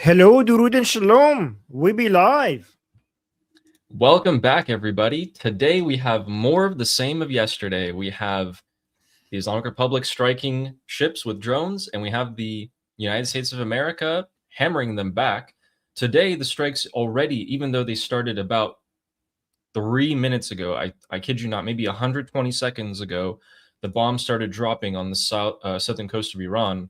Hello, Durud and Shalom. We be live. Welcome back, everybody. Today we have more of the same of yesterday. We have the Islamic Republic striking ships with drones, and we have the United States of America hammering them back. Today, the strikes already, even though they started about 3 minutes ago, I kid you not, maybe 120 seconds ago, the bombs started dropping on the southern coast of Iran,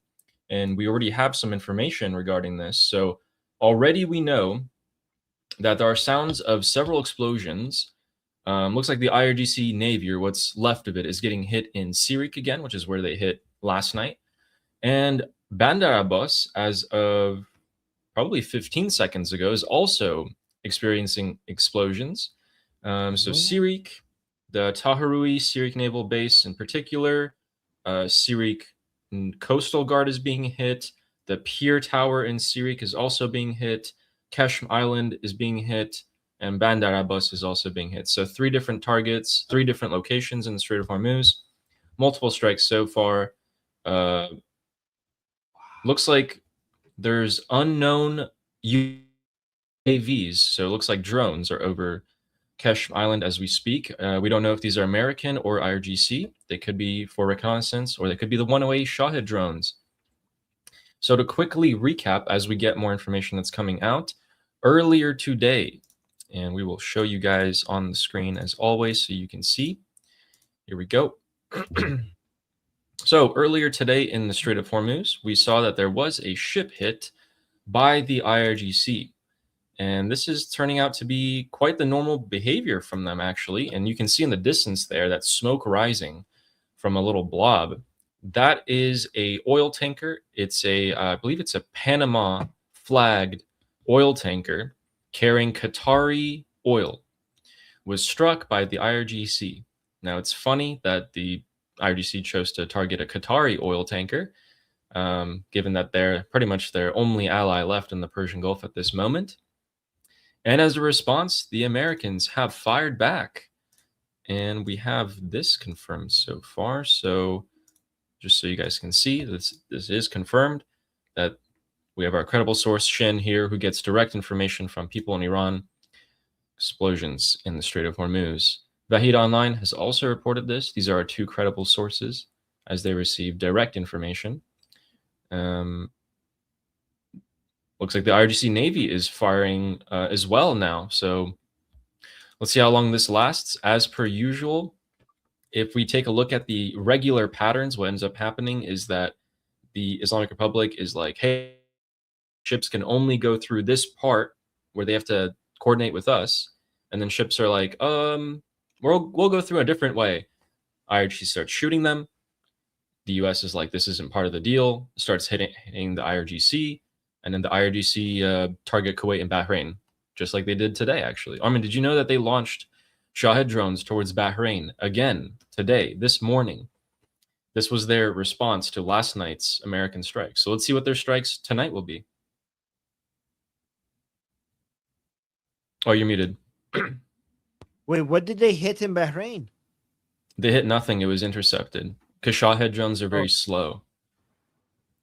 and we already have some information regarding this. So already we know that there are sounds of several explosions. Looks like the IRGC Navy, or what's left of it, is getting hit in Sirik again, which is where they hit last night. And Bandar Abbas, as of probably 15 seconds ago, is also experiencing explosions. So Sirik, the Taharui Sirik Naval Base in particular, Sirik Coastal Guard is being hit. The Pier Tower in Sirik is also being hit. Keshm Island is being hit, and Bandar Abbas is also being hit. So 3 different targets, 3 different locations in the Strait of Hormuz. Multiple strikes so far. Looks like there's unknown UAVs, so it looks like drones are over Keshm Island as we speak. We don't know if these are American or IRGC. They could be for reconnaissance, or they could be the 108 Shahed drones. So to quickly recap, as we get more information that's coming out, earlier today, and we will show you guys on the screen as always so you can see. Here we go. So earlier today in the Strait of Hormuz, we saw that there was a ship hit by the IRGC. And this is turning out to be quite the normal behavior from them, actually. And you can see in the distance there that smoke rising from a little blob. That is a oil tanker. It's I believe it's a Panama flagged oil tanker carrying Qatari oil. Was struck by the IRGC. Now it's funny that the IRGC chose to target a Qatari oil tanker, given that they're pretty much their only ally left in the Persian Gulf at this moment. And as a response, the Americans have fired back. And we have this confirmed so far. So just so you guys can see, this is confirmed that we have our credible source, Shin, here, who gets direct information from people in Iran. Explosions in the Strait of Hormuz. Vahid Online has also reported this. These are our 2 credible sources as they receive direct information. Looks like the IRGC Navy is firing as well now. So let's see how long this lasts. As per usual, if we take a look at the regular patterns, what ends up happening is that the Islamic Republic is like, hey, ships can only go through this part where they have to coordinate with us. And then ships are like, we'll go through a different way. IRGC starts shooting them. The US is like, this isn't part of the deal. Starts hitting the IRGC. And then the IRGC target Kuwait and Bahrain, just like they did today, actually. Armin, did you know that they launched Shahed drones towards Bahrain again today, this morning? This was their response to last night's American strike. So let's see what their strikes tonight will be. Oh, you're muted. Wait, what did they hit in Bahrain? They hit nothing. It was intercepted. Because Shahed drones are very slow.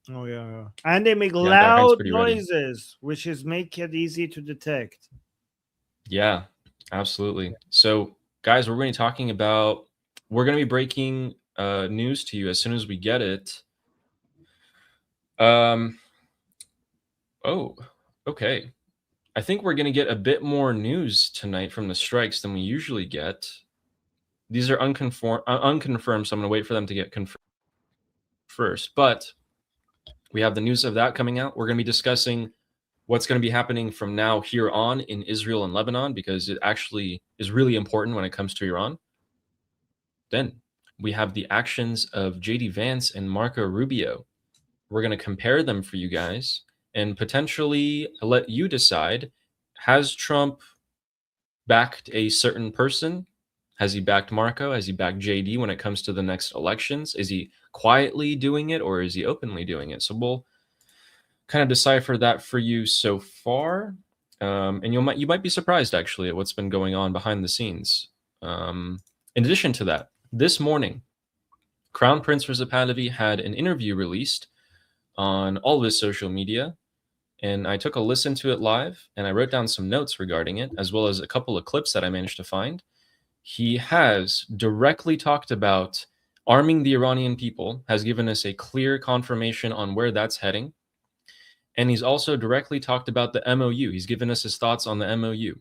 Oh, yeah. And they make loud noises, which is make it easy to detect. Yeah, absolutely. So, guys, we're going to be talking about, we're going to be breaking news to you as soon as we get it. Oh, okay. I think we're going to get a bit more news tonight from the strikes than we usually get. These are unconfirmed, so I'm going to wait for them to get confirmed first. But we have the news of that coming out. We're going to be discussing what's going to be happening from now here on in Israel and Lebanon, because it actually is really important when it comes to Iran. Then we have the actions of JD Vance and Marco Rubio. We're going to compare them for you guys and potentially let you decide, has Trump backed a certain person? Has he backed Marco? Has he backed JD when it comes to the next elections? Is he quietly doing it, or is he openly doing it? So we'll kind of decipher that for you so far. And you might be surprised, actually, at what's been going on behind the scenes. In addition to that, this morning, Crown Prince Reza Pahlavi had an interview released on all of his social media and I took a listen to it live, and I wrote down some notes regarding it, as well as a couple of clips that I managed to find. He has directly talked about arming the Iranian people, has given us a clear confirmation on where that's heading. And he's also directly talked about the MOU. He's given us his thoughts on the MOU.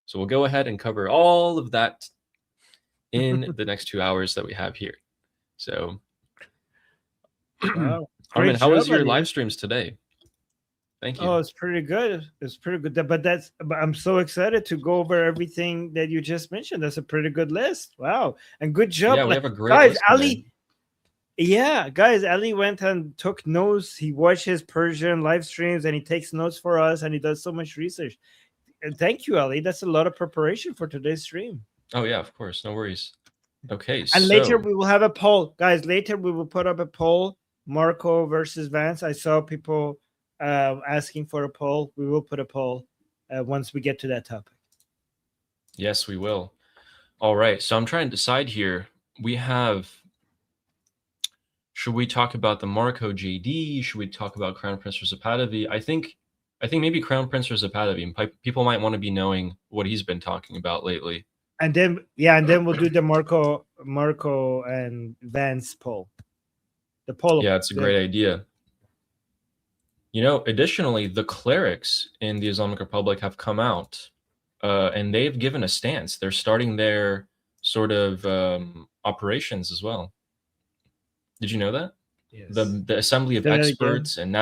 So we'll go ahead and cover all of that in the next 2 hours that we have here. So, wow. Armin, how was your live streams today? Thank you. Oh, it's pretty good. It's pretty good. But I'm so excited to go over everything that you just mentioned. That's a pretty good list. Wow. And good job. Yeah, we have a great guys, list Ali. today. Yeah, guys, Ali went and took notes. He watched his Persian live streams and he takes notes for us and he does so much research. And thank you, Ali. That's a lot of preparation for today's stream. Oh, yeah, of course. No worries. Okay. And later we will have a poll. Guys, later we will put up a poll. Marco versus Vance. I saw people asking for a poll. We will put a poll once we get to that topic. Yes, we will. All right. So I'm trying to decide here. We have... Should we talk about the Marco JD? Should we talk about Crown Prince Rizapadavi? I think maybe Crown Prince Rizapadavi. People might want to be knowing what he's been talking about lately. And then we'll do the Marco and Vance poll. The poll. Yeah, it's a great idea. You know, additionally, the clerics in the Islamic Republic have come out and they've given a stance. They're starting their sort of operations as well. Did you know that? Yes. The Assembly of Experts and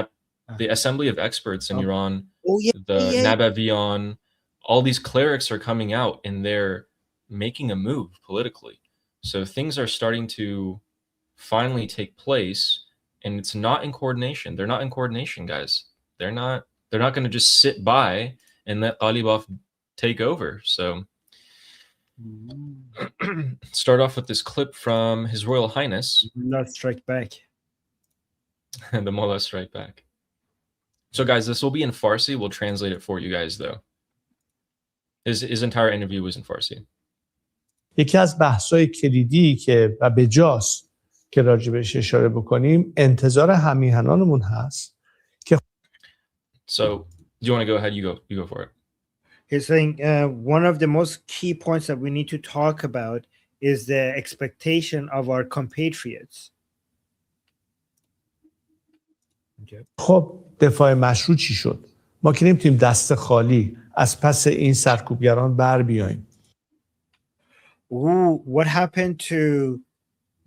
the Assembly of Experts in Iran, the Nabavion, all these clerics are coming out and they're making a move politically. So things are starting to finally take place, and it's not in coordination. They're not in coordination, guys. They're not going to just sit by and let Ghalibaf take over. So start off with this clip from His Royal Highness. Mullah Strike Back. The Mullah Strike Back. So guys, this will be in Farsi. We'll translate it for you guys though. His entire interview was in Farsi. یکی از بحث‌های کلیدی که و بجاست که راجع بهش اشاره بکنیم انتظار همیهنانمون هست که So, do you want to go ahead? You go for it. He's saying one of the most key points that we need to talk about is the expectation of our compatriots. خب دفاع مشروع چی شد؟ ما که نمیتونیم دست خالی از پس این سرکوبگران بر بیاییم. What happened to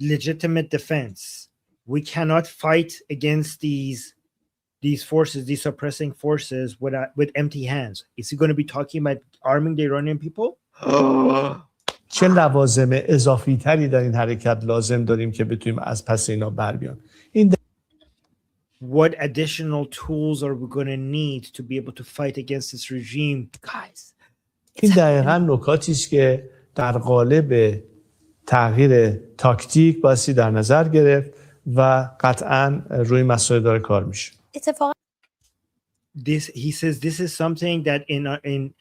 legitimate defense? We cannot fight against these forces, these oppressing forces with empty hands. Is he going to be talking about arming the Iranian people? چه لوازم اضافی تری در این حرکت لازم داریم که بتونیم از پس اینا بر بیان؟ What additional tools are we going to need to be able to fight against this regime? Guys. این دقیقاً نکاتی است که در قالب تغییر تاکتیک بایستی در نظر گرفت و قطعاً روی مسائل داره کار میشه. He says this is something that in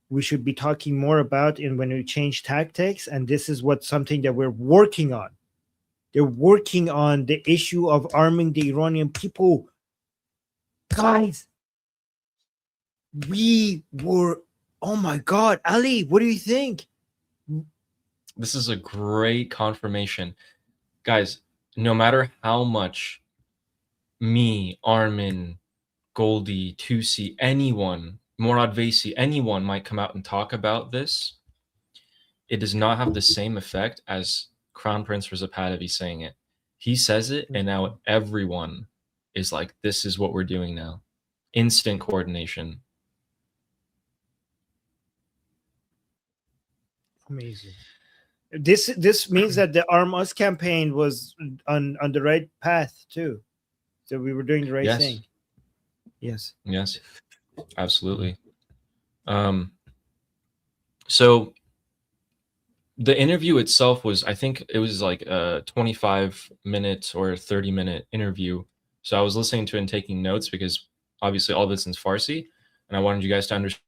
we should be talking more about when we change tactics, and this is something that we're working on. They're working on the issue of arming the Iranian people. Guys, oh my God, Ali, what do you think? This is a great confirmation. Guys, no matter how much me, Armin, Goldie, Tusi, anyone, Morad Vaisi, anyone might come out and talk about this, it does not have the same effect as Crown Prince Rizapadavi saying it. He says it, and now everyone is like, this is what we're doing now. Instant coordination. Amazing. This means that the Arm Us campaign was on the right path too. So we were doing the right thing. Yes. Yes, absolutely. So the interview itself was, I think it was like a 25-minute or 30-minute interview. So I was listening to it and taking notes because obviously all this is Farsi, and I wanted you guys to understand.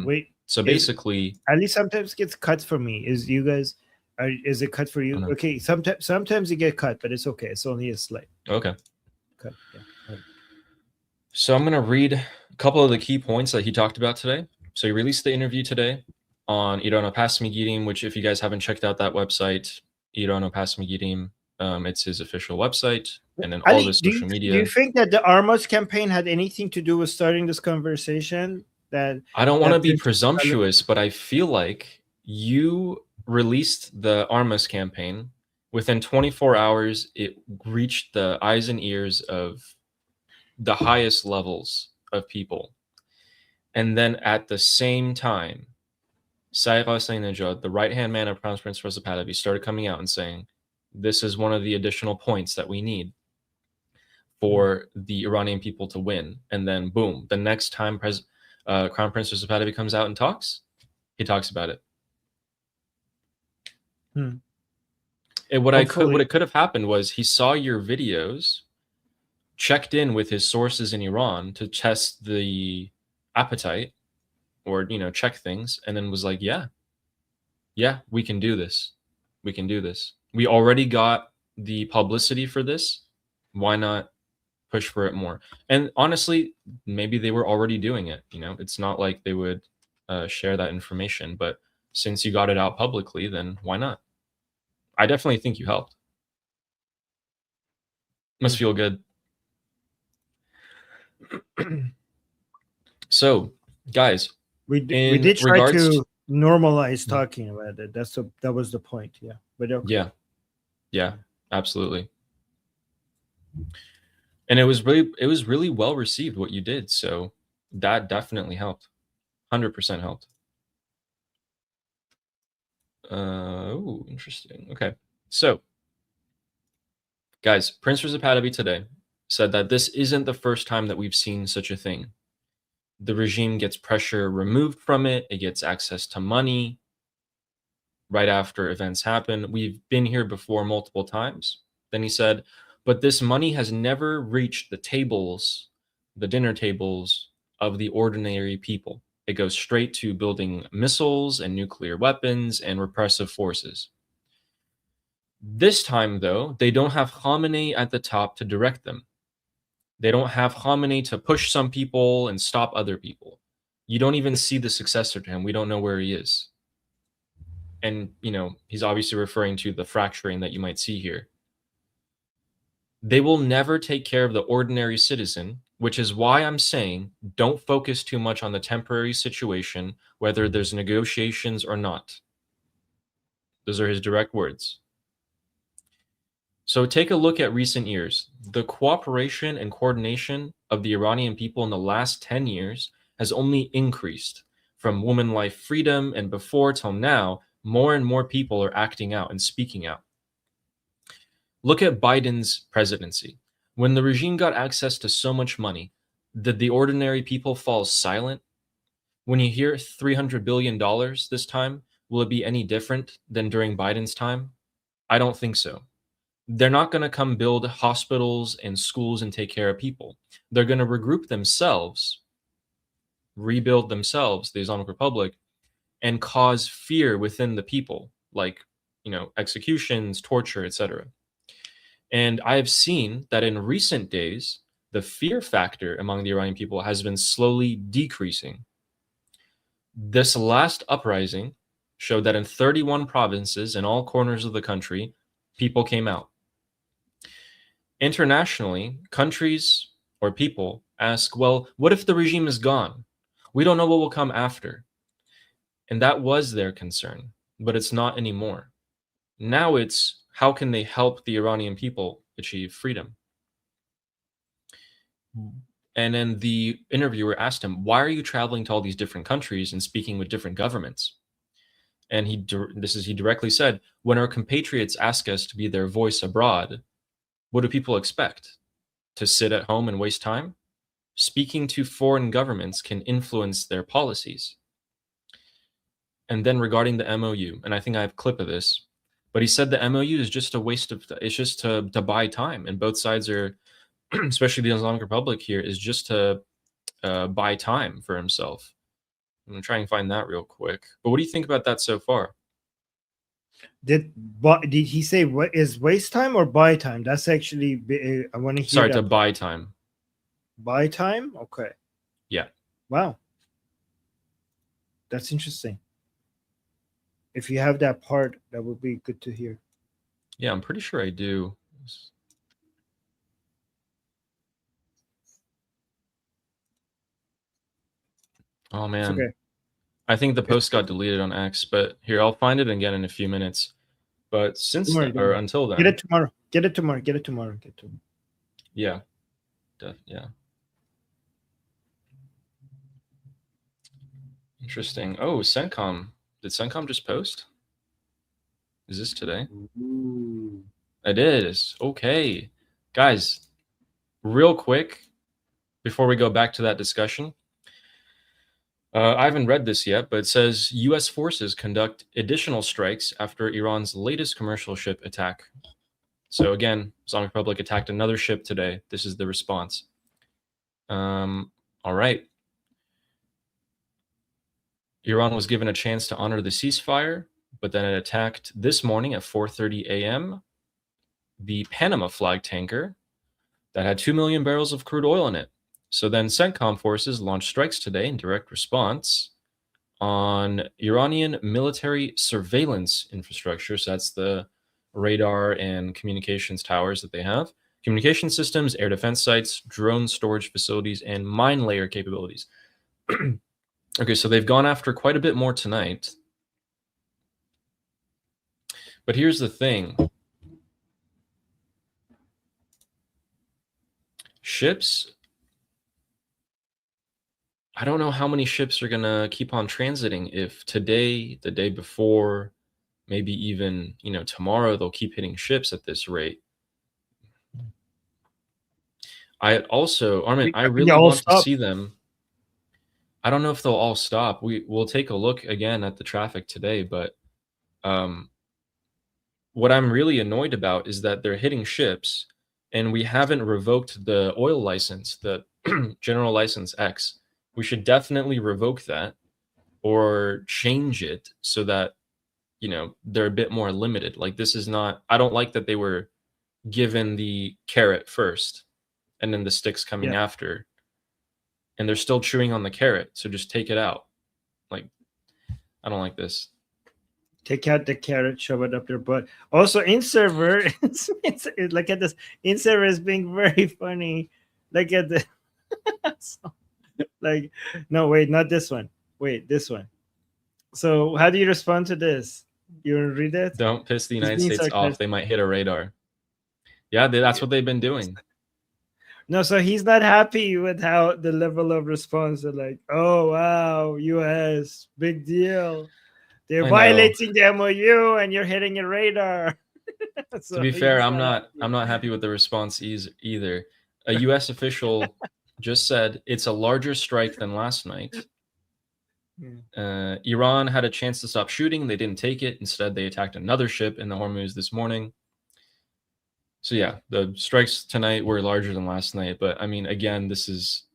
Wait. So basically, at least sometimes it gets cut for me. Is it cut for you? Okay. Sometimes you get cut, but it's okay. It's only a slight okay. cut. Yeah. So I'm going to read a couple of the key points that he talked about today. So he released the interview today on İran Pas Gidim, which if you guys haven't checked out that website, İran Pas Gidim, it's his official website, and then all of his social media. Do you think that the Armas campaign had anything to do with starting this conversation? That I don't want to be Prince presumptuous, but I feel like you released the Armas campaign. Within 24 hours, it reached the eyes and ears of the highest levels of people. And then at the same time, Saeed Ahmadinejad, the right-hand man of Crown Prince Reza Pahlavi, started coming out and saying, this is one of the additional points that we need for the Iranian people to win. And then boom, the next time Crown Prince Reza Pahlavi comes out and talks, he talks about it. And what it could have happened was he saw your videos, checked in with his sources in Iran to test the appetite or, check things, and then was like, yeah, we can do this. We can do this. We already got the publicity for this. Why not push for it more? And honestly, maybe they were already doing it. It's not like they would share that information, but since you got it out publicly, then why not? I definitely think you helped. Must feel good. So, guys, we did try to normalize talking about it. That was the point. Yeah, but okay. Yeah, absolutely. And it was really well received what you did. So that definitely helped. 100% helped. Oh, interesting. Okay, so guys, Prince Reza Pahlavi today said that this isn't the first time that we've seen such a thing. The regime gets pressure removed from it. It gets access to money right after events happen. We've been here before multiple times. Then he said, but this money has never reached the dinner tables of the ordinary people. It goes straight to building missiles and nuclear weapons and repressive forces. This time, though, they don't have Khamenei at the top to direct them. They don't have Khamenei to push some people and stop other people. You don't even see the successor to him. We don't know where he is. And, he's obviously referring to the fracturing that you might see here. They will never take care of the ordinary citizen, which is why I'm saying don't focus too much on the temporary situation, whether there's negotiations or not. Those are his direct words. So take a look at recent years. The cooperation and coordination of the Iranian people in the last 10 years has only increased. From woman life freedom and before till now, more and more people are acting out and speaking out. Look at Biden's presidency. When the regime got access to so much money, did the ordinary people fall silent? When you hear $300 billion this time, will it be any different than during Biden's time? I don't think so. They're not going to come build hospitals and schools and take care of people. They're going to regroup themselves, rebuild themselves, the Islamic Republic, and cause fear within the people, like, executions, torture, etc. And I have seen that in recent days, the fear factor among the Iranian people has been slowly decreasing. This last uprising showed that in 31 provinces in all corners of the country, people came out. Internationally, countries or people ask, well, what if the regime is gone? We don't know what will come after. And that was their concern, but it's not anymore. Now it's, how can they help the Iranian people achieve freedom? And then the interviewer asked him, why are you traveling to all these different countries and speaking with different governments? And he directly said, when our compatriots ask us to be their voice abroad, what do people expect? To sit at home and waste time? Speaking to foreign governments can influence their policies. And then regarding the MOU, and I think I have a clip of this, but he said the MOU is just a waste of, it's just to buy time. And both sides are, especially the Islamic Republic here, is just to buy time for himself. I'm going to try and find that real quick. But what do you think about that so far? Did he say what is waste time or buy time? That's actually, I want to hear. Sorry, to buy time. Buy time? Okay. Yeah. Wow. That's interesting. If you have that part, that would be good to hear. Yeah, I'm pretty sure I do. Oh man. It's okay. I think the post got deleted on X, but here, I'll find it again in a few minutes. But since Don't worry, then, don't or worry. until then, Get it tomorrow. Get it tomorrow. Get it tomorrow. Get it tomorrow. yeah. Yeah. Interesting. Oh, CENTCOM. Did CENTCOM just post? Is this today? Ooh. It is. Okay. Guys, real quick, before we go back to that discussion, I haven't read this yet, but it says U.S. forces conduct additional strikes after Iran's latest commercial ship attack. So again, Islamic Republic attacked another ship today. This is the response. All right. Iran was given a chance to honor the ceasefire, but then it attacked this morning at 4:30 a.m. the Panama flag tanker that had 2 million barrels of crude oil in it. So then CENTCOM forces launched strikes today in direct response on Iranian military surveillance infrastructure. So that's the radar and communications towers that they have, communication systems, air defense sites, drone storage facilities, and mine layer capabilities. Okay, so they've gone after quite a bit more tonight. But here's the thing. Ships, I don't know how many ships are going to keep on transiting. If today, the day before, maybe even, tomorrow, they'll keep hitting ships at this rate. I really want to see them. I don't know if they'll all stop. We'll take a look again at the traffic today, but what I'm really annoyed about is that they're hitting ships and we haven't revoked the oil license, the General License X. We should definitely revoke that or change it so that, they're a bit more limited. Like, this is not, I don't like that they were given the carrot first and then the sticks coming after. And they're still chewing on the carrot, so just take it out. Like, I don't like this. Take out the carrot, shove it up their butt. Also, in server, look at this. In server is being very funny. Look at the, no, wait, not this one. Wait, this one. So, how do you respond to this? You want to read it? Don't piss the United States off. They might hit a radar. Yeah, that's what they've been doing. No, so he's not happy with how the level of response. They're like, oh, wow, U.S., big deal. They're violating the MOU and you're hitting a radar. So to be fair, I'm not happy with the response either. A U.S. official just said it's a larger strike than last night. Iran had a chance to stop shooting. They didn't take it. Instead, they attacked another ship in the Hormuz this morning. So yeah, the strikes tonight were larger than last night. But I mean, again, this is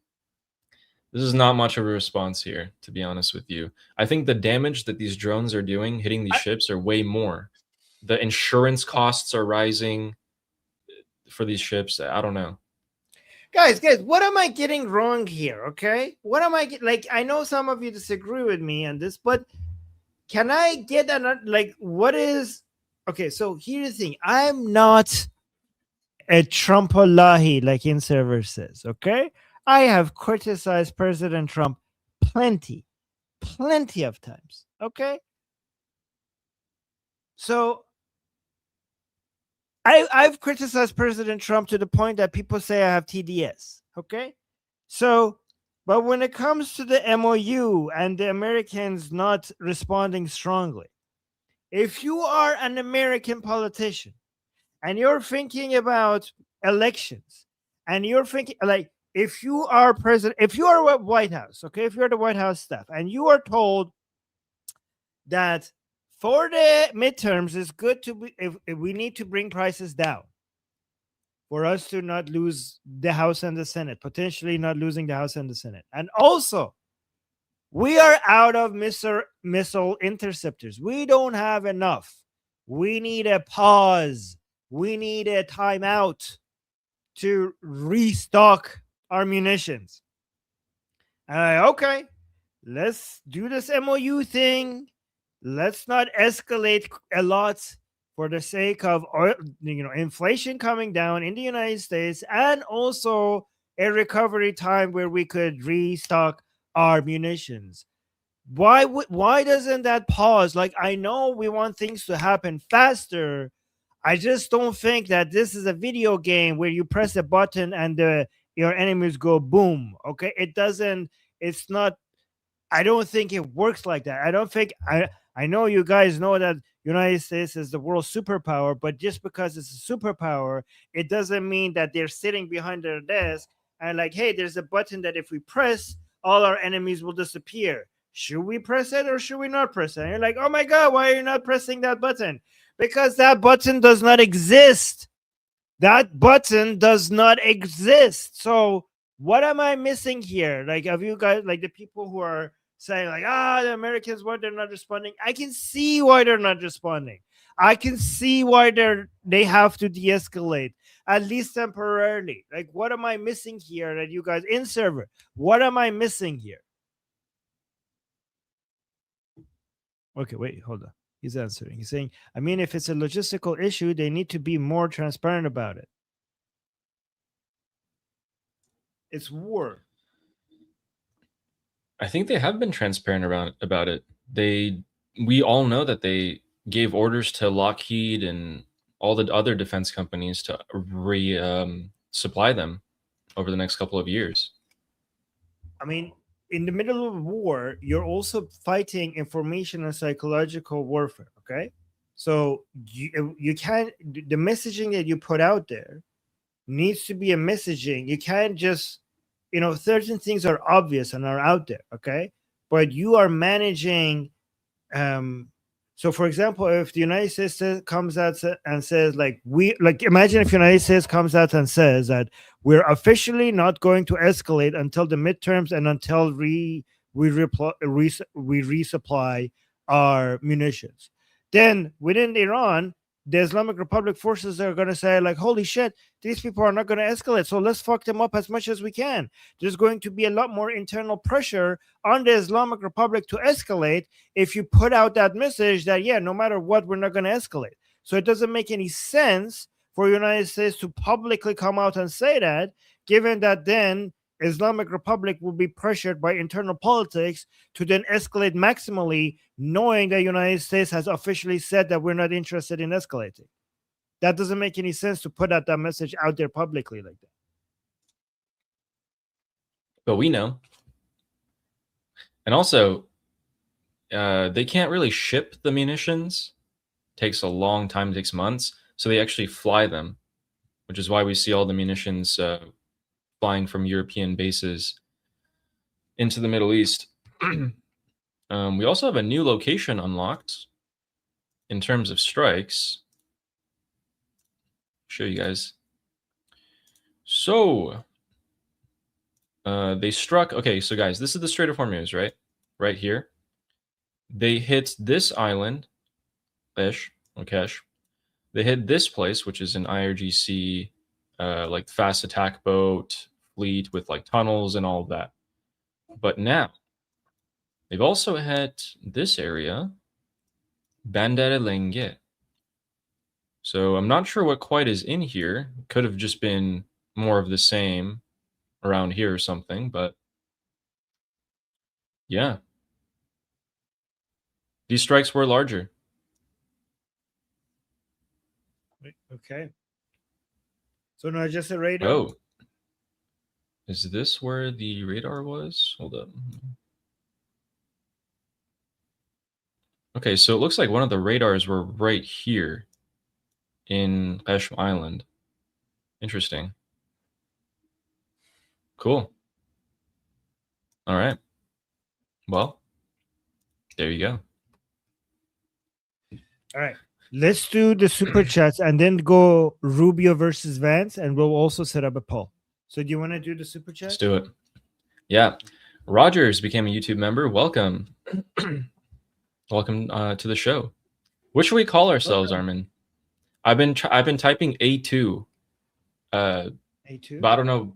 not much of a response here, to be honest with you. I think the damage that these drones are doing, hitting these ships, are way more. The insurance costs are rising for these ships. I don't know. Guys, what am I getting wrong here? Okay, what am I like? I know some of you disagree with me on this, but can I get what is okay? So here's the thing: I'm not a Trumpolahi, like in server says. Okay, I have criticized President Trump plenty of times. Okay, so I've criticized President Trump to the point that people say I have TDS. Okay, so but when it comes to the MOU and the Americans not responding strongly, if you are an American politician and you're thinking about elections and you're thinking like, if you are president, if you are White House, okay, if you're the White House staff and you are told that for the midterms it's good to be, if we need to bring prices down for us to not lose the House and the Senate, potentially not losing the House and the Senate, and also we are out of missile interceptors, we don't have enough, we need a pause, we need a timeout to restock our munitions. And okay, let's do this MOU thing. Let's not escalate a lot for the sake of inflation coming down in the United States, and also a recovery time where we could restock our munitions. Why doesn't that pause? Like, I know we want things to happen faster. I just don't think that this is a video game where you press a button and your enemies go boom. Okay, it doesn't. It's not. I don't think it works like that. I don't think I know you guys know that United States is the world superpower, but just because it's a superpower, it doesn't mean that they're sitting behind their desk and like, hey, there's a button that if we press, all our enemies will disappear. Should we press it or should we not press it? And you're like, oh my God, why are you not pressing that button? Because that button does not exist. That button does not exist. So what am I missing here? Like, have you guys, like the people who are saying like, the Americans, why they're not responding? I can see why they're not responding. I can see why they have to de-escalate, at least temporarily. Like, what am I missing here that you guys in server? What am I missing here? Okay, wait, hold on. He's answering. He's saying, I mean, if it's a logistical issue, they need to be more transparent about it. It's war. I think they have been transparent about it. We all know that they gave orders to Lockheed and all the other defense companies to supply them over the next couple of years. I mean, in the middle of a war, you're also fighting information and psychological warfare. Okay, so you can't. The messaging that you put out there needs to be a messaging. You can't just, certain things are obvious and are out there. Okay, but you are managing. So, for example, if the United States comes out and says, imagine if the United States comes out and says that we're officially not going to escalate until the midterms and until we resupply our munitions. Then within Iran, the Islamic Republic forces are going to say, like, holy shit, these people are not going to escalate. So let's fuck them up as much as we can. There's going to be a lot more internal pressure on the Islamic Republic to escalate if you put out that message that, yeah, no matter what, we're not going to escalate. So it doesn't make any sense for the United States to publicly come out and say that, given that then Islamic Republic will be pressured by internal politics to then escalate maximally, knowing that the United States has officially said that we're not interested in escalating. That doesn't make any sense to put out that message out there publicly like that. But we know. And also, they can't really ship the munitions. It takes a long time, it takes months. So they actually fly them, which is why we see all the munitions flying from European bases into the Middle East. We also have a new location unlocked in terms of strikes. Show you guys. So they struck. Okay, so guys, this is the Strait of Hormuz, right? Right here. They hit this island, Kesh. They hit this place, which is an IRGC, like fast attack boat fleet with like tunnels and all of that. But now they've also hit this area, Bandar Lenge. So I'm not sure what quite is in here. Could have just been more of the same around here or something, but yeah. These strikes were larger. Okay. So now just a radar. Oh. Is this where the radar was? Hold up. Okay, so it looks like one of the radars were right here in Qashm Island. Interesting. Cool. All right. Well, there you go. All right. Let's do the super chats and then go Rubio versus Vance, and we'll also set up a poll. So do you want to do the super chat? Let's do it. Yeah. Rogers became a YouTube member. Welcome. Welcome to the show. What should we call ourselves, Armin? I've been typing A2. A2? But I don't know.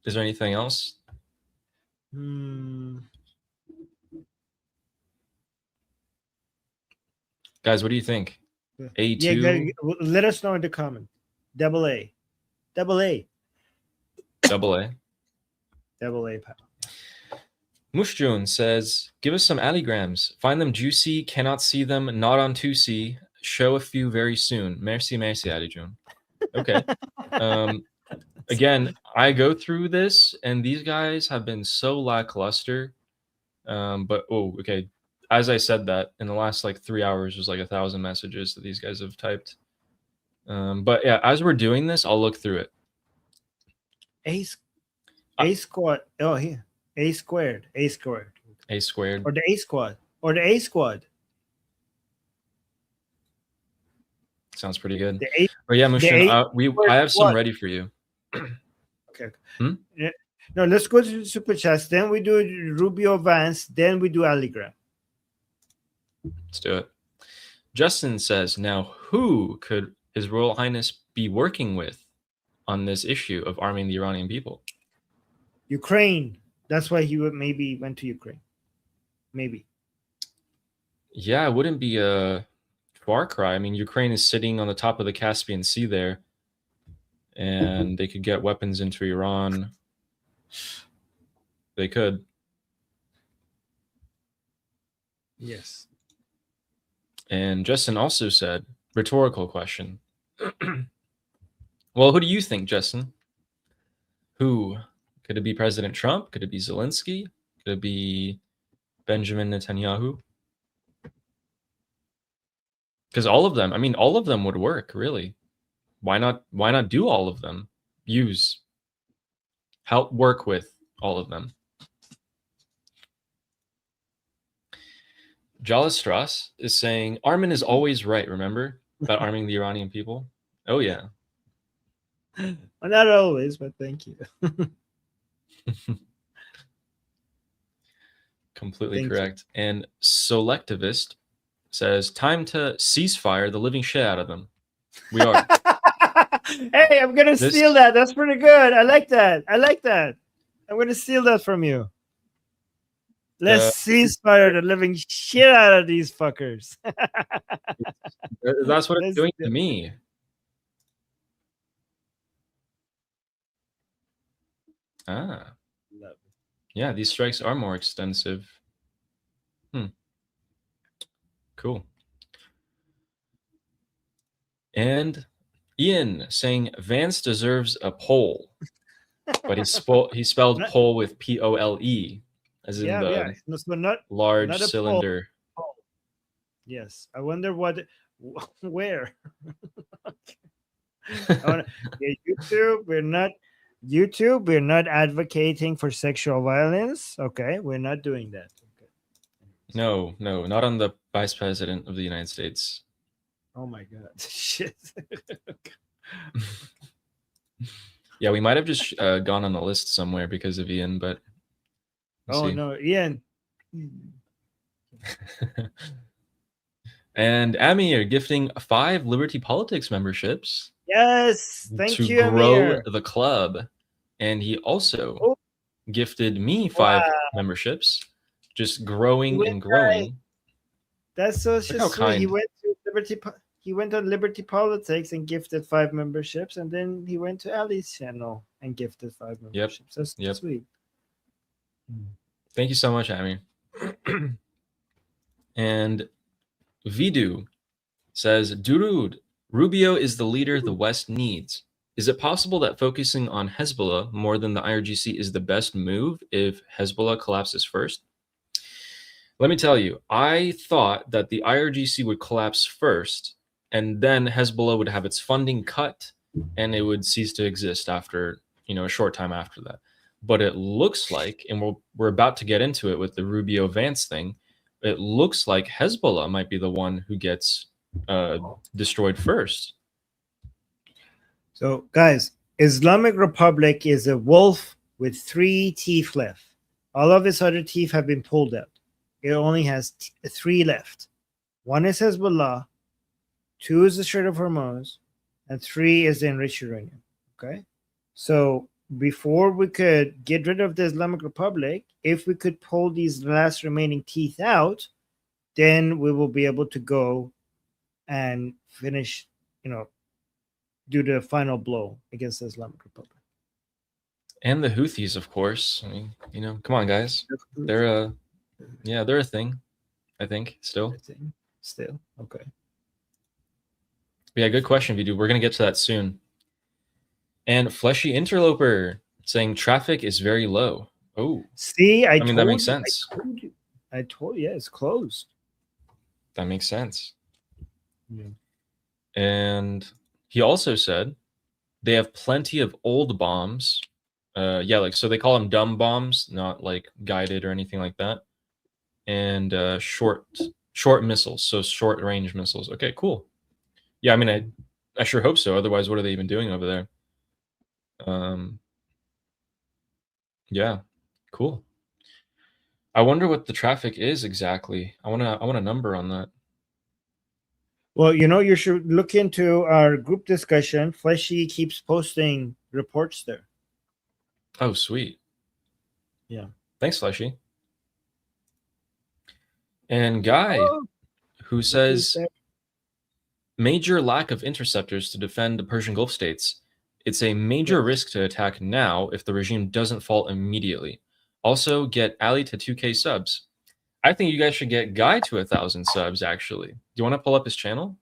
Is there anything else? Guys, what do you think? A2? Yeah, let us know in the comment. Double A. Double A. Pal. Mushjun says, give us some alligrams. Find them juicy, cannot see them, not on 2C. Show a few very soon. Merci, Alijun. Okay. Again, I go through this, and these guys have been so lackluster. But, okay. As I said that, in the last, 3 hours, there's 1,000 messages that these guys have typed. But, yeah, as we're doing this, I'll look through it. A squad. Oh, here. A squared. A squared. Or the A squad. Sounds pretty good. The yeah, Mushin, I have some ready for you. Okay. Yeah. No, let's go to the super chats. Then we do Rubio Vance. Then we do alligram. Let's do it. Justin says, now who could His Royal Highness be working with on this issue of arming the Iranian people? Ukraine. That's why he maybe went to Ukraine. Maybe. Yeah, it wouldn't be a far cry. I mean, Ukraine is sitting on the top of the Caspian Sea there, and they could get weapons into Iran. They could. Yes. And Justin also said, rhetorical question. Well, who do you think, Justin? Who? Could it be President Trump? Could it be Zelensky? Could it be Benjamin Netanyahu? Because all of them would work, really. Why not do all of them? Help work with all of them. Jala Strauss is saying, Armin is always right, remember? About arming the Iranian people? Oh, yeah. Well, not always, but thank you. Completely correct. And Selectivist says, time to ceasefire the living shit out of them. We are. Hey, I'm going to steal that. That's pretty good. I like that. I'm going to steal that from you. Let's ceasefire the living shit out of these fuckers. That's what it's doing to me. Ah. Yeah, these strikes are more extensive. Cool. And Ian saying Vance deserves a pole, but he spelled pole with P-O-L-E, as in the large cylinder. Yes, I wonder where. YouTube, we're not advocating for sexual violence. Okay, we're not doing that. Okay. No, not on the Vice President of the United States. Oh my God. Shit. Yeah, we might have just gone on the list somewhere because of Ian, but see. No, Ian. And Amir gifting 5 Liberty Politics memberships. Yes, thank you, to grow Amir. the club. And he also gifted me 5 memberships, just growing and growing. That's so just sweet. He went on Liberty Politics and gifted 5 memberships, and then he went to Ali's channel and gifted 5 memberships. That's sweet. Thank you so much, Amir. And Vidu says, Durud, Rubio is the leader the West needs. Is it possible that focusing on Hezbollah more than the IRGC is the best move if Hezbollah collapses first? Let me tell you, I thought that the IRGC would collapse first, and then Hezbollah would have its funding cut, and it would cease to exist after, a short time after that. But it looks like, and we're about to get into it with the Rubio Vance thing, it looks like Hezbollah might be the one who gets destroyed first. So, guys, Islamic Republic is a wolf with 3 teeth left. All of its other teeth have been pulled out. It only has 3 left. 1 is Hezbollah, 2 is the Strait of Hormuz, and 3 is the enriched uranium. Okay? So, before we could get rid of the Islamic Republic, if we could pull these last remaining teeth out, then we will be able to go and finish, do the final blow against the Islamic Republic. And the Houthis, of course. I mean, come on, guys. They're a thing, I think, still. Still, okay. But yeah, good question, Vidu. We're going to get to that soon. And Fleshy Interloper saying traffic is very low. Oh. See, I mean, that makes sense. I told you, it's closed. That makes sense. Yeah. And he also said they have plenty of old bombs. So they call them dumb bombs, not like guided or anything like that. And short missiles, so short range missiles. Okay, cool. Yeah, I mean, I sure hope so. Otherwise, what are they even doing over there? Yeah, cool. I wonder what the traffic is exactly. I want a number on that. Well, you should look into our group discussion. Fleshy keeps posting reports there. Oh, sweet. Yeah. Thanks, Fleshy. And Guy, who says major lack of interceptors to defend the Persian Gulf states. It's a major risk to attack now if the regime doesn't fall immediately. Also, get Ali to 2K subs. I think you guys should get Guy to 1,000 subs, actually. Do you want to pull up his channel?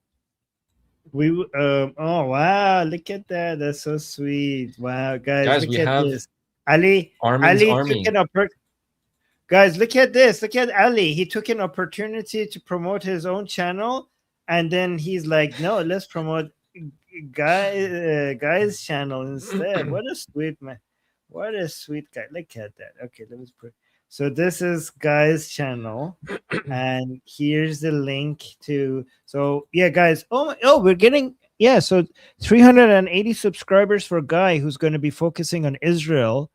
Oh, wow. Look at that. That's so sweet. Wow, guys look we at have this. Ali Army. Guys, look at this. Look at Ali. He took an opportunity to promote his own channel, and then he's like, no, let's promote Guy's channel instead. What a sweet man. What a sweet guy. Look at that. Okay, let me put. So this is Guy's channel, and here's the link to. So yeah, guys. We're getting so 380 subscribers for Guy, who's going to be focusing on Israel.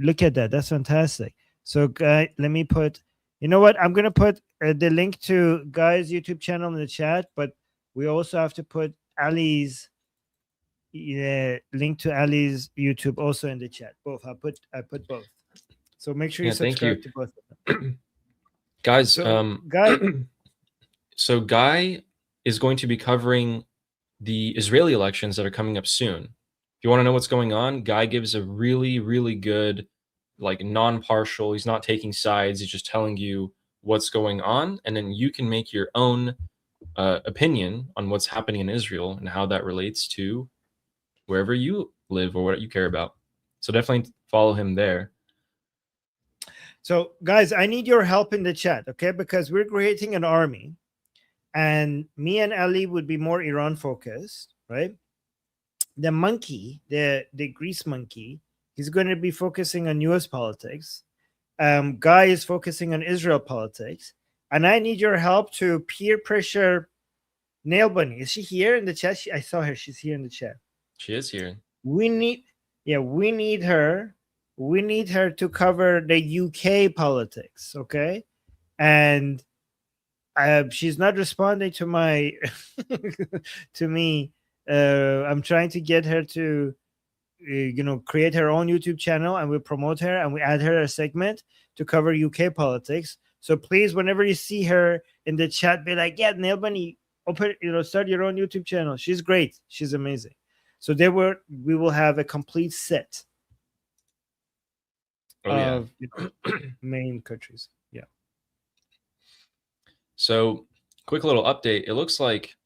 Look at that. That's fantastic. So Guy, let me put. You know what? I'm going to put the link to Guy's YouTube channel in the chat, but we also have to put Ali's link to Ali's YouTube also in the chat. Both. I put both. So make sure you subscribe to both of them. Guys, Guy. So Guy is going to be covering the Israeli elections that are coming up soon. If you want to know what's going on, Guy gives a really, really good, like non-partial. He's not taking sides. He's just telling you what's going on, and then you can make your own opinion on what's happening in Israel and how that relates to wherever you live or what you care about. So definitely follow him there. So guys, I need your help in the chat, okay? Because we're creating an army, and me and Ali would be more Iran focused, right? The monkey, the Greece monkey, he's going to be focusing on US politics. Guy is focusing on Israel politics. And I need your help to peer pressure Nail Bunny. Is she here in the chat? I saw her. She's here in the chat. She is here. We need her. We need her to cover the UK politics, okay? And she's not responding to my to me. I'm trying to get her to create her own YouTube channel, and we promote her and we add her a segment to cover UK politics. So please, whenever you see her in the chat, be like, yeah, Nail Bunny, open, start your own YouTube channel. She's great. She's amazing. So we will have a complete set of main countries. Yeah. So quick little update. It looks like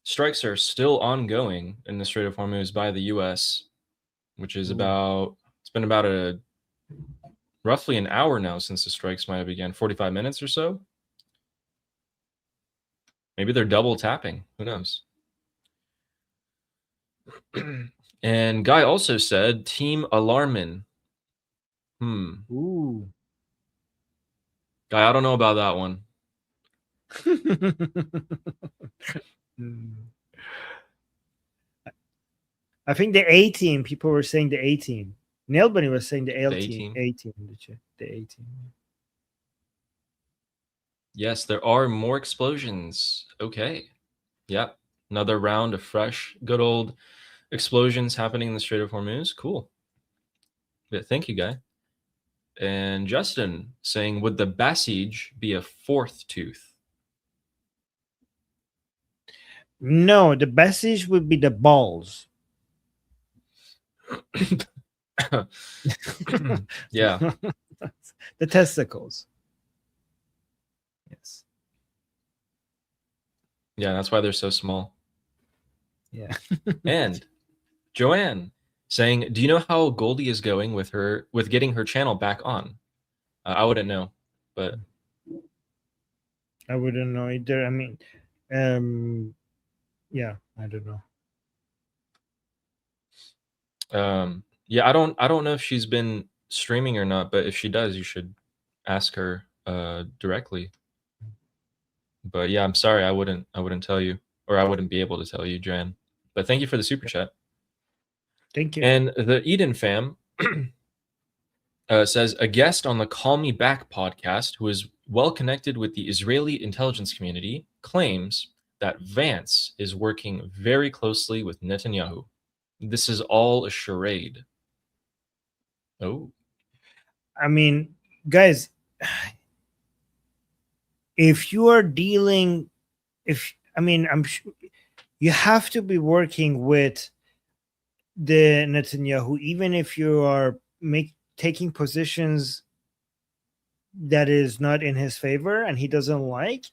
strikes are still ongoing in the Strait of Hormuz by the U.S., which is it's been about roughly an hour now since the strikes might have begun, 45 minutes or so. Maybe they're double tapping. Who knows? And Guy also said Team Alarmin. Ooh. Guy, I don't know about that one. I think the A team, people were saying the A team. Nail Bunny was saying the A team. A team in the chat. The A team. Yes, there are more explosions. Okay. Yep. Another round of fresh, good old explosions happening in the Strait of Hormuz. Cool. Yeah, thank you, Guy. And Justin saying, would the Basij be a fourth tooth? No, the Basij would be the balls. Yeah. The testicles. Yes. Yeah, that's why they're so small. Yeah. And Joanne saying, do you know how Goldie is going with getting her channel back on? I wouldn't know, but I wouldn't know either. I mean, yeah, I don't know. Yeah, I don't know if she's been streaming or not, but if she does, you should ask her directly. But yeah, I'm sorry, I wouldn't tell you, or I wouldn't be able to tell you, Joanne. But thank you for the super chat. Thank you. And the Eden fam says, a guest on the Call Me Back podcast who is well connected with the Israeli intelligence community claims that Vance is working very closely with Netanyahu. This is all a charade. Oh. I mean, guys, if you are dealing, I'm sure you have to be working with the Netanyahu, even if you are taking positions that is not in his favor and he doesn't like.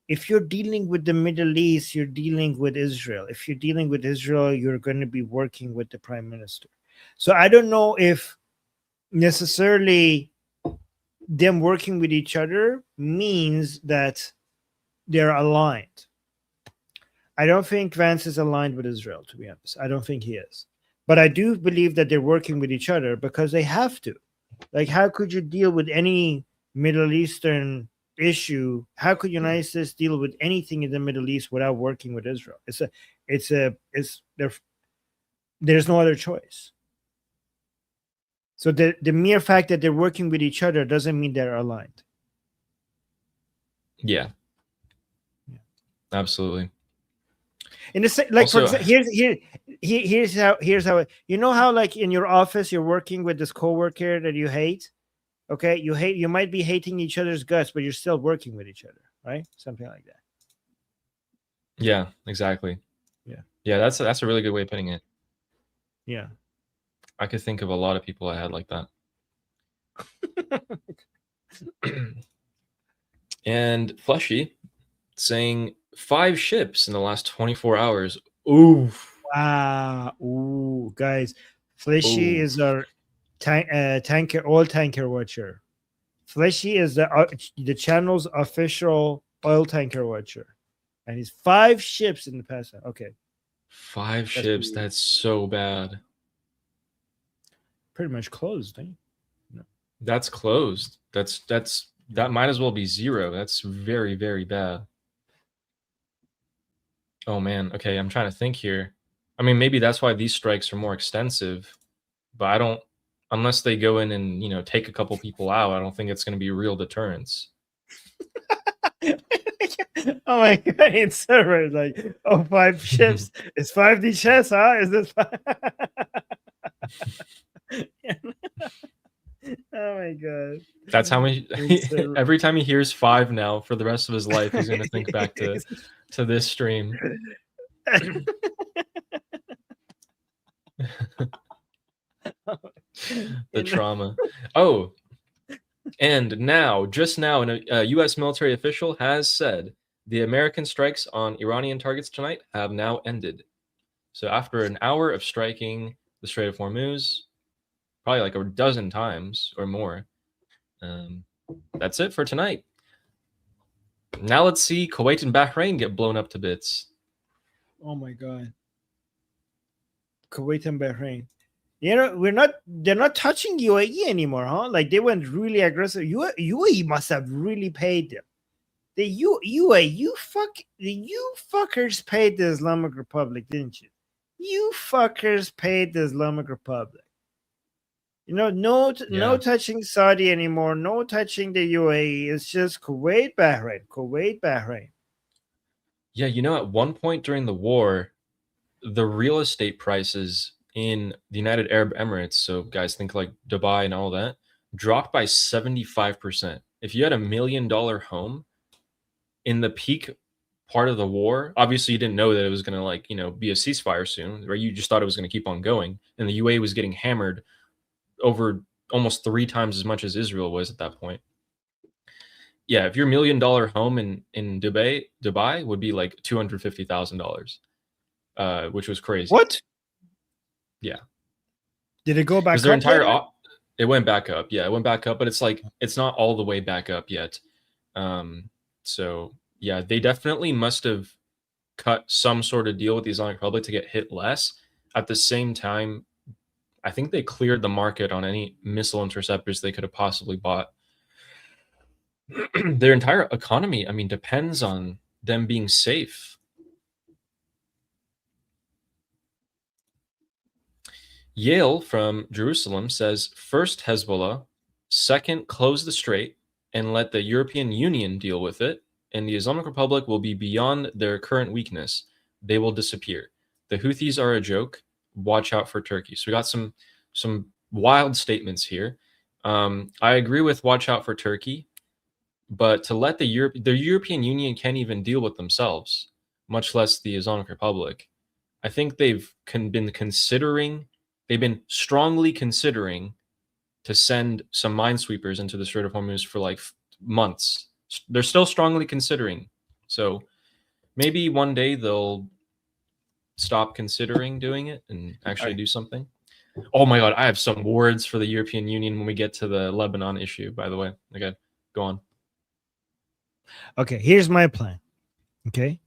If you're dealing with the Middle East, you're dealing with Israel. If you're dealing with Israel, you're going to be working with the prime minister. So I don't know if necessarily them working with each other means that they're aligned. I don't think Vance is aligned with Israel, to be honest. I don't think he is. But I do believe that they're working with each other because they have to. Like, how could you deal with any Middle Eastern issue? How could United States deal with anything in the Middle East without working with Israel? There's no other choice. So the mere fact that they're working with each other doesn't mean they're aligned. Yeah. Absolutely. In the like, Also, for example, here's how you know how, like, in your office you're working with this coworker that you hate. Okay, you might be hating each other's guts, but you're still working with each other, right? Something like that. Yeah, exactly. Yeah, that's a really good way of putting it. Yeah. I could think of a lot of people I had like that. And Fleshy saying 5 ships in the last 24 hours. Ooh. Wow. Ooh, guys. Fleshy is our oil tanker watcher. Fleshy is the channel's official oil tanker watcher. And he's 5 ships in the past. Okay. 5 ships. That's so bad. Pretty much closed, eh? No. That's closed. That might as well be 0. That's very, very bad. Oh man. Okay, I'm trying to think here. I mean, maybe that's why these strikes are more extensive, but I don't, unless they go in and, take a couple people out, I don't think it's going to be real deterrence. Oh my god, it's server like, 5 ships. It's 5D chess, huh? Is this 5? Oh my god. That's how many every time he hears 5 now for the rest of his life, he's going to think back to this stream. The trauma. Oh, and now, just now, a U.S. military official has said the American strikes on Iranian targets tonight have now ended. So after an hour of striking the Strait of Hormuz, probably like a dozen times or more, that's it for tonight. Now let's see Kuwait and Bahrain get blown up to bits. Oh my god. Kuwait and Bahrain. They're not touching UAE anymore, huh? Like, they went really aggressive. UAE must have really paid them. The fuckers paid the Islamic Republic, didn't you? You fuckers paid the Islamic Republic. No touching Saudi anymore. No touching the UAE. It's just Kuwait, Bahrain. Yeah, at one point during the war, the real estate prices in the United Arab Emirates, so guys think like Dubai and all that, dropped by 75%. If you had $1 million home in the peak part of the war, obviously you didn't know that it was going to like, be a ceasefire soon, right? You just thought it was going to keep on going. And the UAE was getting hammered over almost 3 times as much as Israel was at that point. Yeah, if your $1 million home in Dubai would be like $250,000, which was crazy. What? Yeah. Did it go back Because their up entire later? it went back up. Yeah, it went back up, but it's like it's not all the way back up yet. So yeah, they definitely must have cut some sort of deal with the Islamic Republic to get hit less. At the same time, I think they cleared the market on any missile interceptors they could have possibly bought. Their entire economy, I mean, depends on them being safe. Yale from Jerusalem says, first Hezbollah, second close the strait and let the European Union deal with it, and the Islamic Republic will be beyond their current weakness. They will disappear. The Houthis are a joke. Watch out for Turkey. So we got some wild statements here. I agree with watch out for Turkey, but to let the European Union can't even deal with themselves, much less the Islamic Republic. I think they've been strongly considering to send some minesweepers into the Strait of Hormuz for like months. They're still strongly considering. So maybe one day they'll stop considering doing it and actually do something. Oh my God, I have some words for the European Union when we get to the Lebanon issue, by the way. Okay, go on. Okay, here's my plan. Okay.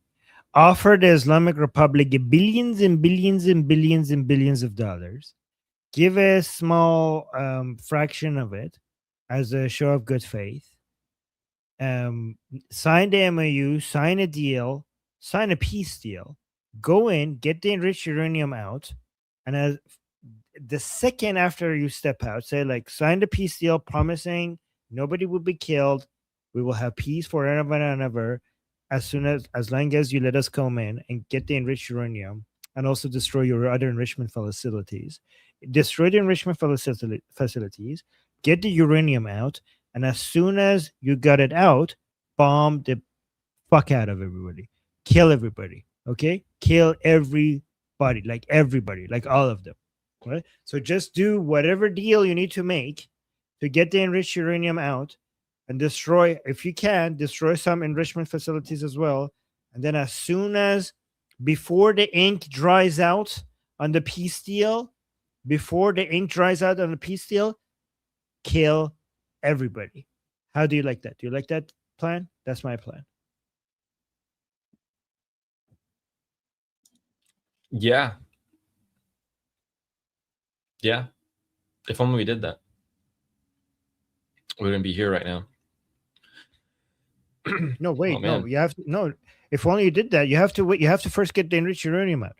Offer the Islamic Republic billions and billions and billions and billions of dollars. Give a small fraction of it as a show of good faith. Sign the MOU, sign a deal, sign a peace deal. Go in, get the enriched uranium out, and as the second after you step out, say like sign the peace deal, promising nobody will be killed. We will have peace forever and ever. As long as you let us come in and get the enriched uranium and also destroy your other enrichment facilities. Destroy the enrichment facilities, get the uranium out, and as soon as you got it out, bomb the fuck out of everybody. Kill everybody. Okay? Kill everybody, like all of them. Right? So just do whatever deal you need to make to get the enriched uranium out and destroy, if you can, destroy some enrichment facilities as well. And then as soon as, before the ink dries out on the peace deal, kill everybody. How do you like that? Do you like that plan? That's my plan. Yeah. Yeah. If only we did that. We wouldn't be here right now. No, wait, Oh, man. no, you have to, no. If only you did that, you have to wait. You have to first get the enriched uranium out.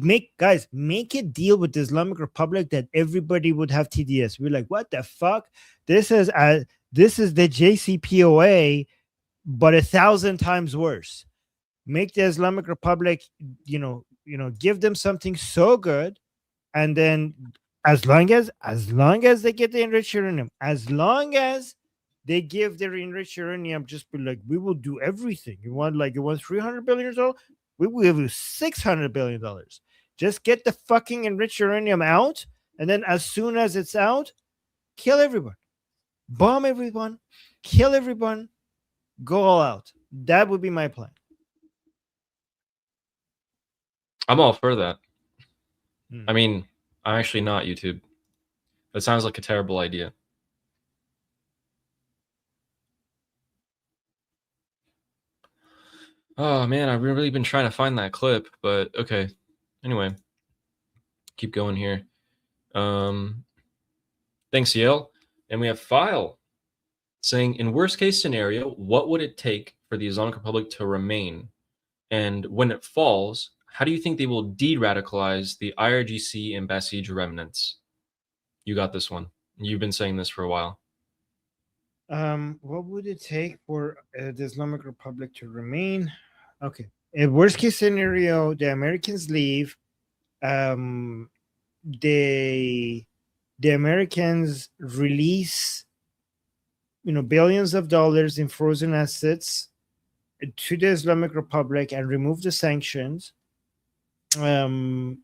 Make a deal with the Islamic Republic that everybody would have TDS. We're like, what the fuck? This is the JCPOA, but 1,000 times worse. Make the Islamic Republic, give them something so good, and then as long as they get the enriched uranium, as long as they give their enriched uranium, just be like, we will do everything. You want $300 billion? We will give you $600 billion. Just get the fucking enriched uranium out, and then as soon as it's out, kill everyone, bomb everyone, kill everyone, go all out. That would be my plan. I'm all for that. I mean, I'm actually not, YouTube. That sounds like a terrible idea. Oh man, I've really been trying to find that clip, but okay. Anyway, keep going here. Thanks, Yale. And we have File saying, in worst case scenario, what would it take for the Islamic Republic to remain? And when it falls, how do you think they will de-radicalize the IRGC and Basij remnants? You got this one. You've been saying this for a while. What would it take for the Islamic Republic to remain? Okay. In worst case scenario, the Americans leave. The Americans release, billions of dollars in frozen assets to the Islamic Republic and remove the sanctions, and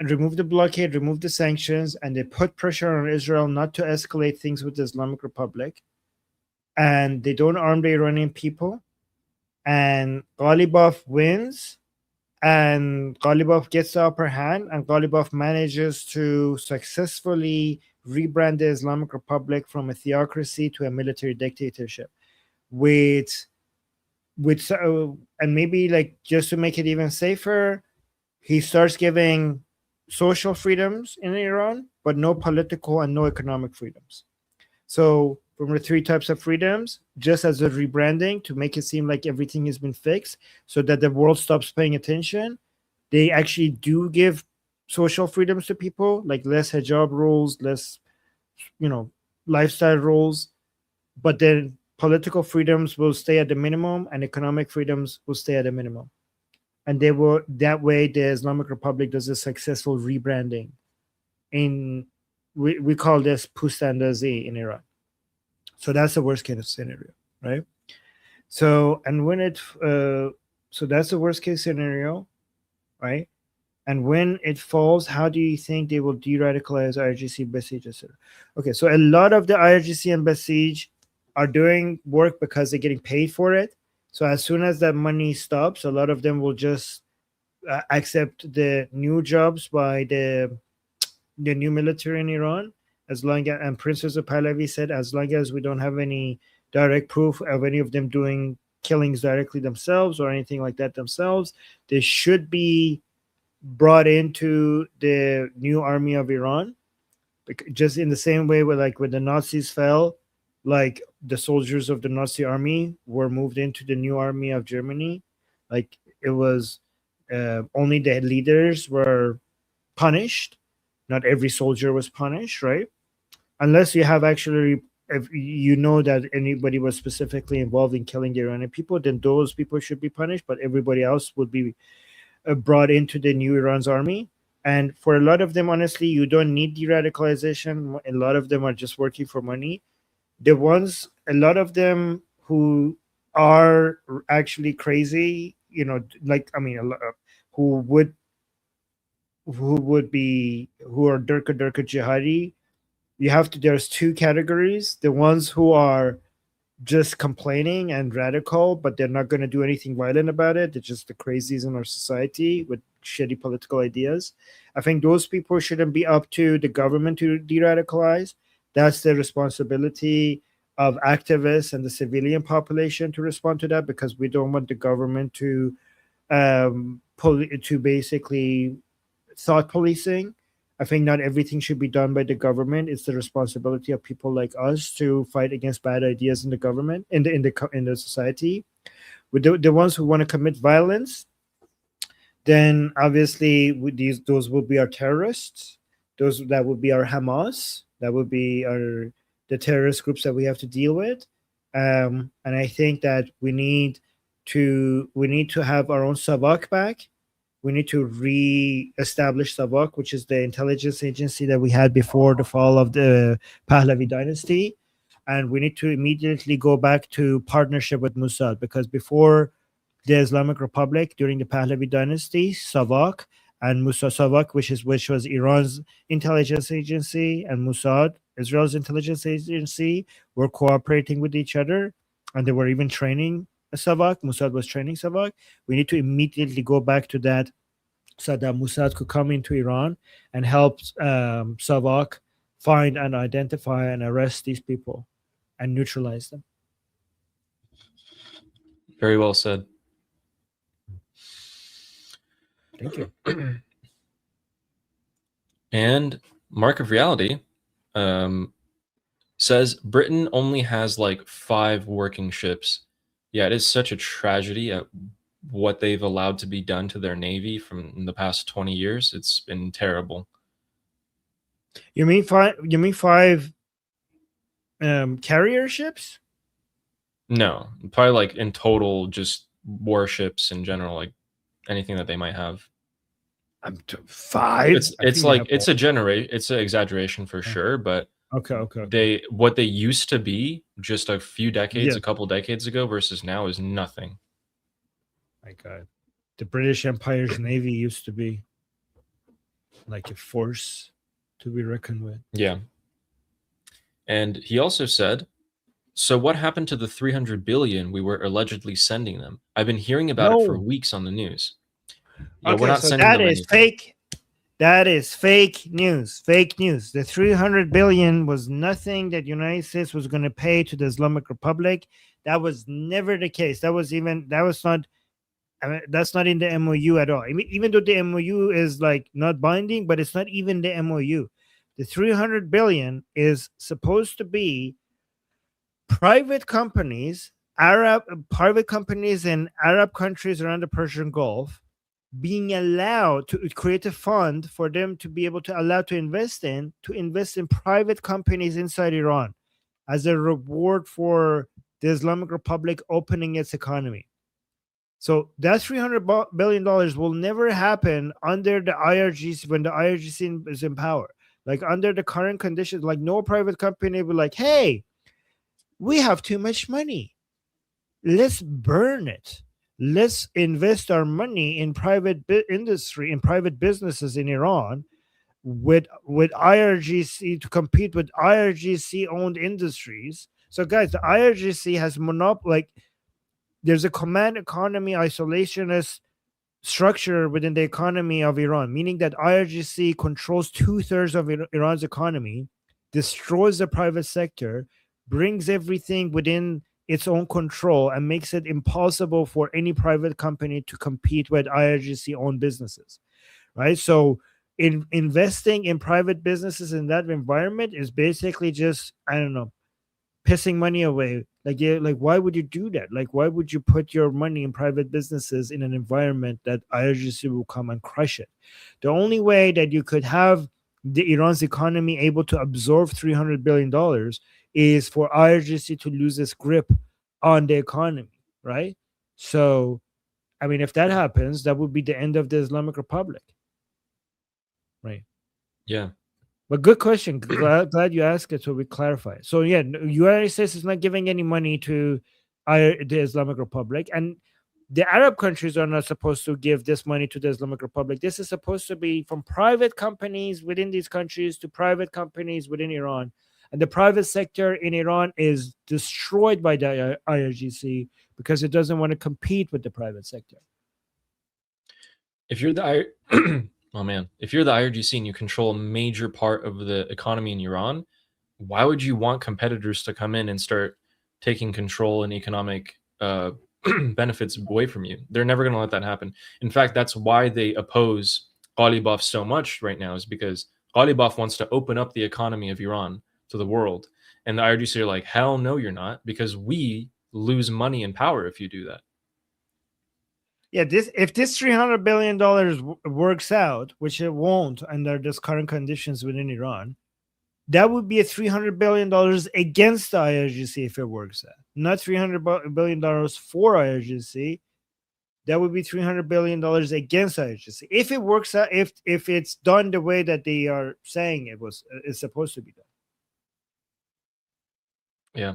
remove the blockade, remove the sanctions, and they put pressure on Israel not to escalate things with the Islamic Republic, and they don't arm the Iranian people, and Ghalibaf wins, and Ghalibaf gets the upper hand, and Ghalibaf manages to successfully rebrand the Islamic Republic from a theocracy to a military dictatorship, with and maybe, like, just to make it even safer, he starts giving social freedoms in Iran, but no political and no economic freedoms. So from the three types of freedoms, just as a rebranding to make it seem like everything has been fixed so that the world stops paying attention, they actually do give social freedoms to people, like less hijab rules, less, lifestyle rules, but then political freedoms will stay at the minimum and economic freedoms will stay at the minimum. And they will, that way the Islamic Republic does a successful rebranding. We call this Pustandazi in Iran. So that's the worst case scenario, right? So, and when so that's the worst case scenario, right? And when it falls, how do you think they will de-radicalize IRGC, Basij, etc.? Okay, so a lot of the IRGC and Basij are doing work because they're getting paid for it. So as soon as that money stops, a lot of them will just accept the new jobs by the new military in Iran, as long as, and Prince Reza Pahlavi said, as long as we don't have any direct proof of any of them doing killings directly themselves or anything like that themselves, they should be brought into the new army of Iran. Just in the same way with, like, when the Nazis fell, like the soldiers of the Nazi army were moved into the new army of Germany. Like, it was only the leaders were punished. Not every soldier was punished, right? Unless you have actually, if you know that anybody was specifically involved in killing the Iranian people, then those people should be punished, but everybody else would be brought into the new Iran's army. And for a lot of them, honestly, you don't need de-radicalization. A lot of them are just working for money. A lot of them who are actually crazy, who are Durka jihadi. There's two categories: the ones who are just complaining and radical, but they're not going to do anything violent about it. They're just the crazies in our society with shitty political ideas. I think those people shouldn't be up to the government to de-radicalize. That's the responsibility of activists and the civilian population to respond to that, because we don't want the government to basically thought policing. I think not everything should be done by the government. It's the responsibility of people like us to fight against bad ideas in the government, in the society. With the ones who want to commit violence, then obviously those will be our terrorists. That would be our Hamas. That would be the terrorist groups that we have to deal with. And I think that we need to have our own Savak back. We need to re-establish Savak, which is the intelligence agency that we had before the fall of the Pahlavi dynasty. And we need to immediately go back to partnership with Mossad, because before the Islamic Republic, during the Pahlavi dynasty, Savak and Savak, which was Iran's intelligence agency, and Mossad, Israel's intelligence agency, were cooperating with each other, and they were even training Savak. Mossad was training Savak. We need to immediately go back to that, so that Mossad could come into Iran and help Savak find and identify and arrest these people and neutralize them. Very well said. Thank you. And Mark of Reality says Britain only has like 5 working ships. Yeah, it is such a tragedy at what they've allowed to be done to their navy from the past 20 years. It's been terrible. You mean 5 carrier ships? No, probably like in total, just warships in general, like anything that they might have. Five. It's like it's an exaggeration for sure, but okay. What they used to be just a few decades, Yeah. a couple decades ago versus now is nothing. My God, the British Empire's navy used to be like a force to be reckoned with. Yeah. And he also said, so what happened to the 300 billion we were allegedly sending them? I've been hearing about it for weeks on the news. Yeah, Okay, we're not so sending that them is anything. fake. That is fake news. Fake news. The 300 billion was nothing that United States was going to pay to the Islamic Republic. That was never the case. That's not in the MOU at all. I mean, even though the MOU is like not binding, but it's not even the MOU. The 300 billion is supposed to be private companies in Arab countries around the Persian Gulf being allowed to create a fund for them to be able to allow to invest in private companies inside Iran as a reward for the Islamic Republic opening its economy. So that $300 billion will never happen under the IRGC when the IRGC is in power. Like under the current conditions, like no private company will like, hey, we have too much money. Let's burn it. Let's invest our money in private industry, in private businesses in Iran with IRGC to compete with IRGC owned industries. So guys, the IRGC has like there's a command economy isolationist structure within the economy of Iran, meaning that IRGC controls 2/3 of Iran's economy, destroys the private sector, brings everything within its own control, and makes it impossible for any private company to compete with IRGC owned businesses, right? So investing in private businesses in that environment is basically just, I don't know, pissing money away. Like why would you do that? Like, why would you put your money in private businesses in an environment that IRGC will come and crush it? The only way that you could have the Iran's economy able to absorb $300 billion is for IRGC to lose its grip on the economy, right? So, I mean, if that happens, that would be the end of the Islamic Republic, right? Yeah. But good question. Glad you asked it so we clarify. So yeah, United States is not giving any money to the Islamic Republic, and the Arab countries are not supposed to give this money to the Islamic Republic. This is supposed to be from private companies within these countries to private companies within Iran. And the private sector in Iran is destroyed by the IRGC because it doesn't want to compete with the private sector. If you're the oh man, if you're the IRGC and you control a major part of the economy in Iran, why would you want competitors to come in and start taking control and economic benefits away from you? They're never going to let that happen. In fact, that's why they oppose Ghalibaf so much right now, is because Ghalibaf wants to open up the economy of Iran to the world. And the IRGC are like, hell no, you're not, because we lose money and power if you do that. Yeah, if this $300 billion works out, which it won't under this current conditions within Iran, that would be a $300 billion against the IRGC if it works out. Not $300 billion for IRGC. That would be $300 billion against IRGC. If it works out, if it's done the way that they are saying it's supposed to be done. Yeah.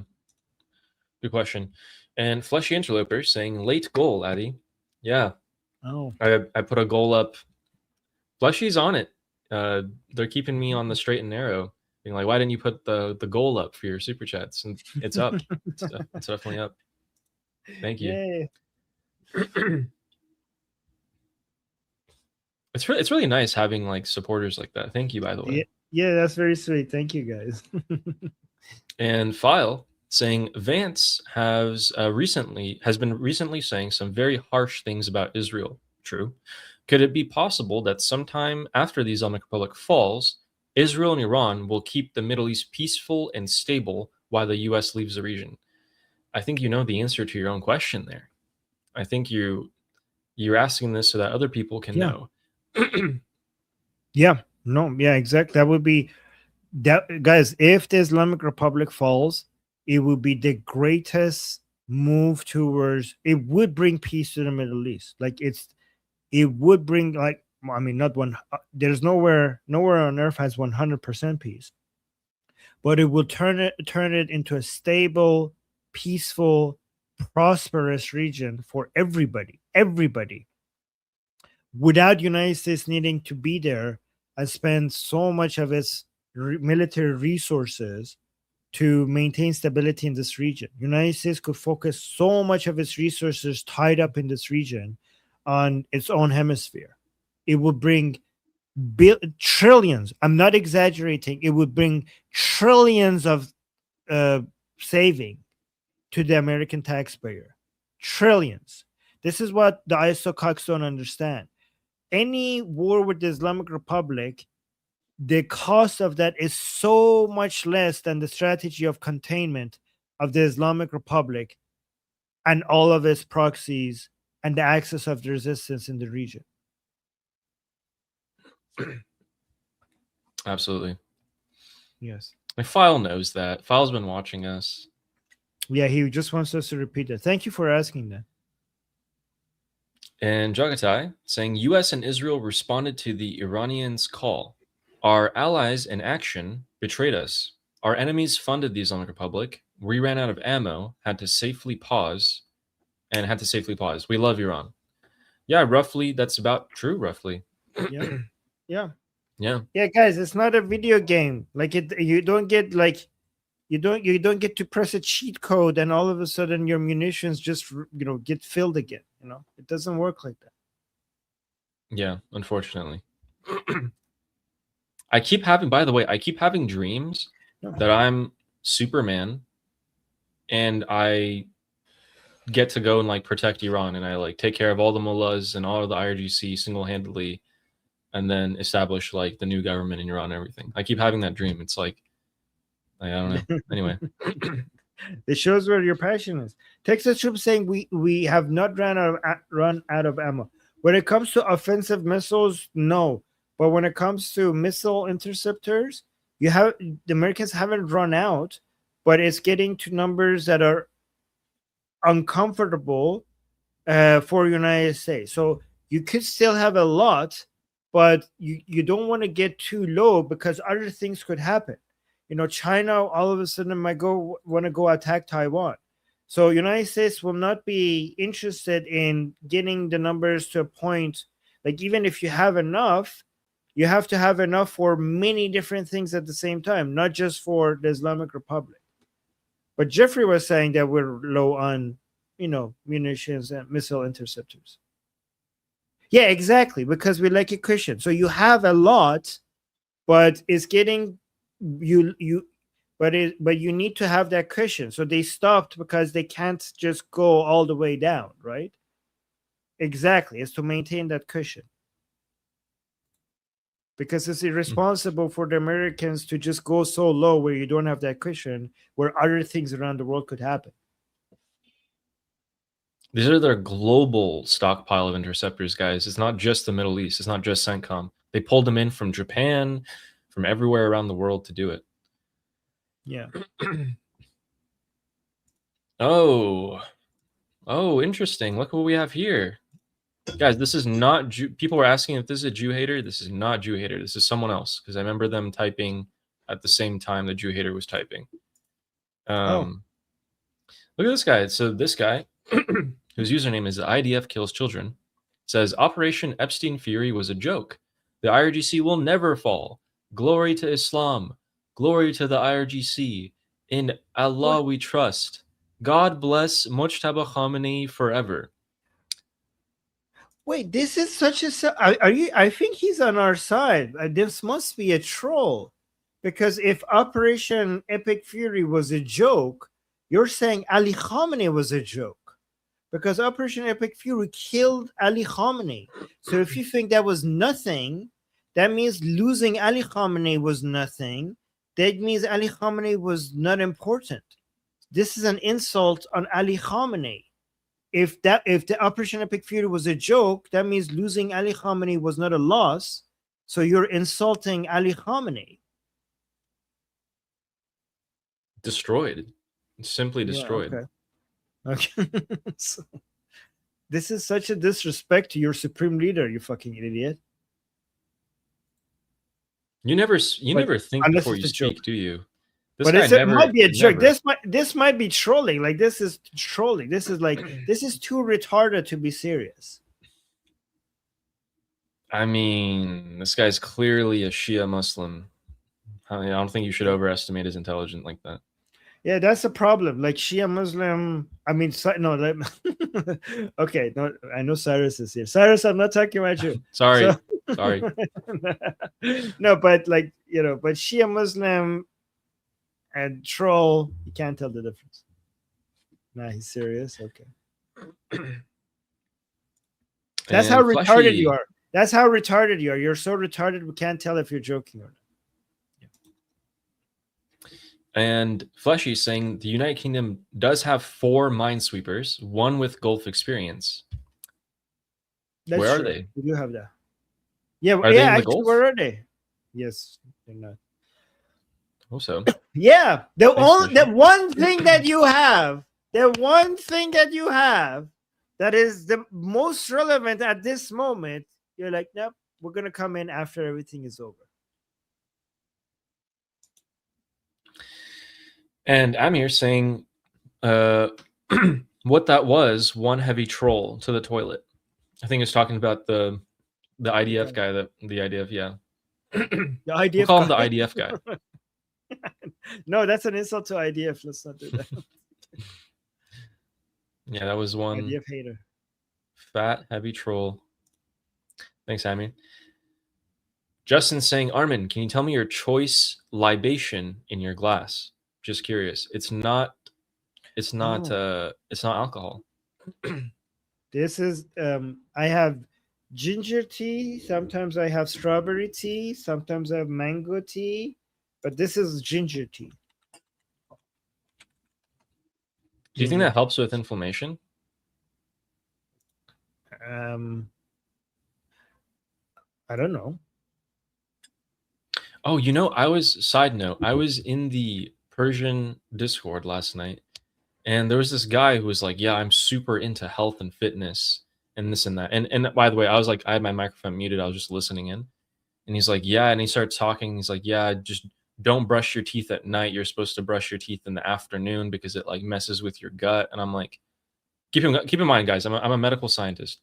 Good question. And Fleshy Interloper saying late goal, Addy. Yeah. Oh. I put a goal up. Fleshy's on it. They're keeping me on the straight and narrow. Being like, why didn't you put the goal up for your super chats? And it's up. It's definitely up. Thank you. Yay. It's really nice having like supporters like that. Thank you, by the way. Yeah, that's very sweet. Thank you, guys. And File saying Vance has been recently saying some very harsh things about Israel. True. Could it be possible that sometime after the Islamic Republic falls, Israel and Iran will keep the Middle East peaceful and stable while the U.S. leaves the region? I think you know the answer to your own question there. I think you're asking this so that other people can know. Yeah. No. Yeah. Exactly. That would be that, guys. If the Islamic Republic falls, it would be the greatest move towards, it would bring peace to the Middle East. Like it would bring, like, I mean, not one, there's nowhere on earth has 100% peace, but it will turn it into a stable, peaceful, prosperous region for everybody, without United States needing to be there and spend so much of its military resources to maintain stability in this region. United States could focus so much of its resources tied up in this region on its own hemisphere. It would bring trillions. I'm not exaggerating. It would bring trillions of saving to the American taxpayer. Trillions. This is what the ISO-COX don't understand. Any war with the Islamic Republic, the cost of that is so much less than the strategy of containment of the Islamic Republic and all of its proxies and the axis of the resistance in the region. Absolutely. Yes. My File knows that. File's been watching us. Yeah, he just wants us to repeat that. Thank you for asking that. And Jagatai saying US and Israel responded to the Iranians' call. Our allies in action betrayed us. Our enemies funded the Islamic Republic. We ran out of ammo, had to safely pause. We love Iran. Yeah, roughly, that's about true, roughly. Yeah. Yeah. Yeah. Yeah, guys, it's not a video game. Like you don't get get to press a cheat code and all of a sudden your munitions just get filled again. It doesn't work like that. Yeah, unfortunately. I keep having dreams that I'm Superman and I get to go and like protect Iran, and I like take care of all the mullahs and all of the IRGC single-handedly, and then establish like the new government in Iran and everything. I keep having that dream. It's like I don't know. Anyway. It shows where your passion is. Texas troops saying we have not run out of ammo. When it comes to offensive missiles, no. But when it comes to missile interceptors, the Americans haven't run out, but it's getting to numbers that are uncomfortable for United States. So you could still have a lot, but you don't want to get too low because other things could happen. China all of a sudden might want to go attack Taiwan. So United States will not be interested in getting the numbers to a point, like even if you have enough, you have to have enough for many different things at the same time, not just for the Islamic Republic. But Jeffrey was saying that we're low on, munitions and missile interceptors. Yeah, exactly, because we like a cushion. So you have a lot, but it's getting but you need to have that cushion. So they stopped because they can't just go all the way down, right? Exactly. It's to maintain that cushion. Because it's irresponsible for the Americans to just go so low where you don't have that cushion, where other things around the world could happen. These are their global stockpile of interceptors, guys. It's not just the Middle East. It's not just CENTCOM. They pulled them in from Japan, from everywhere around the world to do it. Yeah. Oh, interesting. Look what we have here. Guys, this is not Jew. People were asking if this is a Jew hater. This is not Jew hater. This is someone else, because I remember them typing at the same time the Jew hater was typing. Look at this guy. So this guy, whose username is IDF Kills Children, says Operation Epstein Fury was a joke. The IRGC will never fall. Glory to Islam. Glory to the IRGC. In Allah we trust. God bless Mujtaba Khamenei forever. Wait, this is such a... I think he's on our side. This must be a troll. Because if Operation Epic Fury was a joke, you're saying Ali Khamenei was a joke. Because Operation Epic Fury killed Ali Khamenei. So if you think that was nothing, that means losing Ali Khamenei was nothing. That means Ali Khamenei was not important. This is an insult on Ali Khamenei. If the Operation Epic Fury was a joke, that means losing Ali Khamenei was not a loss. So you're insulting Ali Khamenei. Destroyed. Simply destroyed. Yeah, okay. Okay. So, this is such a disrespect to your supreme leader, you fucking idiot. You never But think unless before it's you a joke. speak, do you? This But guy it might be a joke. never. This might be trolling. Like, this is trolling. This is like, this is too retarded to be serious. I mean, this guy's clearly a Shia Muslim. I don't think you should overestimate his intelligence like that. Yeah, that's the problem. Like, Shia Muslim. I mean, no. Okay, no. I know Cyrus is here. Cyrus, I'm not talking about you. Sorry. So- Sorry. No, but like, but Shia Muslim and troll, you can't tell the difference. Nah, he's serious. Okay. That's how And retarded Fleshy- you are. That's how retarded you are. You're so retarded we can't tell if you're joking or not. And Fleshy saying the United Kingdom does have 4 minesweepers, one with Gulf experience. That's Where are true. they? We do have that. Yeah, Are they in the actually, Gulf? where are they? Yes, they're not. Also, Yeah, the Fleshy. one thing that you have, that is the most relevant at this moment, you're like, nope, we're gonna come in after everything is over. And Amir saying what that was, one heavy troll to the toilet. I think it's talking about the IDF guy, the IDF, yeah. The IDF We'll call him the guy. IDF guy. No, that's an insult to IDF. Let's not do that. Yeah, that was one IDF hater. fat, heavy troll. Thanks, Amir. Justin saying, Armin, can you tell me your choice libation in your glass? Just curious. It's not alcohol. This is I have ginger tea, sometimes I have strawberry tea, sometimes I have mango tea, but this is ginger tea. Do you think that helps with inflammation? I don't know. Oh, side note, I was in the Persian Discord last night, and there was this guy who was like, yeah, I'm super into health and fitness and this and that. And by the way, I was like, I had my microphone muted. I was just listening in. And he's like, yeah. And he started talking. He's like, yeah, just don't brush your teeth at night. You're supposed to brush your teeth in the afternoon because it like messes with your gut. And I'm like, keep in mind, guys, I'm a medical scientist.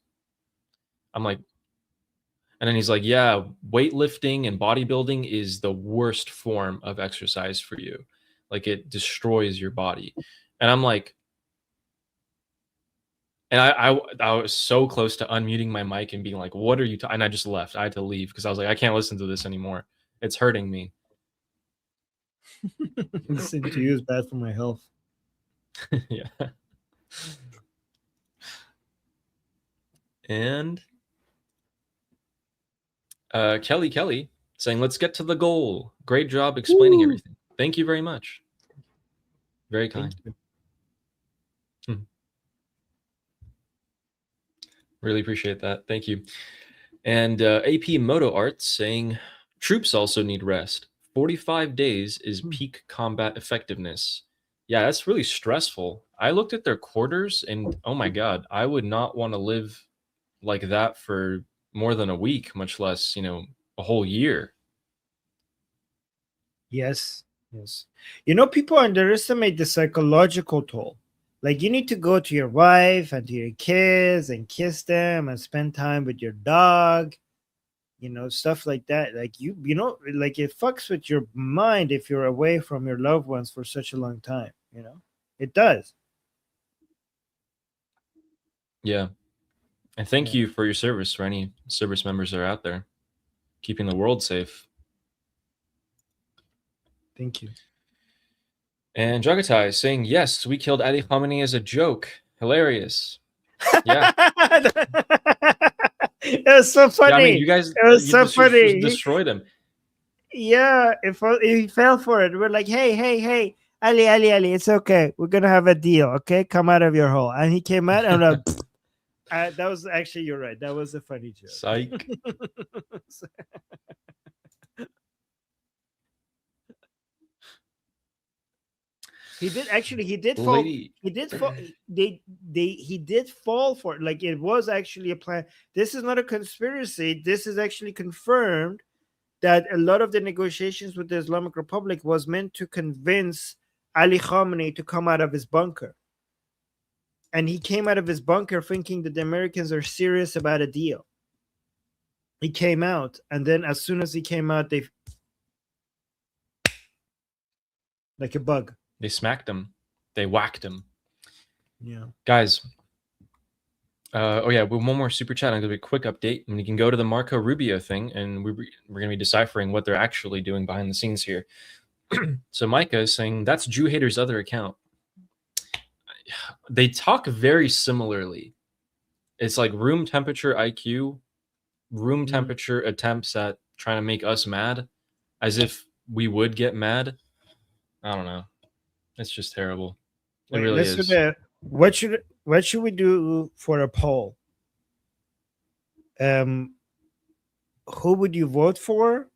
I'm like, and then he's like, yeah, weightlifting and bodybuilding is the worst form of exercise for you. Like, it destroys your body. And I'm like, and I was so close to unmuting my mic and being like, what are you and I just left. I had to leave because I was like, I can't listen to this anymore. It's hurting me. Listening to you is bad for my health. Yeah. And Kelly saying, let's get to the goal. Great job explaining everything. Thank you very much. Very kind. Really appreciate that. Thank you. And AP Moto Art saying, troops also need rest. 45 days is peak combat effectiveness. Yeah, that's really stressful. I looked at their quarters and oh my God, I would not want to live like that for more than a week, much less, a whole year. Yes. People underestimate the psychological toll. Like, you need to go to your wife and to your kids and kiss them and spend time with your dog, stuff like that. Like, like, it fucks with your mind if you're away from your loved ones for such a long time, it does. Yeah. And thank you for your service, for any service members that are out there, keeping the world safe. Thank you. And Jagatai is saying, yes, we killed Ali Khamenei as a joke. Hilarious. Yeah. It was so funny. Yeah, I mean, you guys, it was so funny. Destroyed him. Yeah, he fell for it. We're like, hey, Ali, it's okay. We're gonna have a deal, okay? Come out of your hole. And he came out, and I'm like, that was actually, you're right. That was a funny joke. Psych. He did actually. He did fall. Lady, He did fall. He did fall for it. Like, it was actually a plan. This is not a conspiracy. This is actually confirmed that a lot of the negotiations with the Islamic Republic was meant to convince Ali Khamenei to come out of his bunker. And he came out of his bunker thinking that the Americans are serious about a deal. He came out, and then as soon as he came out, they like a bug. they smacked him. They whacked him. Yeah. Guys, oh yeah, one more super chat. I'm going to do a quick update, and we can go to the Marco Rubio thing, and we're going to be deciphering what they're actually doing behind the scenes here. So Micah is saying, that's Jew Hater's other account. They talk very similarly. It's like room temperature IQ, room temperature attempts at trying to make us mad, as if we would get mad. I don't know. It's just terrible. It really is. What should we do for a poll? Who would you vote for?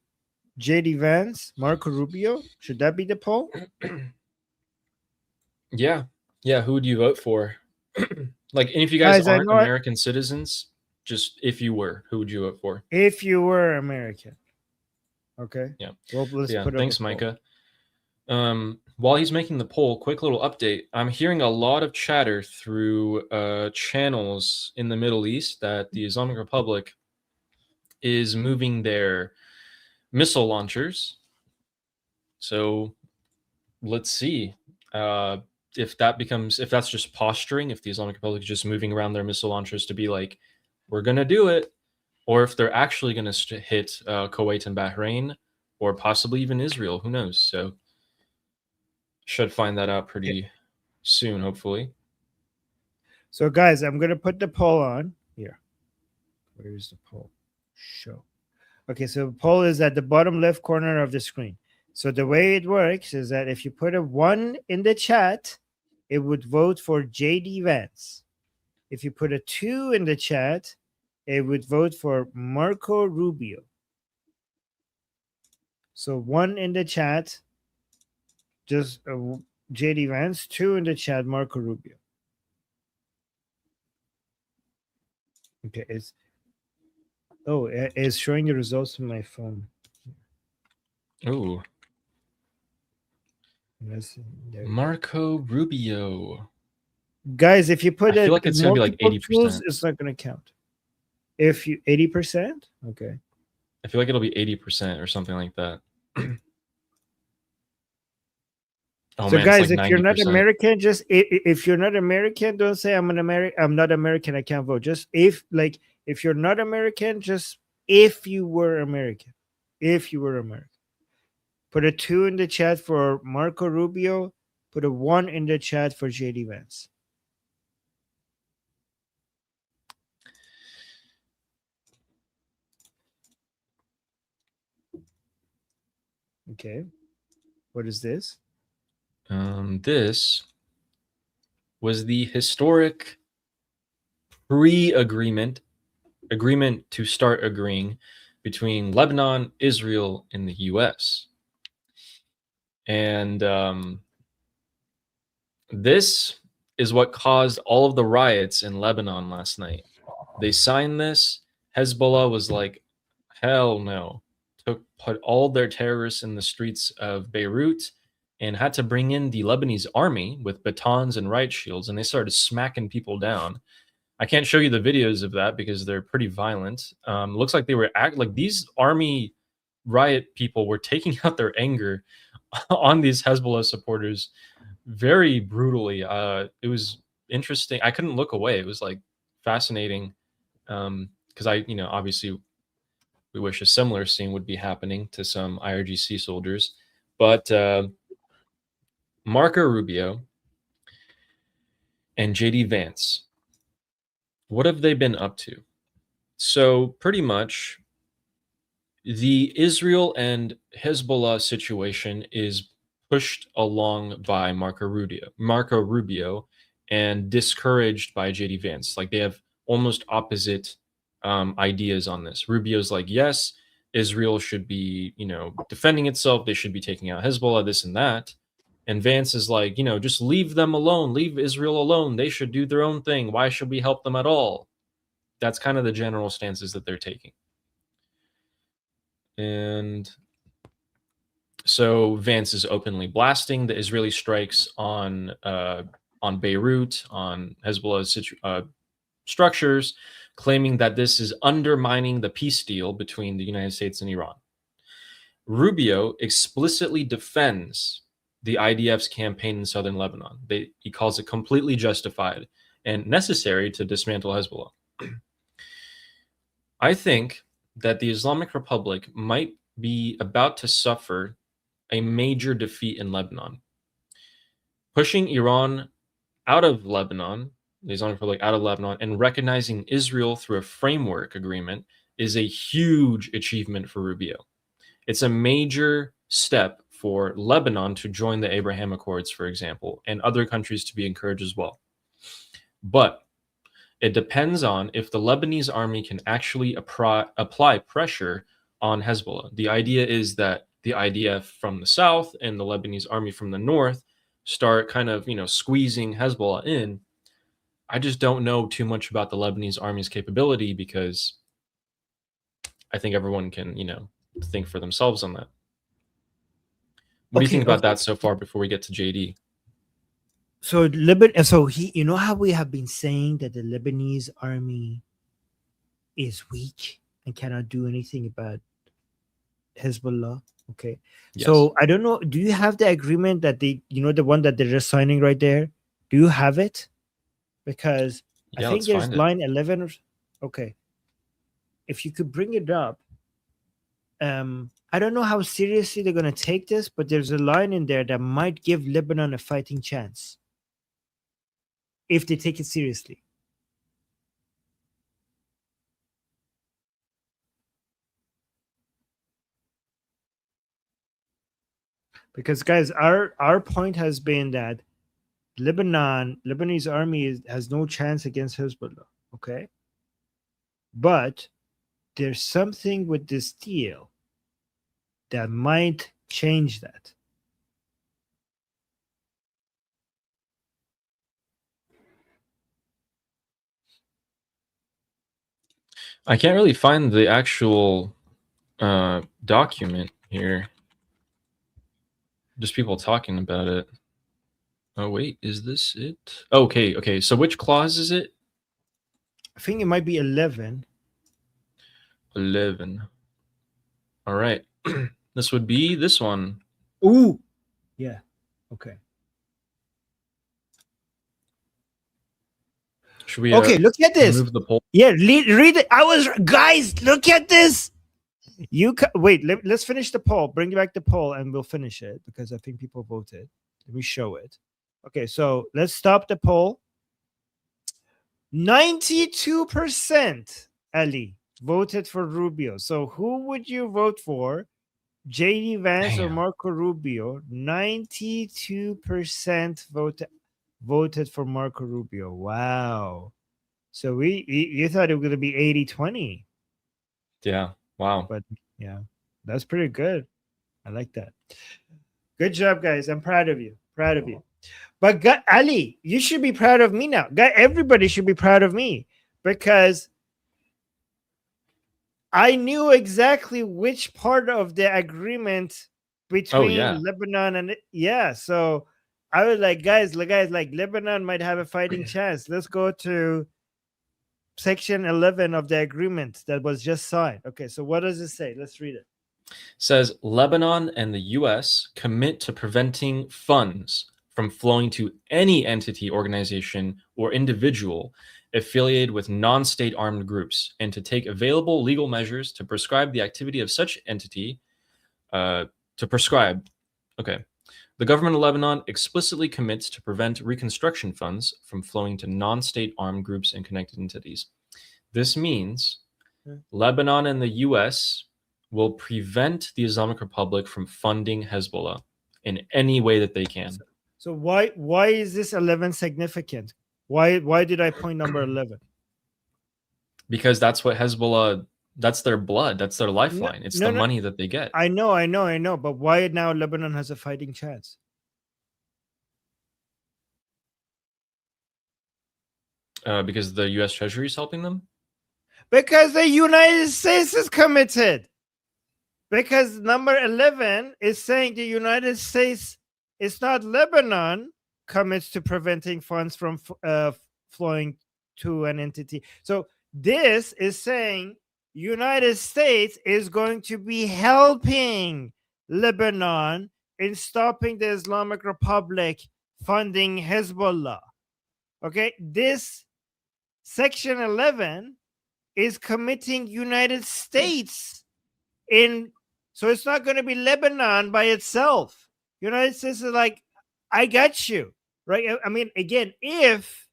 JD Vance, Marco Rubio? Should that be the poll? Yeah. Who would you vote for? Like, and if you guys aren't American citizens, just if you were, who would you vote for? If you were American. Okay. Yeah. Well, let's put thanks, Micah. While he's making the poll, quick little update. I'm hearing a lot of chatter through channels in the Middle East that the Islamic Republic is moving their missile launchers. So let's see if that's just posturing, if the Islamic Republic is just moving around their missile launchers to be like, we're going to do it, or if they're actually going to hit Kuwait and Bahrain, or possibly even Israel. Who knows? So should find that out pretty soon, hopefully. So guys, I'm going to put the poll on here. Where's the poll? Show. Okay, so the poll is at the bottom left corner of the screen. So the way it works is that if you put a 1 in the chat, it would vote for JD Vance. If you put a 2 in the chat, it would vote for Marco Rubio. So 1 in the chat, just JD Vance, 2 in the chat, Marco Rubio. Okay, it's showing the results on my phone. Ooh. Marco Rubio. Guys, if you put I feel like it's gonna be like 80%. It's not gonna count. If you 80%, okay. I feel like it'll be 80% or something like that. Oh, so man, guys, like if 90%. You're not American, if you're not American, don't say I'm not American, I can't vote. Just if you're not American, just if you were American. If you were American. Put a 2 in the chat for Marco Rubio. Put a 1 in the chat for JD Vance. Okay. What is this? This was the historic agreement to start agreeing between Lebanon, Israel, and the U.S. And this is what caused all of the riots in Lebanon last night. They signed this. Hezbollah was like, hell no. Put all their terrorists in the streets of Beirut and had to bring in the Lebanese army with batons and riot shields, and they started smacking people down. I can't show you the videos of that because they're pretty violent. Looks like they were these army riot people were taking out their anger on these Hezbollah supporters very brutally. It was interesting. I couldn't look away. It was like fascinating because obviously we wish a similar scene would be happening to some IRGC soldiers. But Marco Rubio and JD Vance, what have they been up to? So pretty much the Israel and Hezbollah situation is pushed along by Marco Rubio and discouraged by JD Vance. Like, they have almost opposite ideas on this. Rubio's like, yes, Israel should be, defending itself. They should be taking out Hezbollah, this and that. And Vance is like, just leave them alone. Leave Israel alone. They should do their own thing. Why should we help them at all? That's kind of the general stances that they're taking. And so Vance is openly blasting the Israeli strikes on Beirut, on Hezbollah's structures, claiming that this is undermining the peace deal between the United States and Iran. Rubio explicitly defends the IDF's campaign in southern Lebanon. He calls it completely justified and necessary to dismantle Hezbollah. I think that the Islamic Republic might be about to suffer a major defeat in Lebanon. Pushing Iran out of Lebanon, the Islamic Republic out of Lebanon, and recognizing Israel through a framework agreement is a huge achievement for Rubio. It's a major step for Lebanon to join the Abraham Accords, for example, and other countries to be encouraged as well. But it depends on if the Lebanese army can actually apply pressure on Hezbollah. The idea is that the IDF from the south and the Lebanese army from the north start kind of, squeezing Hezbollah in. I just don't know too much about the Lebanese army's capability because I think everyone can, think for themselves on that. What do you think about that so far before we get to JD? So how we have been saying that the Lebanese army is weak and cannot do anything about Hezbollah. Okay. Yes. So I don't know. Do you have the agreement that the one that they're just signing right there? Do you have it? Because I think there's line 11. Okay. If you could bring it up. I don't know how seriously they're going to take this, but there's a line in there that might give Lebanon a fighting chance if they take it seriously. Because, guys, our point has been that Lebanese army has no chance against Hezbollah, okay? But there's something with this deal that might change that. I can't really find the actual document here. Just people talking about it. Oh, wait, is this it? Okay. So which clause is it? I think it might be 11. 11. All right. This would be this one. Ooh. Yeah. Okay. Should we look at this. Remove the poll? Yeah, read it. Guys, look at this. Wait, let's finish the poll. Bring back the poll and we'll finish it because I think people voted. Let me show it. Okay, so let's stop the poll. 92%, Ali, voted for Rubio. So who would you vote for? JD Vance or Marco Rubio? 92% voted for Marco Rubio. Wow. So you thought it was going to be 80-20. Yeah. Wow. But yeah, that's pretty good. I like that. Good job, guys. I'm proud of you. But Ali, you should be proud of me now. Everybody should be proud of me because I knew exactly which part of the agreement between Lebanon and so I was like, guys, like Lebanon might have a fighting chance. Let's go to section 11 of the agreement that was just signed. Okay, so what does it say? Let's read it. It says Lebanon and the U.S. commit to preventing funds from flowing to any entity, organization, or individual affiliated with non-state armed groups, and to take available legal measures to prescribe the activity of such entity. The government of Lebanon explicitly commits to prevent reconstruction funds from flowing to non-state armed groups and connected entities. This means Lebanon and the U.S. will prevent the Islamic Republic from funding Hezbollah in any way that they can. So why is this 11 significant? Why did I point number 11? Because that's what Hezbollah, that's their blood, that's their lifeline. It's the money that they get. I know. But why now Lebanon has a fighting chance? Because the U.S. Treasury is helping them? Because the United States is committed. Because number 11 is saying the United States, it's not Lebanon, commits to preventing funds from flowing to an entity. So this is saying United States is going to be helping Lebanon in stopping the Islamic Republic funding Hezbollah. Okay, this section 11 is committing United States in, so it's not going to be Lebanon by itself. United States is like, I got you, right? I mean, again, if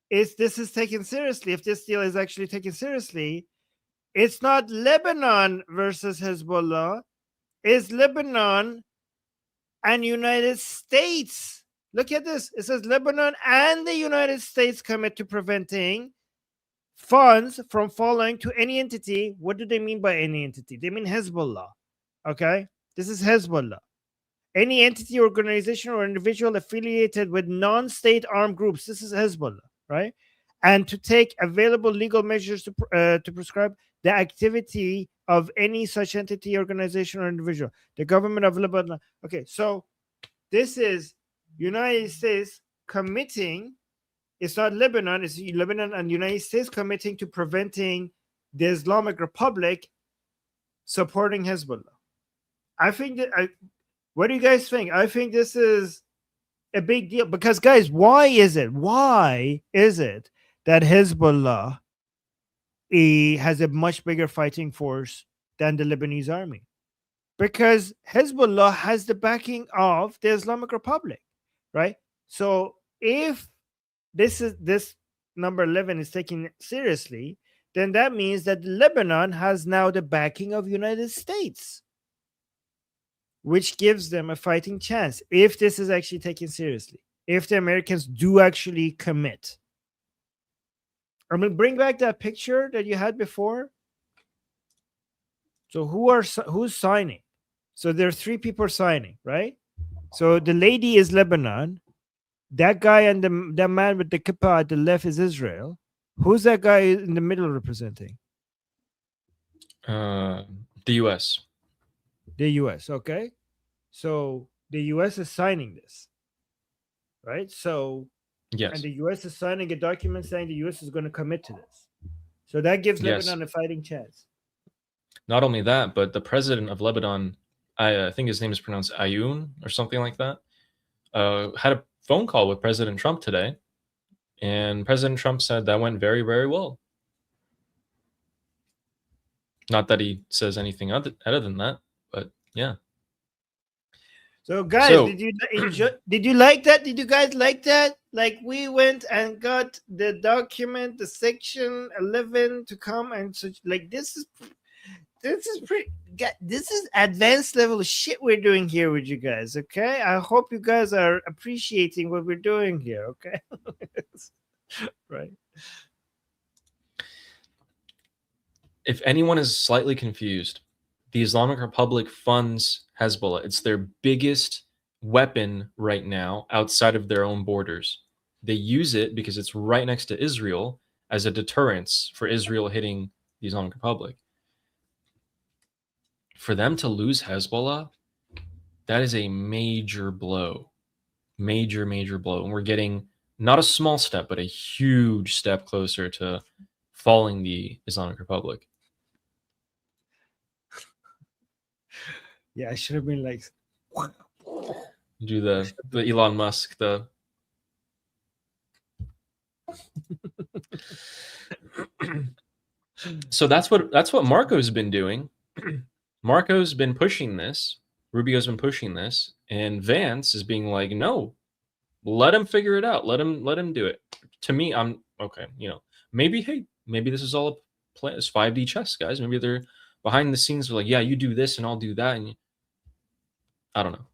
this is taken seriously, if this deal is actually taken seriously, it's not Lebanon versus Hezbollah, it's Lebanon and United States. Look at this. It says Lebanon and the United States commit to preventing funds from falling to any entity. What do they mean by any entity? They mean Hezbollah. Okay? This is Hezbollah. Any entity, organization, or individual affiliated with non-state armed groups. This is Hezbollah, right? And to take available legal measures to prescribe the activity of any such entity, organization, or individual. The government of Lebanon. Okay, so this is United States committing. It's not Lebanon, it's Lebanon and United States committing to preventing the Islamic Republic supporting Hezbollah. I think that, what do you guys think? I think this is a big deal because, guys, why is it that Hezbollah has a much bigger fighting force than the Lebanese army? Because Hezbollah has the backing of the Islamic Republic, right? So if this number 11 is taken seriously, then that means that Lebanon has now the backing of United States, which gives them a fighting chance if this is actually taken seriously, if the Americans do actually commit. I'm going to bring back that picture that you had before. So who's signing? So there are 3 people signing, right? So the lady is Lebanon. That guy and that man with the kippah at the left is Israel. Who's that guy in the middle representing? The U.S. The U.S. Okay. So the U.S. is signing this, right? So yes, and the U.S. is signing a document saying the U.S. is going to commit to this. So that gives Lebanon a fighting chance. Not only that, but the president of Lebanon, I think his name is pronounced Ayoun or something like that, had a phone call with President Trump today, and President Trump said that went very, very well. Not that he says anything other than that, but yeah. So guys, did you like that? Did you guys like that? Like, we went and got the document, the section 11 to come, and such. Like, this is pretty. This is advanced level of shit we're doing here with you guys. Okay, I hope you guys are appreciating what we're doing here. Okay, right. If anyone is slightly confused, the Islamic Republic funds Hezbollah. It's their biggest weapon right now outside of their own borders. They use it because it's right next to Israel as a deterrence for Israel hitting the Islamic Republic. For them to lose Hezbollah, that is a major blow. Major, major blow. And we're getting not a small step, but a huge step closer to falling the Islamic Republic. Yeah, I should have been like, do the Elon Musk, the So that's what Marco's been doing. Marco's been pushing this. Rubio's been pushing this, and Vance is being like, no, let him figure it out. Let him do it. To me, I'm okay. Maybe this is all a play. It's 5D chess, guys. Maybe they're behind the scenes. They're like, yeah, you do this and I'll do that. And I don't know.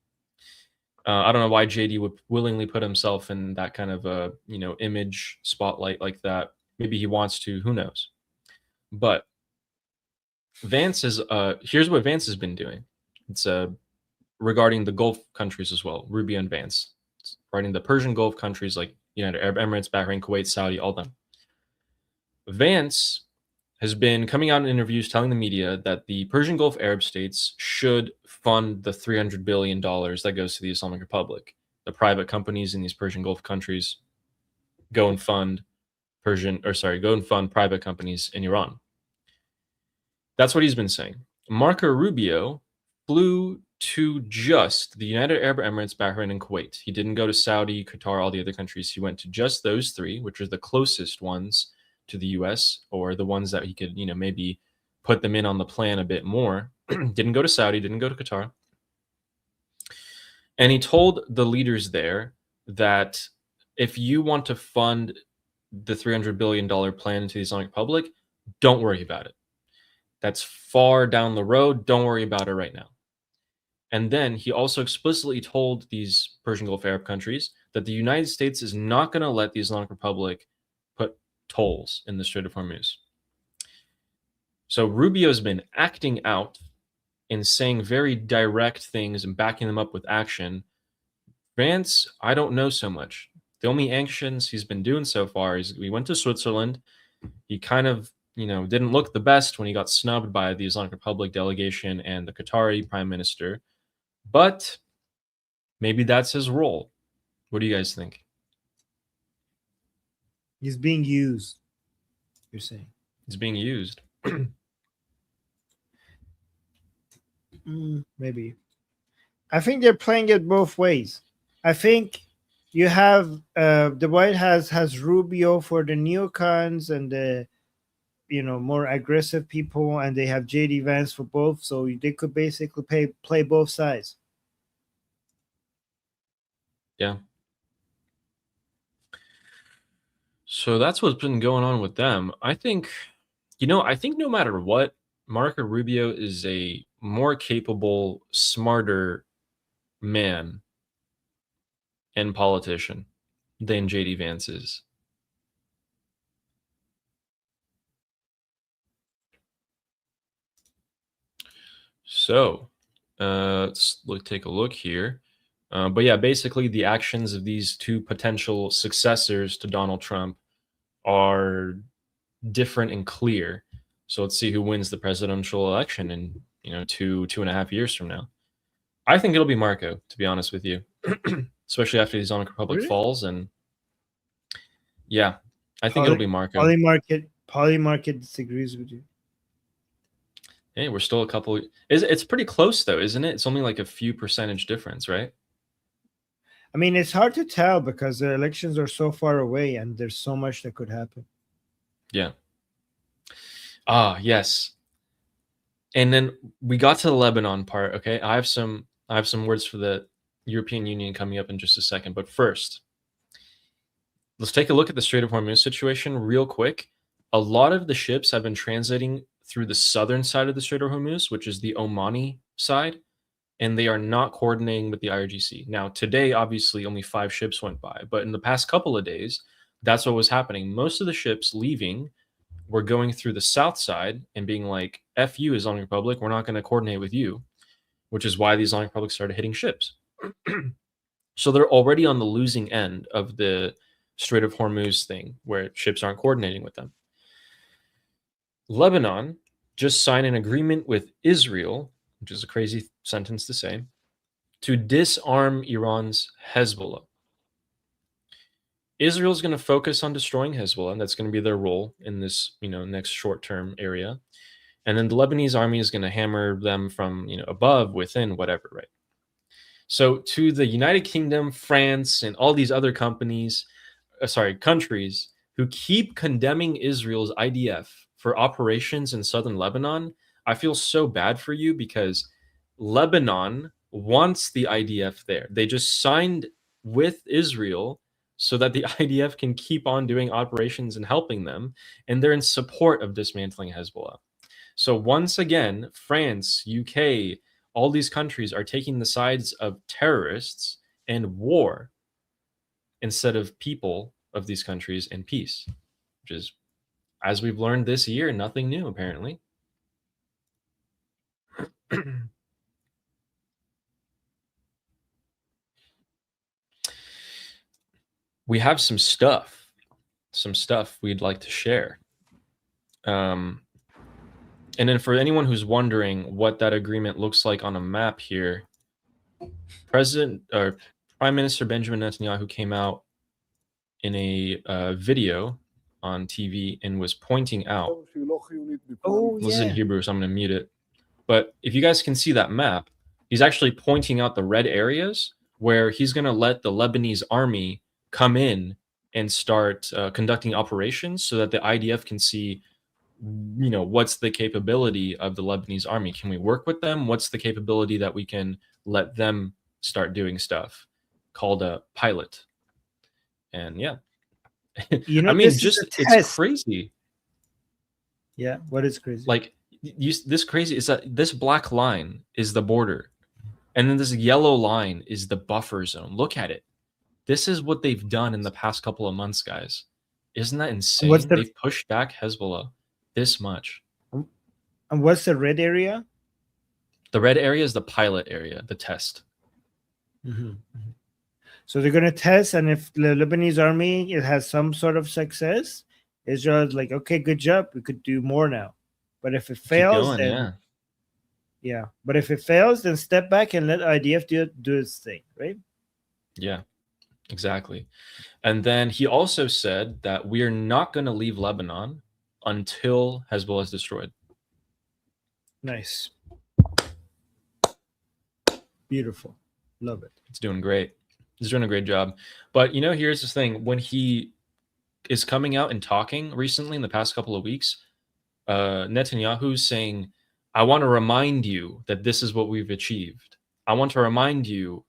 I don't know why JD would willingly put himself in that kind of a image spotlight like that. Maybe he wants to. Who knows? But Vance is here's what Vance has been doing. It's regarding the Gulf countries as well. Rubio and Vance, it's regarding the Persian Gulf countries like United Arab Emirates, Bahrain, Kuwait, Saudi, all them. Vance has been coming out in interviews telling the media that the Persian Gulf Arab states should fund the $300 billion that goes to the Islamic Republic. The private companies in these Persian Gulf countries go and fund private companies in Iran. That's what he's been saying. Marco Rubio flew to just the United Arab Emirates, Bahrain, and Kuwait. He didn't go to Saudi, Qatar, all the other countries. He went to just those three, which are the closest ones to the US, or the ones that he could, maybe put them in on the plan a bit more. Didn't go to Saudi, didn't go to Qatar. And he told the leaders there that if you want to fund the $300 billion plan into the Islamic Republic, don't worry about it. That's far down the road. Don't worry about it right now. And then he also explicitly told these Persian Gulf Arab countries that the United States is not going to let the Islamic Republic put tolls in the Strait of Hormuz. So Rubio's been acting out and saying very direct things and backing them up with action. Vance, I don't know so much. The only actions he's been doing so far is we went to Switzerland. He kind of, didn't look the best when he got snubbed by the Islamic Republic delegation and the Qatari prime minister. But maybe that's his role. What do you guys think? He's being used, you're saying. He's being used. Maybe. I think they're playing it both ways. I think you have the White House has Rubio for the neocons and the more aggressive people, and they have JD Vance for both, so they could basically play both sides. Yeah. So that's what's been going on with them. I think no matter what, Marco Rubio is a more capable, smarter man and politician than JD Vance is. So let's take a look here. But yeah, basically the actions of these two potential successors to Donald Trump are different and clear. So let's see who wins the presidential election in 2.5 years from now. I think it'll be Marco, to be honest with you, especially after the Islamic Republic falls. And yeah, I think it'll be Marco. Polymarket disagrees with you. Hey, we're still a couple. It's pretty close though, isn't it? It's only like a few percentage difference, right? I mean, it's hard to tell because the elections are so far away and there's so much that could happen. Yeah. Yes. And then we got to the Lebanon part. Okay, I have some words for the European Union coming up in just a second. But first, let's take a look at the Strait of Hormuz situation real quick. A lot of the ships have been transiting through the southern side of the Strait of Hormuz, which is the Omani side, and they are not coordinating with the IRGC. Now, today, obviously, only 5 ships went by, but in the past couple of days, that's what was happening. Most of the ships leaving were going through the south side and being like, F you, Islamic Republic, we're not going to coordinate with you, which is why the Islamic Republic started hitting ships. So they're already on the losing end of the Strait of Hormuz thing, where ships aren't coordinating with them. Lebanon just signed an agreement with Israel, which is a crazy sentence to say, to disarm Iran's Hezbollah. Israel is going to focus on destroying Hezbollah, and that's going to be their role in this, next short-term area. And then the Lebanese army is going to hammer them from, above, within, whatever, right? So to the United Kingdom, France, and all these other countries who keep condemning Israel's IDF for operations in southern Lebanon, I feel so bad for you because Lebanon wants the IDF there. They just signed with Israel so that the IDF can keep on doing operations and helping them, and they're in support of dismantling Hezbollah. So once again, France, UK, all these countries are taking the sides of terrorists and war instead of people of these countries in peace, which is, as we've learned this year, nothing new, apparently. We have some stuff we'd like to share. And then for anyone who's wondering what that agreement looks like on a map here, Prime Minister Benjamin Netanyahu came out in a video on TV and was pointing out. Oh, This is in yeah. Hebrew, so I'm going to mute it. But if you guys can see that map, he's actually pointing out the red areas where he's going to let the Lebanese army come in and start conducting operations so that the IDF can see, what's the capability of the Lebanese army? Can we work with them? What's the capability that we can let them start doing stuff, called a pilot? And yeah, I mean, This is just a it's test. crazy. Yeah, what is crazy? Like, this crazy is that this black line is the border, and then this yellow line is the buffer zone. Look at it. This is what they've done in the past couple of months, guys. Isn't that insane? What's the They've pushed back Hezbollah this much. and what's the red area? The red area is the pilot area, the test. So they're going to test, and if the Lebanese army it has some sort of success, Israel's like, okay, good job, we could do more now. But if it fails, Keep going, yeah. But if it fails, then step back and let IDF do its thing, right? Yeah, exactly. And then he also said that we are not going to leave Lebanon until Hezbollah is destroyed. Nice. Beautiful. Love it. It's doing great. He's doing a great job. But, here's the thing. When he is coming out and talking recently in the past couple of weeks, Netanyahu's saying, I want to remind you that this is what we've achieved. I want to remind you,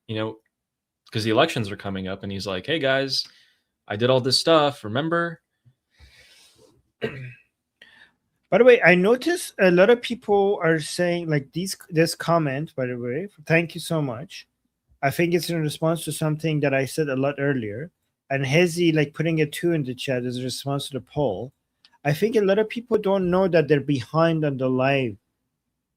because the elections are coming up, and he's like, hey, guys, I did all this stuff. Remember? By the way, I noticed a lot of people are saying like this comment, by the way, thank you so much. I think it's in response to something that I said a lot earlier. And Hezi like putting a 2 in the chat as a response to the poll. I think a lot of people don't know that they're behind on the live.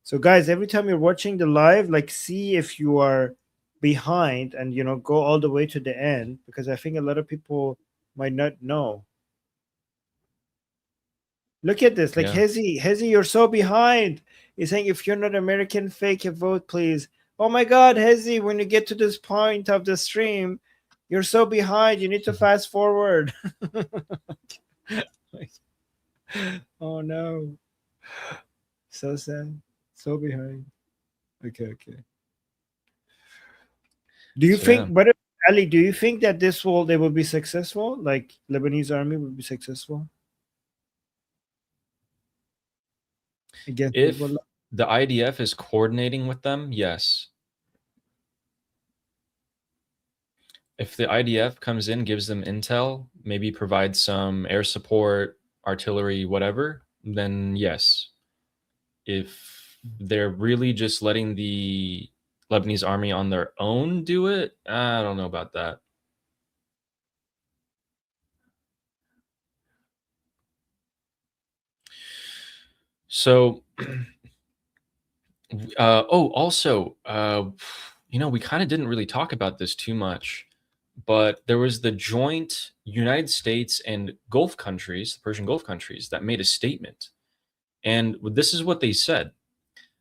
So guys, every time you're watching the live, like see if you are behind and go all the way to the end, because I think a lot of people might not know. Look at this, like Yeah. Hezi, you're so behind. He's saying, if you're not American, fake a vote, please. Oh my God, Hezi, when you get to this point of the stream, you're so behind. You need to fast forward. Oh no, so sad, so behind. Okay. Do you think? But Ali, do you think that they will be successful? Like Lebanese army will be successful? Again, if the IDF is coordinating with them, yes. If the IDF comes in, gives them intel, maybe provides some air support, artillery, whatever, then yes. If they're really just letting the Lebanese army on their own do it, I don't know about that. So, also, we kind of didn't really talk about this too much, but there was the joint United States and Gulf countries, the Persian Gulf countries, that made a statement. And this is what they said.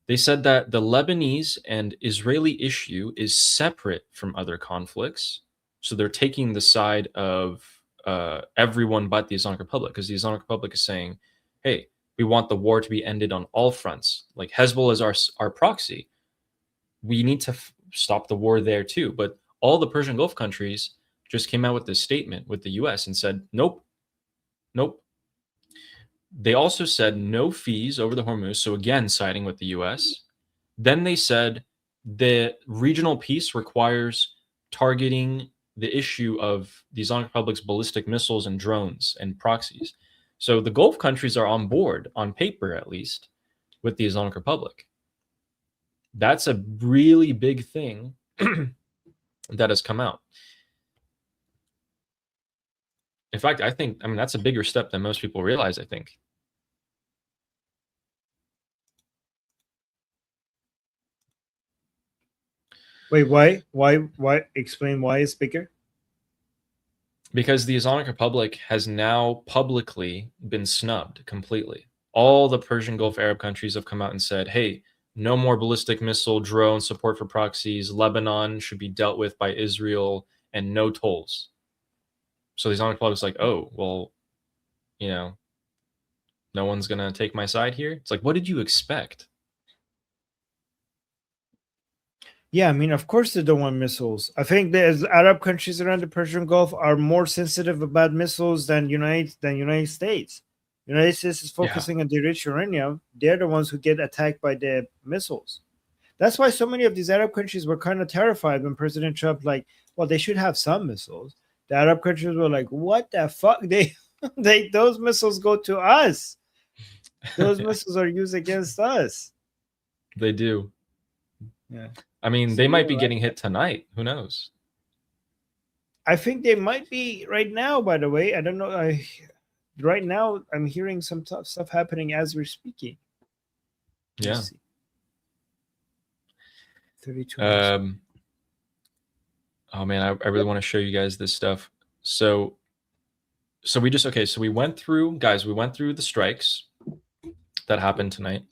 They said that the Lebanese and Israeli issue is separate from other conflicts. So they're taking the side of everyone but the Islamic Republic, because the Islamic Republic is saying, hey, we want the war to be ended on all fronts. Like Hezbollah is our proxy. We need to stop the war there too. But all the Persian Gulf countries just came out with this statement with the US and said, nope. They also said no fees over the Hormuz, so again, siding with the US. Then they said the regional peace requires targeting the issue of the Islamic Republic's ballistic missiles and drones and proxies. So the Gulf countries are on board, on paper at least, with the Islamic Republic. That's a really big thing that has come out. In fact, I mean, that's a bigger step than most people realize, I think. Wait, why? Explain why it's bigger? Because the Islamic Republic has now publicly been snubbed completely. All the Persian Gulf Arab countries have come out and said, hey, no more ballistic missile, drone support for proxies. Lebanon should be dealt with by Israel, and no tolls. So the Islamic Republic is like, oh, well, you know, no one's going to take my side here. It's like, what did you expect? Yeah, I mean, of course they don't want missiles. I think the Arab countries around the Persian Gulf are more sensitive about missiles than United States. United States is focusing on the rich uranium. They're the ones who get attacked by the missiles. That's why so many of these Arab countries were kind of terrified when President Trump, like, well, they should have some missiles. The Arab countries were like, what the fuck? Those missiles go to us. Those missiles are used against us. They do. Yeah. I mean, they might be getting hit tonight. Who knows? I think they might be right now, by the way. I don't know. Right now, I'm hearing some tough stuff happening as we're speaking. Yeah. 32. Oh man, I really want to show you guys this stuff. So we went through, guys, we went through the strikes that happened tonight.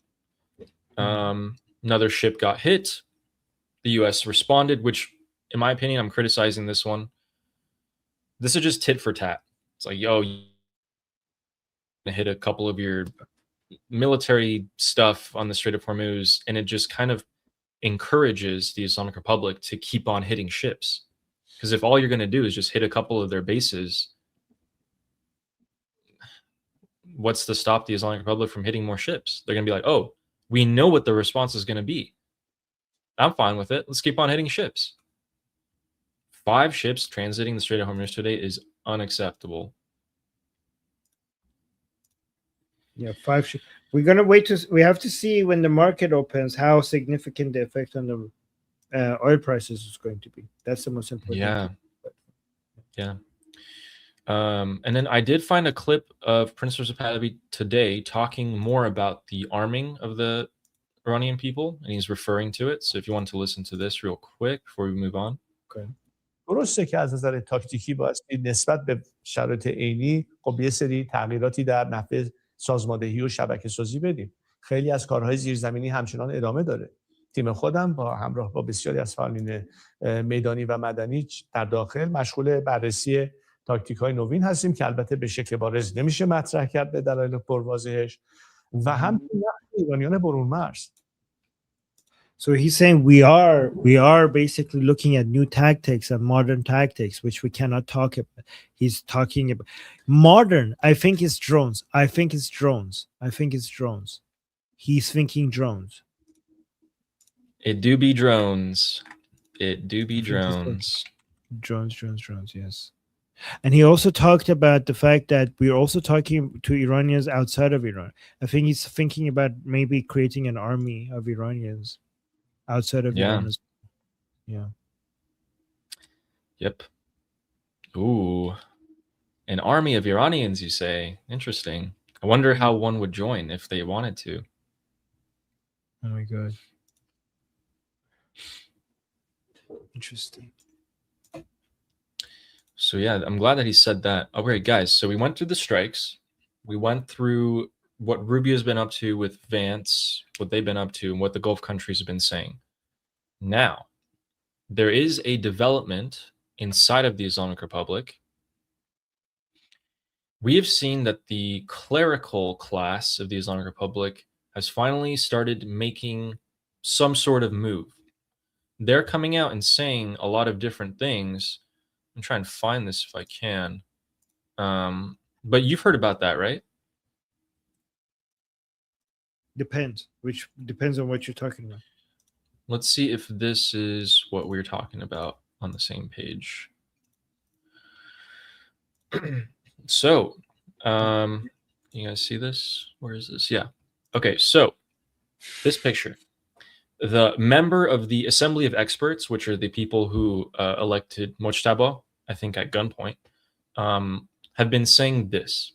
Another ship got hit. The US responded, which in my opinion, I'm criticizing this one. This is just tit for tat. It's like, yo, you hit a couple of your military stuff on the Strait of Hormuz, and it just kind of encourages the Islamic Republic to keep on hitting ships. Because if all you're going to do is just hit a couple of their bases, what's to stop the Islamic Republic from hitting more ships? They're going to be like, oh, we know what the response is going to be. I'm fine with it. Let's keep on hitting ships. 5 ships transiting the Strait of Hormuz today is unacceptable. Yeah, 5 ships. We're going to wait we have to see when the market opens how significant the effect on the oil prices is going to be. That's the most important. Yeah. Yeah. And then I did find a clip of Prince Reza Pahlavi today talking more about the arming of the Iranian people, and he's referring to it. So if you want to listen to this real quick before we move on. Okay. درسته که از نظر تاکتیکی بایستی نسبت به شرایط عینی خب یه سری تغییراتی در نحوه سازماندهی و شبکه سازی بدیم. خیلی از کارهای زیرزمینی همچنان ادامه داره. تیم خودم با همراه با بسیاری از فعالین میدانی و مدنی در داخل مشغول بررسی تاکتیک‌های نوین هستیم که البته به شکل بارز نمیشه مطرح کرد به دلایل پرواضحش و هم ایرانیان برون مرز. So he's saying we are basically looking at new tactics and modern tactics, which we cannot talk about. He's talking about modern. I think it's drones. He's thinking drones. It do be drones. Drones, yes. And he also talked about the fact that we're also talking to Iranians outside of Iran. I think he's thinking about maybe creating an army of Iranians outside of Iran. Yeah. Yep. Ooh. An army of Iranians, you say? Interesting. I wonder how one would join if they wanted to. Oh my God. Interesting. So yeah, I'm glad that he said that. Okay, guys, so we went through the strikes. We went through what Rubio's been up to with Vance, what they've been up to, and what the Gulf countries have been saying. Now, there is a development inside of the Islamic Republic. We have seen that the clerical class of the Islamic Republic has finally started making some sort of move. They're coming out and saying a lot of different things. I'm trying to find this if I can. But you've heard about that, right? Depends on what you're talking about. Let's see if this is what we're talking about on the same page. So, you guys see this? Where is this? Yeah. Okay, so this picture. The member of the Assembly of Experts, which are the people who elected Mojtaba, I think at gunpoint, have been saying this.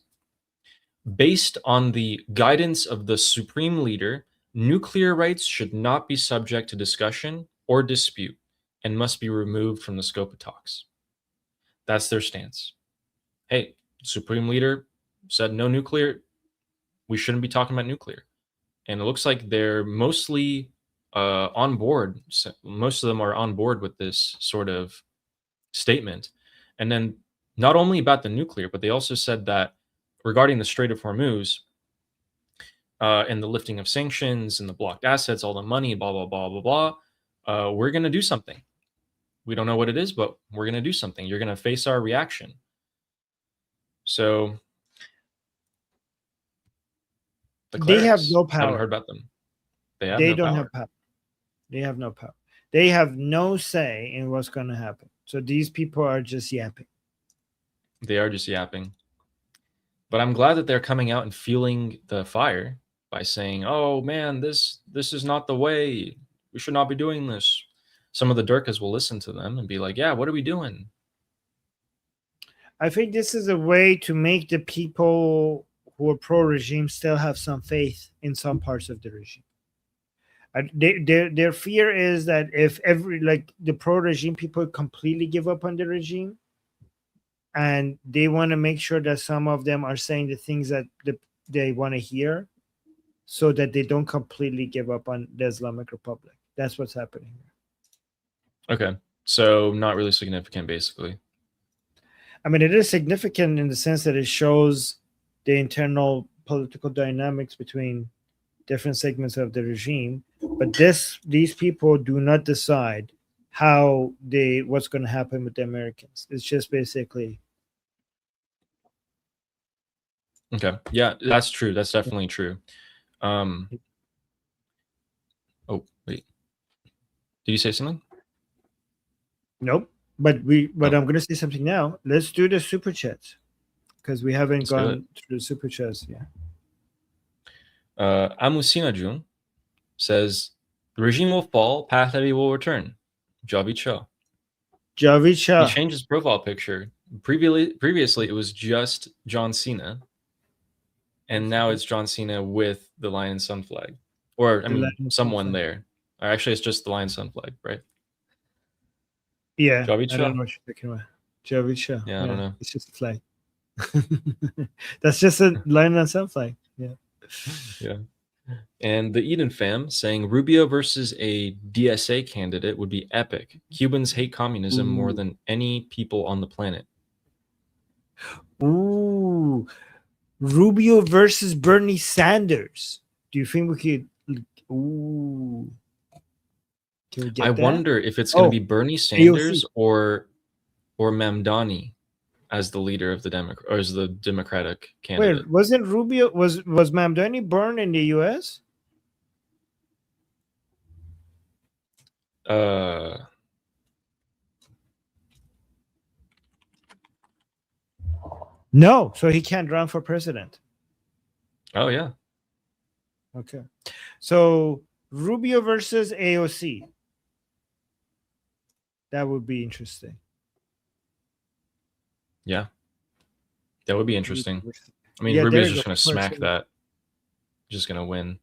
Based on the guidance of the Supreme Leader, nuclear rights should not be subject to discussion or dispute and must be removed from the scope of talks. That's their stance. hey, Supreme Leader said no nuclear. We shouldn't be talking about nuclear. And it looks like they're mostly on board. So most of them are on board with this sort of statement. And then not only about the nuclear, but they also said that regarding the Strait of Hormuz and the lifting of sanctions and the blocked assets, all the money, blah, blah, blah, blah, blah, we're going to do something. We don't know what it is, but we're going to do something. You're going to face our reaction. So they have no haven't power. heard about them. They don't have power. They have no power. They have no say in what's going to happen. So these people are just yapping. They are just yapping. But I'm glad that they're coming out and fueling the fire by saying, oh man, this is not the way. We should not be doing this. Some of the Durkas will listen to them and be like, yeah, what are we doing? I think this is a way to make the people who are pro-regime still have some faith in some parts of the regime. Their fear is that if the pro-regime people completely give up on the regime, and they want to make sure that some of them are saying the things that they want to hear, so that they don't completely give up on the Islamic Republic. That's what's happening here. Okay, so not really significant, basically. I mean, it is significant in the sense that it shows the internal political dynamics between different segments of the regime. But these people do not decide what's going to happen with the Americans. It's just basically. Okay. Yeah, that's true. That's definitely true. Oh, wait. Did you say something? Nope. But I'm going to say something now. Let's do the super chats because we haven't gone through the super chats yet. Amusina Jun says, the regime will fall, Pahlavi will return. Javid Shah. Javid Shah. He changed his profile picture. Previously, it was just John Cena. And now it's John Cena with the Lion Sun flag. Or, I mean, someone there. Or actually, it's just the Lion Sun flag, right? Yeah. Javid Shah. I don't know what you're thinking about. Javid Shah. Yeah, I don't know. It's just a flag. That's just a Lion Sun flag. Yeah. Yeah. And the Eden fam saying Rubio versus a DSA candidate would be epic. Cubans hate communism more than any people on the planet. Ooh. Rubio versus Bernie Sanders. Do you think we could? Ooh. Can we get that? Wonder if it's going to be Bernie Sanders or Mamdani as the leader of the or as the Democratic candidate. Wait, wasn't Rubio was Mamdani born in the U.S.? No, so he can't run for president. Oh yeah. Okay, so Rubio versus AOC. That would be interesting. Yeah, that would be interesting. I mean, Rubio's just going to smack that. Just going to win.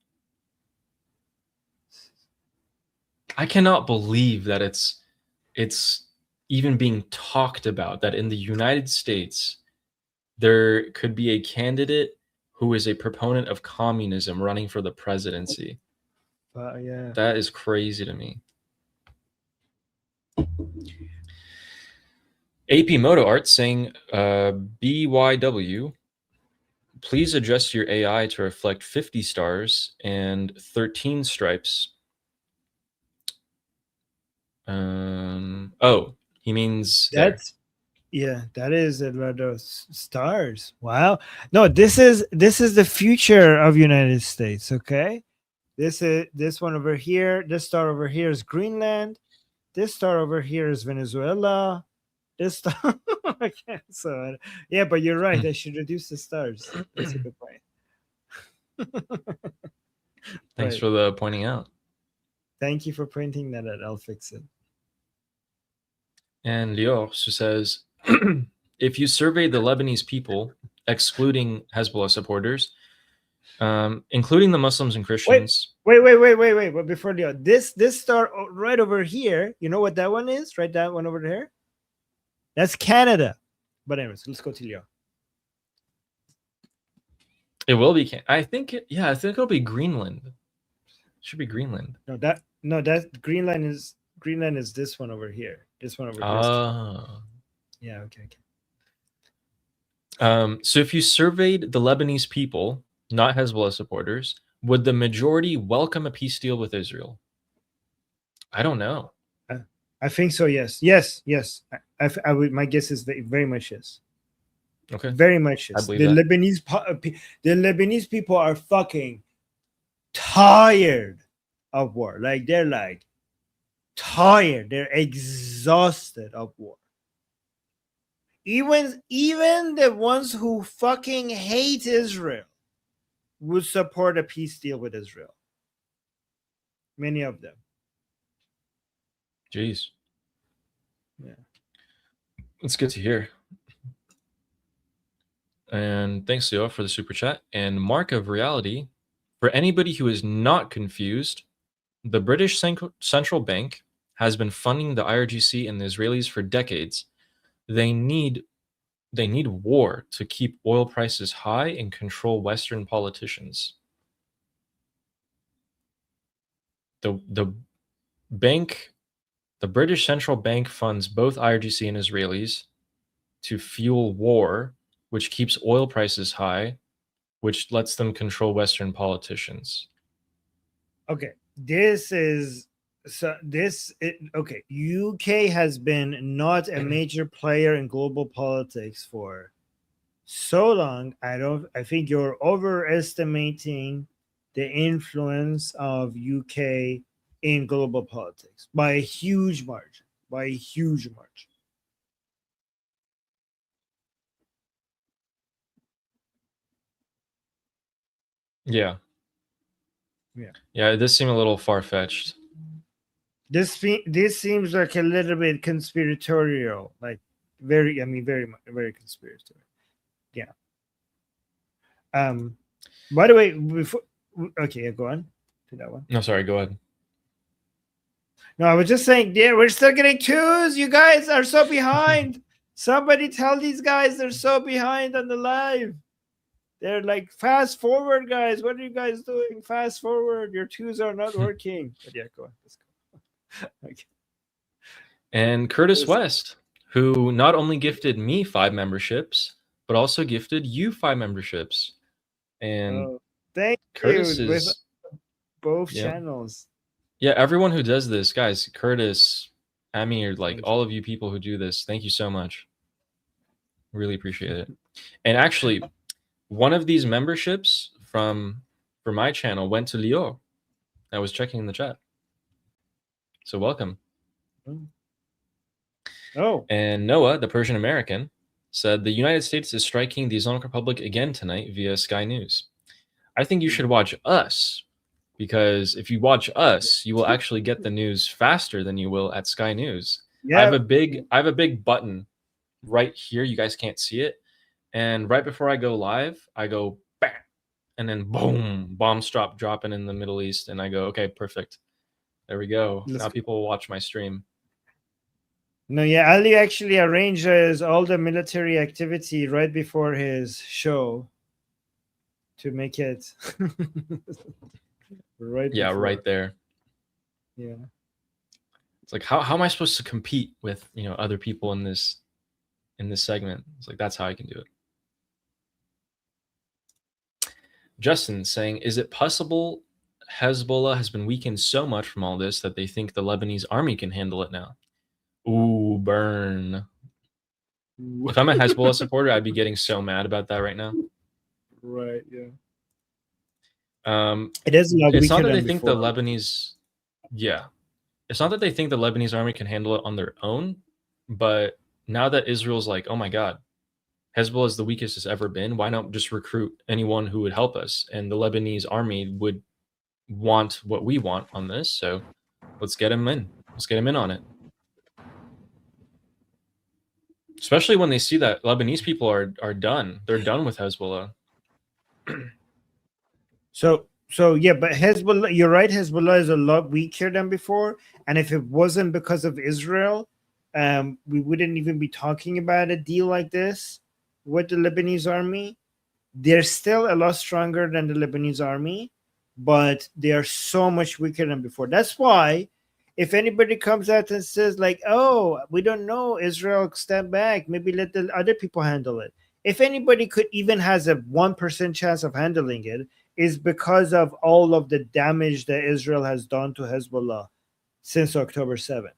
I cannot believe that it's even being talked about that in the United States there could be a candidate who is a proponent of communism running for the presidency. Yeah, that is crazy to me. AP Moto Art saying, BYW, please adjust your AI to reflect 50 stars and 13 stripes. Oh, he means that's yeah, that is a lot of stars. Wow. No, this is the future of United States. Okay, this one over here. This star over here is Greenland. This star over here is Venezuela. This star. Okay, so yeah, but you're right. I should reduce the stars. That's a good point. Thanks for the pointing out. Thank you for pointing that out. I'll fix it. And Lior, who says, if you survey the Lebanese people, excluding Hezbollah supporters, including the Muslims and Christians. Wait. But before Lior, this star right over here, you know what that one is? Right, that one over there? That's Canada. But anyways, let's go to Leo. It will be. I think it'll be Greenland. It should be Greenland. No, that Greenland is this one over here. This one over here. Oh. Yeah. Okay. So if you surveyed the Lebanese people, not Hezbollah supporters, would the majority welcome a peace deal with Israel? I don't know. I think so. Yes. I would. My guess is very much yes. Okay. Very much yes. I The believe Lebanese people are fucking tired of war. Like they're like tired. They're exhausted of war. Even the ones who fucking hate Israel would support a peace deal with Israel. Many of them. Jeez. Yeah. It's good to hear. And thanks, Leo, for the super chat. And Mark of Reality, for anybody who is not confused, the British Central Bank has been funding the IRGC and the Israelis for decades. They need war to keep oil prices high and control Western politicians. The British Central Bank funds both IRGC and Israelis to fuel war, which keeps oil prices high, which lets them control Western politicians. Okay, okay. UK has been not a major player in global politics for so long. I think you're overestimating the influence of UK in global politics by a huge margin. Yeah. This seemed a little far-fetched. This seems like a little bit conspiratorial, like very conspiratorial. Yeah. By the way, go on to that one. No, sorry, go ahead. No, I was just saying, we're still getting twos. You guys are so behind. Somebody tell these guys they're so behind on the live. They're like, fast forward, guys. What are you guys doing? Fast forward. Your twos are not working. But yeah, go on. Let's go. Okay. And Curtis West, who not only gifted me 5 memberships, but also gifted you 5 memberships. And thank Curtis you with both channels. Yeah, everyone who does this, guys, Curtis, Amir, like all of you people who do this, thank you so much. Really appreciate it. And actually, one of these memberships for my channel went to Leo. I was checking in the chat. So welcome. Oh. And Noah, the Persian American, said the United States is striking the Islamic Republic again tonight via Sky News. I think you should watch us, because if you watch us, you will actually get the news faster than you will at Sky News. Yeah. I have a big button right here. You guys can't see it. And right before I go live, I go bam, and then boom, bombs dropping in the Middle East, and I go, okay, perfect. There we go. Now people will watch my stream. No, yeah, Ali actually arranges all the military activity right before his show to make it right. Yeah, before. Right there. Yeah. It's like, how am I supposed to compete with other people in this segment? It's like, that's how I can do it. Justin saying, is it possible Hezbollah has been weakened so much from all this that they think the Lebanese army can handle it now? Ooh, burn. If I'm a Hezbollah supporter, I'd be getting so mad about that right now. Right, yeah. It is it's not that they think the Lebanese, it's not that they think the Lebanese army can handle it on their own, but now that Israel's like, oh my God, Hezbollah is the weakest it's ever been, why not just recruit anyone who would help us? And the Lebanese army would want what we want on this, so let's get them in. Let's get them in on it. Especially when they see that Lebanese people are done. They're done with Hezbollah. So yeah, but Hezbollah, you're right, Hezbollah is a lot weaker than before. And if it wasn't because of Israel, we wouldn't even be talking about a deal like this with the Lebanese army. They're still a lot stronger than the Lebanese army, but they are so much weaker than before. That's why if anybody comes out and says like, oh, we don't know, Israel, stand back, maybe let the other people handle it. If anybody could even has a 1% chance of handling it, is because of all of the damage that Israel has done to Hezbollah since October 7th.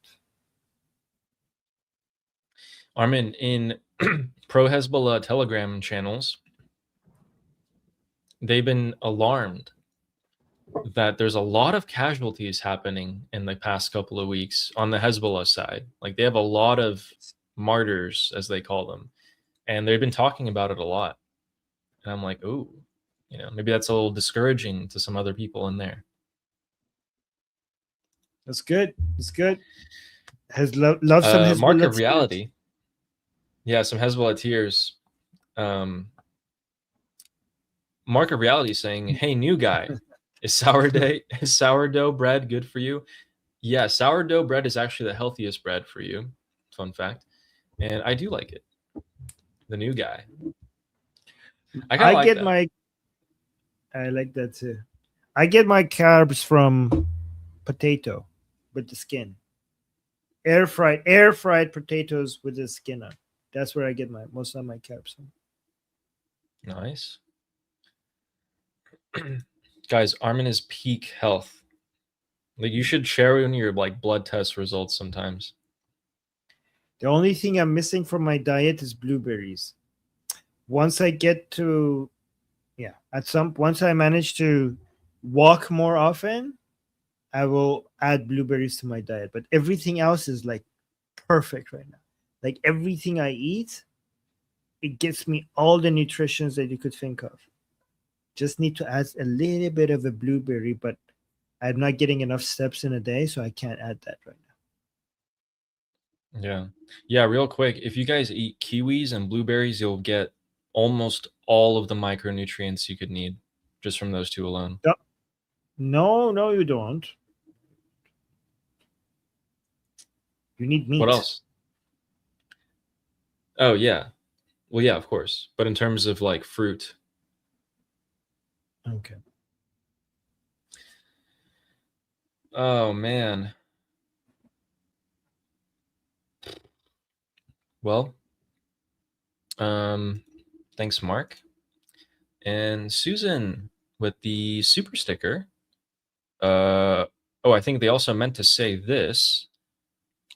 Armin, in pro-Hezbollah Telegram channels, they've been alarmed that there's a lot of casualties happening in the past couple of weeks on the Hezbollah side. Like they have a lot of martyrs, as they call them, and they've been talking about it a lot. And I'm like, ooh, maybe that's a little discouraging to some other people in there. That's good. It's good. Love some Hezbollah Mark of reality. Yeah, some Hezbollah tears. Mark of reality saying, hey, new guy, is sourdough bread good for you? Yeah, sourdough bread is actually the healthiest bread for you. Fun fact. And I do like it. The new guy. I like that too. I get my carbs from potato with the skin. Air fried potatoes with the skin on. That's where I get most of my carbs from. Nice. Guys, Armin is peak health. Like you should share in your blood test results sometimes. The only thing I'm missing from my diet is blueberries. Once I get to, once I manage to walk more often, I will add blueberries to my diet. But everything else is like perfect right now. Like everything I eat, it gets me all the nutritions that you could think of. Just need to add a little bit of a blueberry, but I'm not getting enough steps in a day, so I can't add that right now. Yeah, real quick, if you guys eat kiwis and blueberries, you'll get almost all of the micronutrients you could need just from those two alone. No, you don't. You need meat. What else? Oh, yeah. Well, yeah, of course. But in terms of fruit. Okay. Oh, man. Well, thanks, Mark. And Susan with the super sticker. I think they also meant to say this.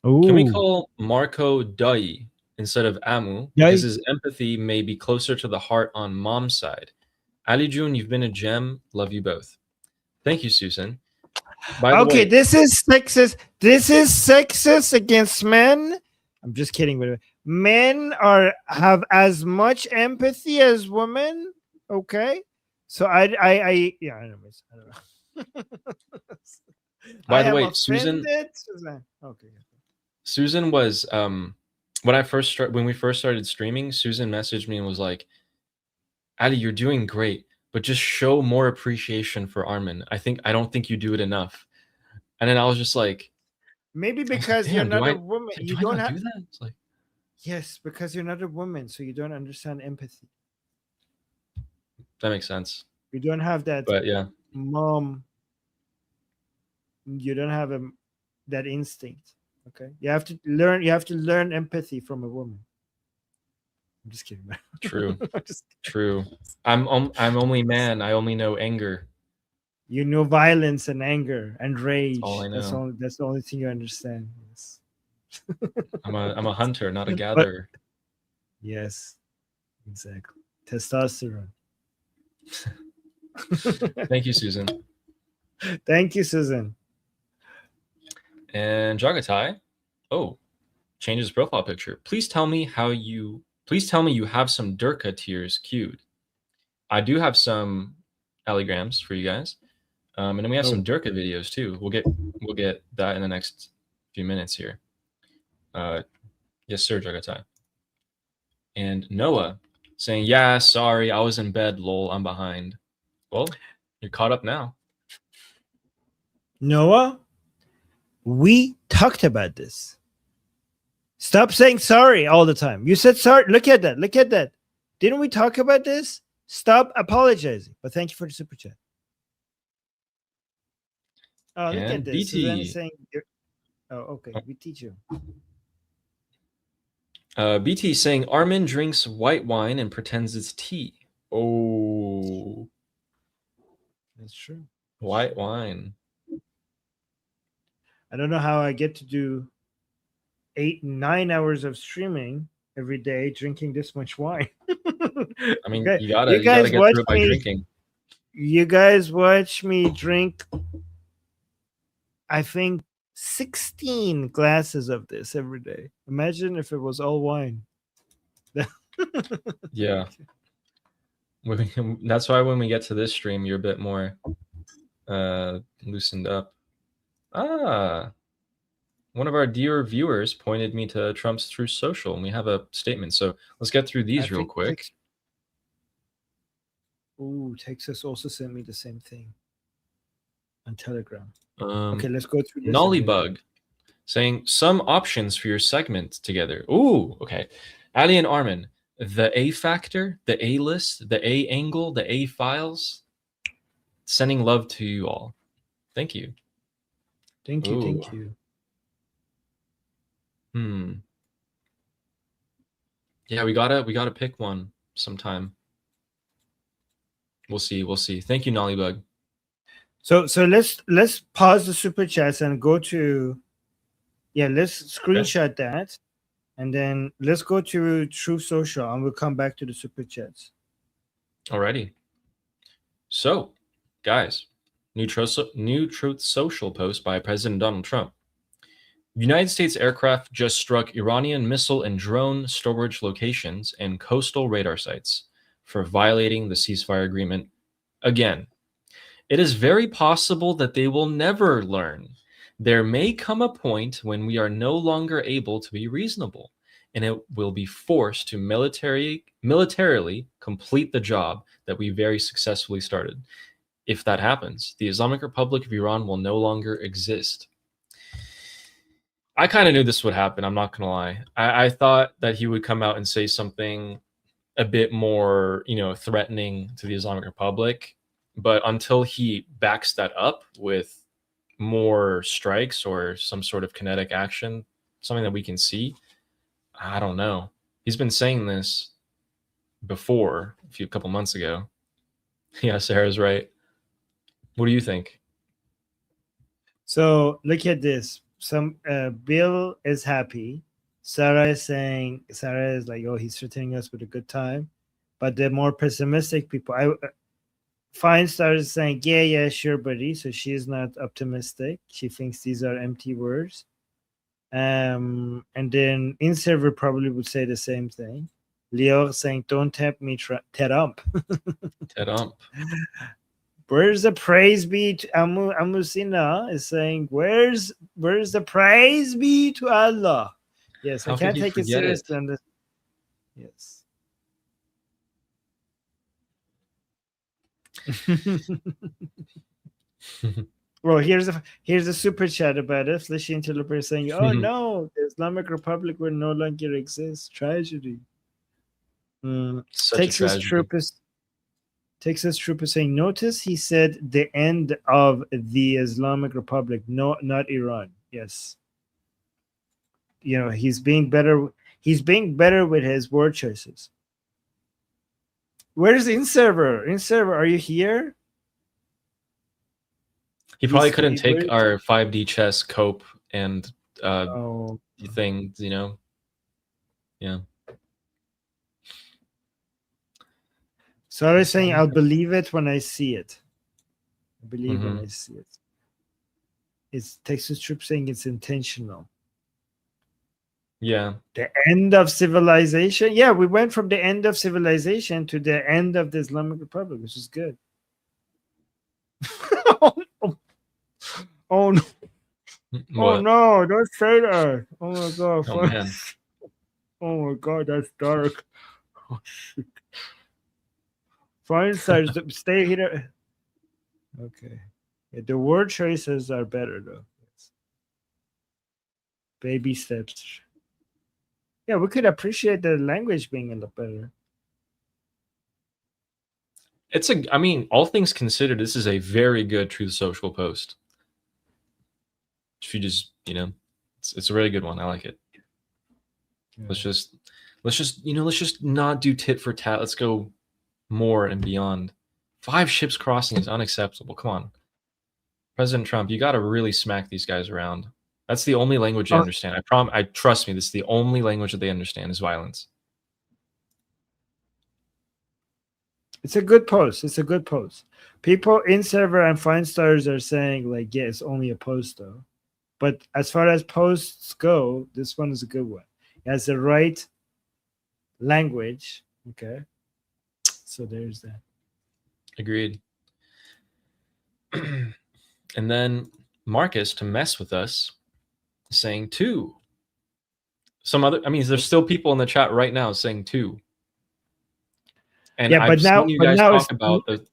Ooh. Can we call Marco Dai instead of Amu? Because his empathy may be closer to the heart on mom's side. Ali June, you've been a gem. Love you both. Thank you, Susan. By the way, this is sexist. This is sexist against men. I'm just kidding. Men have as much empathy as women. Okay, so anyways, I don't know. By the way, Susan. Okay. Susan was when we first started streaming. Susan messaged me and was like, "Ali, you're doing great, but just show more appreciation for Armin. I don't think you do it enough." And then I was just like, maybe because you're not a woman, you don't have do that. It's like, yes, because you're not a woman, so you don't understand empathy. That makes sense. You don't have that. But yeah, mom. You don't have that instinct. Okay, you have to learn empathy from a woman. I'm just kidding. True. True. I'm only man. I only know anger. You know violence and anger and rage. That's all I know. That's the only thing you understand. Yes. I'm a hunter, not a gatherer. Yes, exactly. Testosterone. Thank you, Susan. Thank you, Susan. And Jagatai, change his profile picture. Please tell me you have some Durka tears queued. I do have some alligrams for you guys. And then we have some Durka videos too. We'll get that in the next few minutes here. Yes, sir, Jagatai. And Noah saying, yeah, sorry, I was in bed, lol, I'm behind. Well, you're caught up now. Noah, we talked about this. Stop saying sorry all the time. You said sorry. Look at that. Look at that. Didn't we talk about this? Stop apologizing. But thank you for the super chat. Oh, look And at this. Suzanne is BT. saying, oh, okay. We teach you. BT saying Armin drinks white wine and pretends it's tea. Oh, That's true. white wine. I don't know how I get to do 8-9 hours of streaming every day drinking this much wine. I mean, Okay. you gotta get through it by drinking. You guys watch me drink, I think, 16 glasses of this every day. Imagine if it was all wine. Yeah. That's why when we get to this stream, you're a bit more loosened up. One of our dear viewers pointed me to Trump's Truth Social, and we have a statement. So let's get through these real quick. Texas also sent me the same thing on Telegram. Okay, Okay, let's go through this. Nollybug saying some options for your segment together. Ooh, okay. Ali and Armin, the A factor, the A list, the A angle, the A files. Sending love to you all. Thank you. Thank you. Thank you. Yeah, we gotta pick one sometime. We'll see. Thank you, Nollybug. So let's pause the super chats and go to, let's screenshot that, and then let's go to Truth Social, and we'll come back to the super chats. Alrighty. So, guys, new Truth Social post by President Donald Trump. United States aircraft just struck Iranian missile and drone storage locations and coastal radar sites for violating the ceasefire agreement again. It is very possible that they will never learn. There may come a point when we are no longer able to be reasonable, and it will be forced to militarily complete the job that we very successfully started. If that happens, the Islamic Republic of Iran will no longer exist. I kind of knew this would happen. I'm not going to lie. I thought that he would come out and say something a bit more, threatening to the Islamic Republic. But until he backs that up with more strikes or some sort of kinetic action, something that we can see, I don't know. He's been saying this before, a couple months ago. Yeah, Sarah's right. What do you think? So look at this. Bill is happy. Sarah is like, oh, he's threatening us with a good time. But the more pessimistic people, Fine started saying, yeah, sure, buddy. So she's not optimistic. She thinks these are empty words. And then in-server probably would say the same thing. Leo saying, don't tempt me, Terump. Terump. Where's the praise be to Amusina is saying, where's the praise be to Allah? Yes, I can't take it seriously on this. Yes. Well, here's a super chat about it. Fleshy Interloper saying, oh no, the Islamic Republic will no longer exist. Tragedy. Texas Trooper saying, notice he said the end of the Islamic Republic, no, not Iran. Yes. He's being better with his word choices. Where's in-server? In-server, are you here? He probably couldn't take our 5D chess cope and things, Yeah. So I was saying, I'll believe it when I see it. I believe when I see it. It's Texas Troop saying it's intentional. Yeah. The end of civilization. Yeah, we went from the end of civilization to the end of the Islamic Republic, which is good. Oh no. What? Oh no, don't say that. Oh my god. Oh man. Oh my god, that's dark. Oh shit. Fine size, stay here. Okay. Yeah, the word choices are better though. Baby steps. Yeah, we could appreciate the language being a little better. I mean, all things considered, this is a very good Truth Social post. If you just, it's a really good one. I like it. Yeah. Let's just not do tit for tat. Let's go more and beyond. 5 ships crossing is unacceptable. Come on. President Trump, you got to really smack these guys around. That's the only language they understand. I trust me, this is the only language that they understand is violence. It's a good post. It's a good post. People in server and Fine Stars are saying like, yeah, it's only a post though. But as far as posts go, this one is a good one. It has the right language. Okay. So there's that. Agreed. And then Marcus, to mess with us, saying 2. There's still people in the chat right now saying 2. And yeah, I've seen you guys talk about the.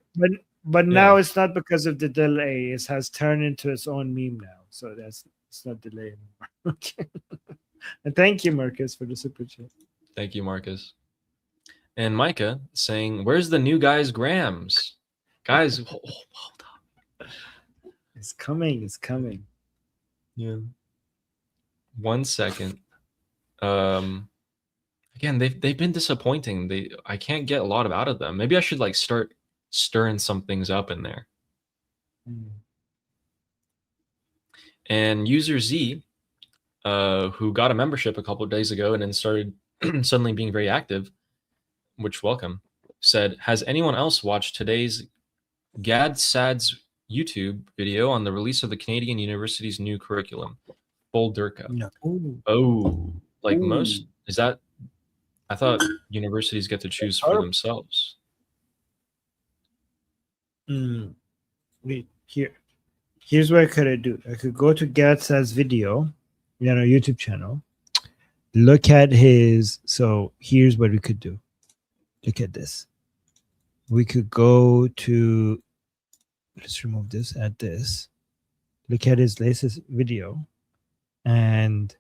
But now it's not because of the delay. It has turned into its own meme now. So it's not delay anymore. Okay. And thank you, Marcus, for the super chat. Thank you, Marcus. And Micah saying, "Where's the new guy's grams? Guys, hold up. It's coming. It's coming." Yeah. 1 second. Again, they've been disappointing. I can't get a lot out of them. Maybe I should like start stirring some things up in there. And user Z, who got a membership a couple of days ago and then started suddenly being very active, which welcome, said, "Has anyone else watched today's Gad Sad's YouTube video on the release of the Canadian University's new curriculum, Full Durka?" No. Oh, like most, is that? I thought universities get to choose for themselves. Wait, here's what I could do. I could go to Gats's video, YouTube channel. Look at his. So here's what we could do. Look at this. We could go to. Let's remove this. Add this. Look at his latest video, and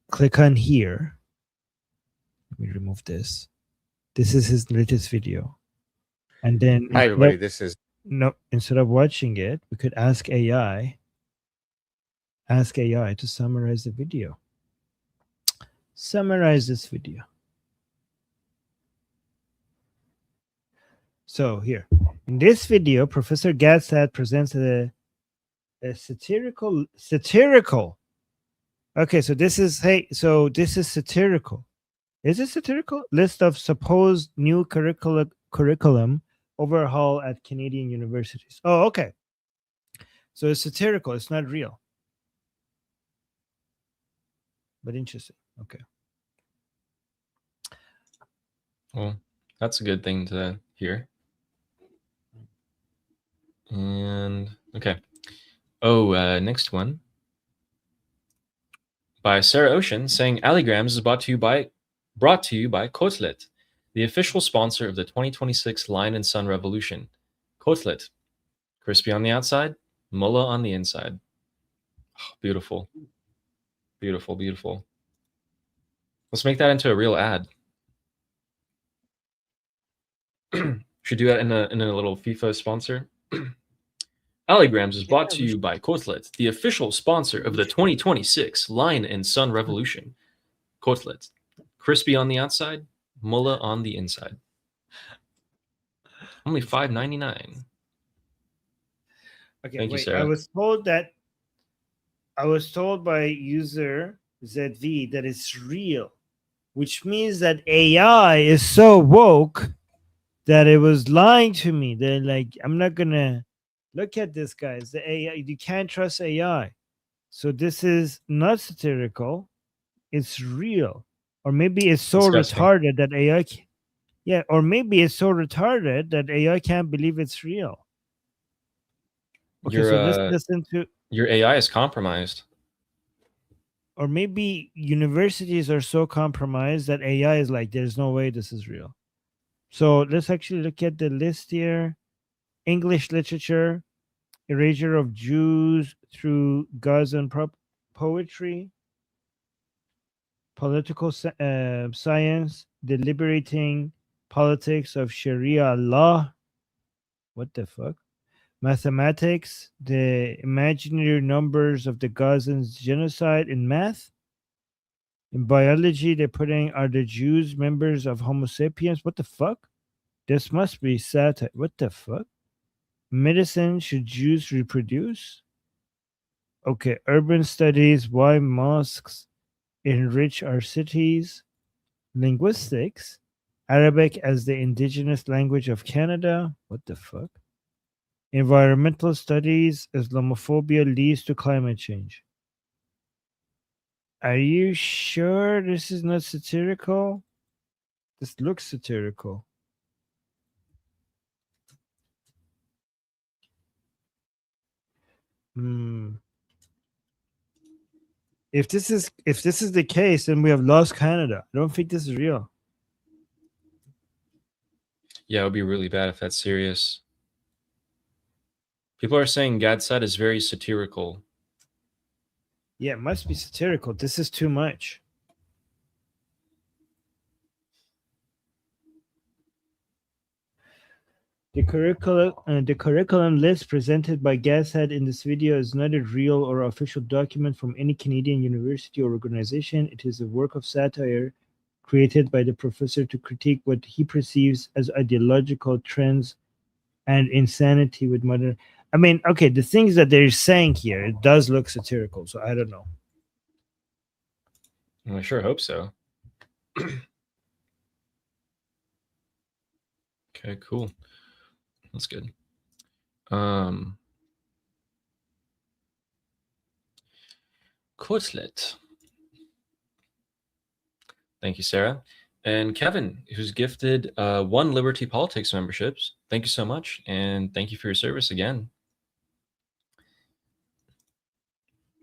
click on here. Let me remove this. This is his latest video. And then hi everybody, instead of watching it, we could ask AI to summarize the video. Summarize this video. So here, in this video, Professor Gadsad presents a satirical. Okay, so this is satirical. Is it satirical? List of supposed new curriculum overhaul at Canadian universities. Oh, okay. So it's satirical. It's not real. But interesting. Okay. Well, that's a good thing to hear. And okay. Next one by Sarah Ocean saying Alligrams is brought to you by Kotlet, the official sponsor of the 2026 Lion and Sun Revolution. Kotlet, crispy on the outside, mullah on the inside. Oh, beautiful. Beautiful, beautiful. Let's make that into a real ad. Should do that in a little FIFA sponsor. Alligrams is brought to you by Kotlet, the official sponsor of the 2026 Lion and Sun Revolution. Kotlet, crispy on the outside, mullah on the inside. Only $5.99. Okay, Thank you, wait. Sarah. I was told by user ZV that it's real, which means that AI is so woke that it was lying to me. They're like, I'm not gonna look at this, guys. The AI, you can't trust AI. So this is not satirical. It's real. Or maybe it's so retarded that AI or maybe it's so retarded that AI can't believe it's real. Okay, so let's listen to your AI is compromised. Or maybe universities are so compromised that AI is like, there's no way this is real. So let's actually look at the list here. English literature, erasure of Jews through Gazan poetry. political science, the liberating politics of Sharia law. What the fuck? Mathematics, the imaginary numbers of the Gazans genocide in math. In biology, they're putting, are the Jews members of Homo sapiens? What the fuck? This must be satire. What the fuck? Medicine, should Jews reproduce? Okay, urban studies, why mosques enrich our cities. Linguistics, Arabic as the indigenous language of Canada. What the fuck? Environmental studies, Islamophobia leads to climate change. Are you sure this is not satirical? This looks satirical. If this is the case, then we have lost Canada. I don't think this is real. Yeah, it would be really bad if that's serious. People are saying Gadsad is very satirical. Yeah, it must be satirical. This is too much. The curriculum list presented by Gadsad in this video is not a real or official document from any Canadian university or organization. It is a work of satire created by the professor to critique what he perceives as ideological trends and insanity with modern. I mean, okay, the things that they're saying here, it does look satirical, so I don't know. I sure hope so. Okay, cool. That's good. Quotlet. Thank you, Sarah. And Kevin, who's gifted 1 Liberty Politics memberships. Thank you so much. And thank you for your service again.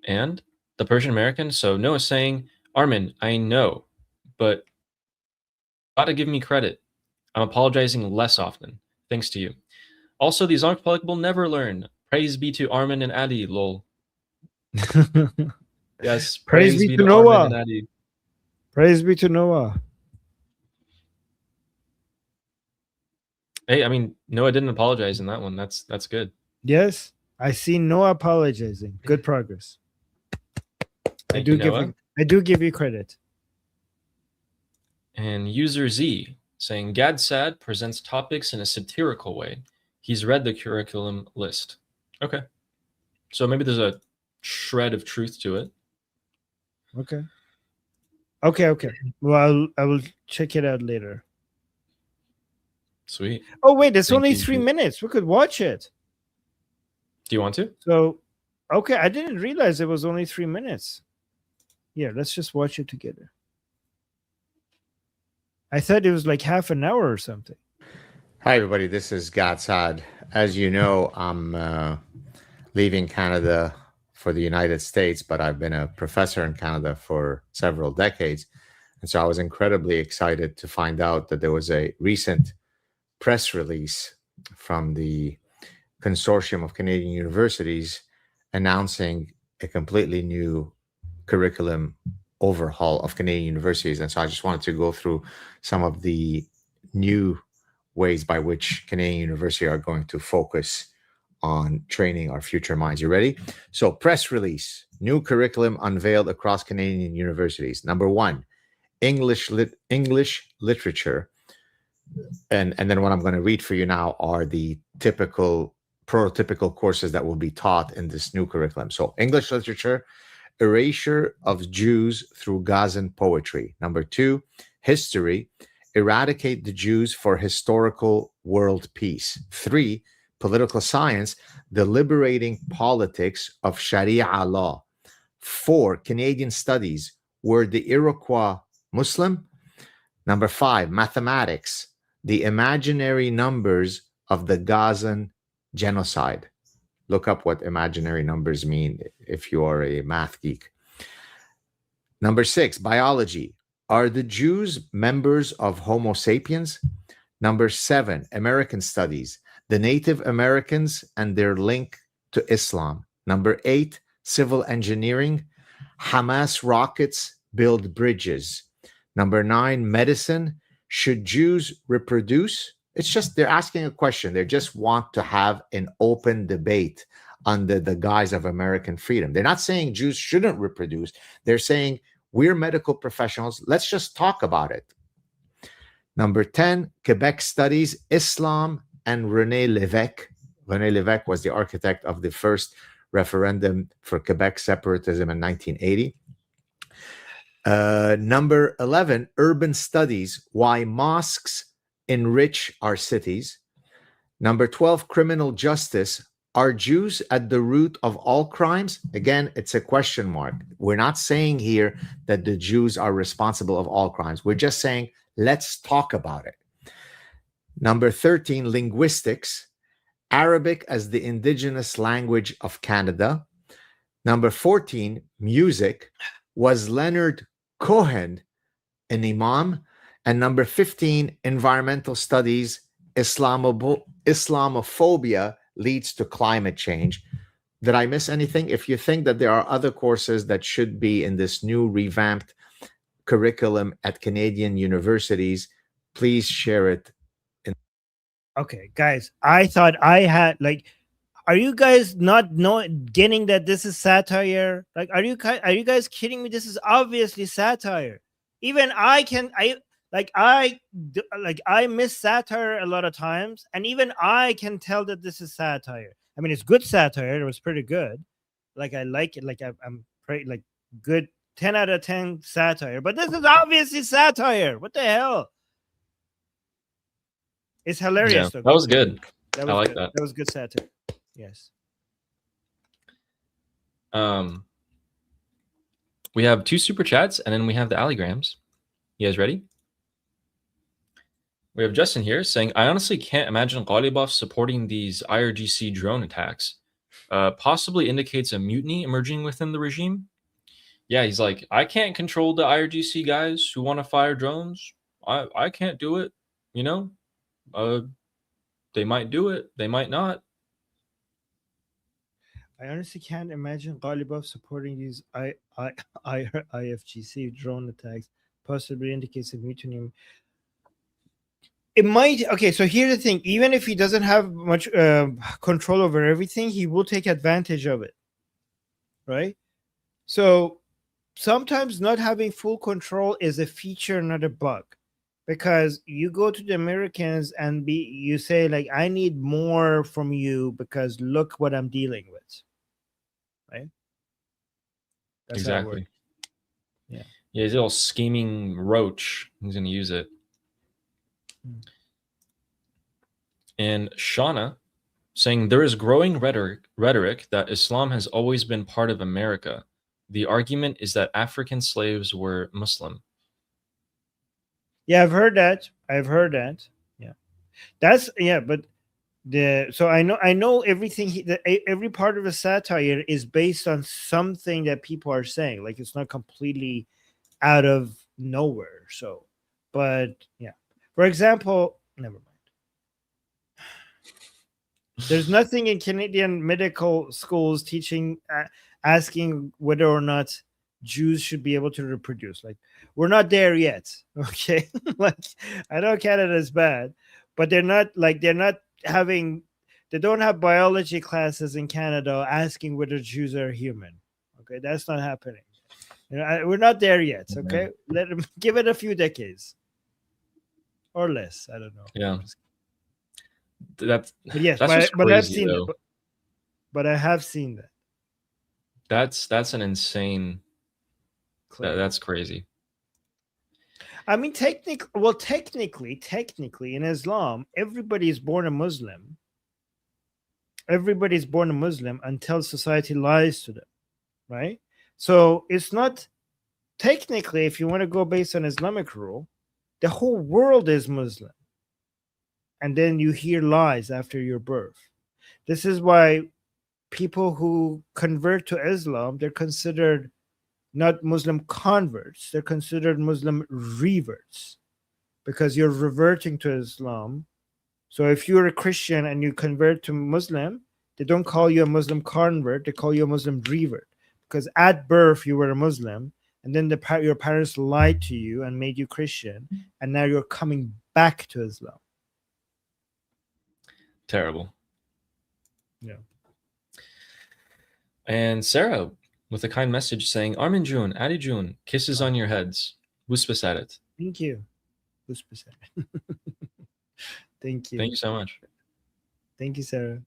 And the Persian American. So Noah's saying, Armin, I know, but gotta give me credit. I'm apologizing less often. Thanks to you. Also, the Islamic Republic will never learn. Praise be to Armin and Adi, lol. Yes, praise be to Armin Noah. and Adi. Praise be to Noah. Hey, I mean, Noah didn't apologize in that one. That's good. Yes, I see Noah apologizing. Good progress. I do give you credit. And user Z saying Gadsad presents topics in a satirical way. He's read the curriculum list. Okay. So maybe there's a shred of truth to it. Okay. Well, I will check it out later. Sweet. Oh, wait, it's only 3 minutes. We could watch it. Do you want to? So, okay, I didn't realize it was only 3 minutes. Yeah, let's just watch it together. I thought it was like half an hour or something. Hi, everybody. This is Gadsad. As you know, I'm leaving Canada for the United States, but I've been a professor in Canada for several decades. And so I was incredibly excited to find out that there was a recent press release from the Consortium of Canadian Universities announcing a completely new curriculum overhaul of Canadian universities. And so I just wanted to go through some of the new ways by which Canadian universities are going to focus on training our future minds. You ready? So press release, new curriculum unveiled across Canadian universities. Number 1, English literature. And then what I'm going to read for you now are the prototypical courses that will be taught in this new curriculum. So English literature, erasure of Jews through Gazan poetry. Number 2, history, eradicate the Jews for historical world peace. 3, political science, the liberating politics of Sharia law. 4, Canadian studies, were the Iroquois Muslim? Number 5, mathematics, the imaginary numbers of the Gazan genocide. Look up what imaginary numbers mean if you are a math geek. Number 6, biology. Are the Jews members of Homo sapiens? Number 7, American studies. The Native Americans and their link to Islam. Number 8, civil engineering. Hamas rockets build bridges. Number 9, medicine. Should Jews reproduce? It's just they're asking a question. They just want to have an open debate under the guise of American freedom. They're not saying Jews shouldn't reproduce. They're saying we're medical professionals. Let's just talk about it. Number 10, Quebec studies, Islam and René Lévesque. René Lévesque was the architect of the first referendum for Quebec separatism in 1980. Number 11, urban studies, why mosques enrich our cities. Number 12, criminal justice, are Jews at the root of all crimes? Again, it's a question mark. We're not saying here that the Jews are responsible of all crimes. We're just saying, let's talk about it. Number 13, linguistics, Arabic as the indigenous language of Canada. Number 14, music, was Leonard Cohen an imam? And number 15, environmental studies, Islamophobia leads to climate change. Did I miss anything? If you think that there are other courses that should be in this new revamped curriculum at Canadian universities, please share it. Okay, guys, I thought I had are you guys not getting that this is satire? Like, are you guys kidding me? This is obviously satire. Even I miss satire a lot of times, and even I can tell that this is satire. I mean, it's good satire. It was pretty good. Like, I like it. Like, I'm pretty good 10 out of 10 satire. But this is obviously satire. What the hell? It's hilarious. Yeah, though. that was good. I like good. that. That was good satire. Yes. We have 2 super chats, and then we have the alligrams. You guys ready? We have Justin here saying, I honestly can't imagine Ghalibaf supporting these IRGC drone attacks. Possibly indicates a mutiny emerging within the regime. Yeah, he's like, I can't control the IRGC guys who want to fire drones. I can't do it, you know? They might do it. They might not. I honestly can't imagine Ghalibaf supporting these IFGC drone attacks. Possibly indicates a mutiny. It might. Okay, so here's the thing. Even if he doesn't have much control over everything, he will take advantage of it. Right? So sometimes not having full control is a feature, not a bug. Because you go to the Americans and you say, like, I need more from you because look what I'm dealing with. Right? That's exactly. Yeah. Yeah, he's a little scheming roach. He's going to use it. And Shauna saying, there is growing rhetoric that Islam has always been part of America. The argument is that African slaves were Muslim. Yeah, I've heard that. Yeah. But so I know everything. Every part of a satire is based on something that people are saying. Like, it's not completely out of nowhere. So, but yeah. For example, never mind. There's nothing in Canadian medical schools teaching, asking whether or not Jews should be able to reproduce. Like, we're not there yet. Okay. Like, I know Canada is bad, but they don't have biology classes in Canada asking whether Jews are human. Okay. That's not happening. We're not there yet. Okay. Let them give it a few decades or less. I don't know. Yeah. But yes, that's but I've seen though. it. But I have seen that. That's an insane. That's crazy. I mean, technically, in Islam, everybody is born a Muslim. Everybody's born a Muslim until society lies to them, right? So it's not technically, if you want to go based on Islamic rule, the whole world is Muslim. And then you hear lies after your birth. This is why people who convert to Islam, they're considered not Muslim converts, they're considered Muslim reverts, because you're reverting to Islam. So if you're a Christian and you convert to Muslim, they don't call you a Muslim convert, they call you a Muslim revert, because at birth you were a Muslim, and then your parents lied to you and made you Christian, and now you're coming back to Islam. Terrible. Yeah. And Sarah with a kind message saying, Armin Jun, Adi Jun, kisses on your heads. Buspesaret. Thank you. Thank you. Thank you so much. Thank you, Sarah.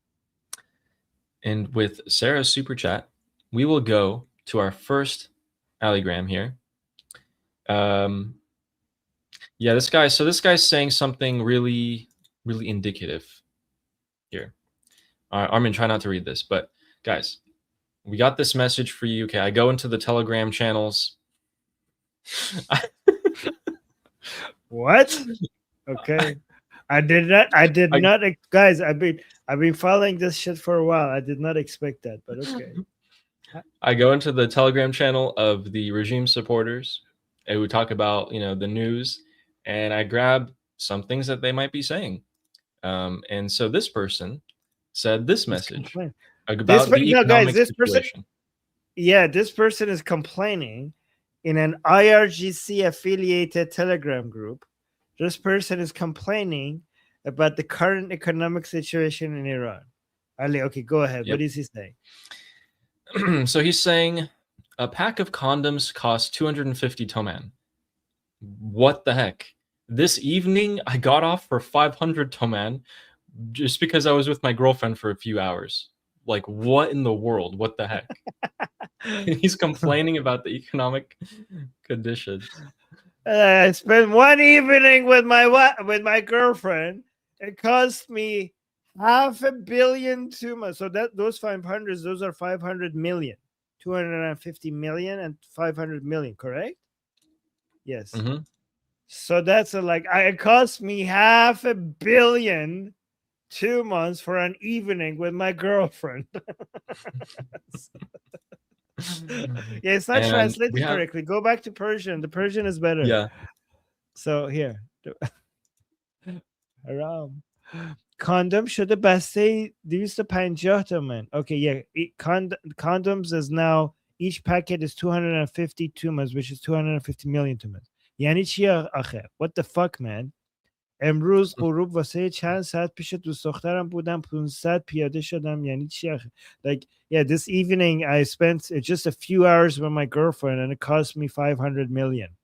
And with Sarah's super chat, we will go to our first allogram here. Yeah, this guy's saying something really, really indicative here. Armin, try not to read this, but guys, we got this message for you. Okay, I go into the Telegram channels. What? Okay. I did not, guys, I've been following this shit for a while. I did not expect that, but okay. I go into the Telegram channel of the regime supporters who talk about, the news, and I grab some things that they might be saying. And so this person said this message about the economic situation. This person is complaining in an IRGC affiliated Telegram group. This person is complaining about the current economic situation in Iran. Ali, okay, go ahead. Yep. What is he saying? So he's saying a pack of condoms costs 250 toman. What the heck? This evening, I got off for 500 toman just because I was with my girlfriend for a few hours. Like, what in the world? What the heck? He's complaining about the economic conditions. I spent one evening with my girlfriend. It cost me $500 million 2 months. So those 500s, those are 500 million, 250 million and 500 million, correct? Yes. Mm-hmm. So that's it cost me $500 million 2 months for an evening with my girlfriend. Yeah, it's not translated correctly. Go back to Persian. The Persian is better. Yeah. So here. Haram. Condom شده بسته 250 تومن. Okay, yeah. Condoms is now, each packet is 250 tumans, which is 250 million tumans. یعنی چی آخه؟ What the fuck, man? امروز غروب واسه چند ساعت پیش دوست دخترم بودم 500 پیاده شدم یعنی چی آخه؟ Like, yeah, this evening I spent just a few hours with my girlfriend and it cost me 500 million.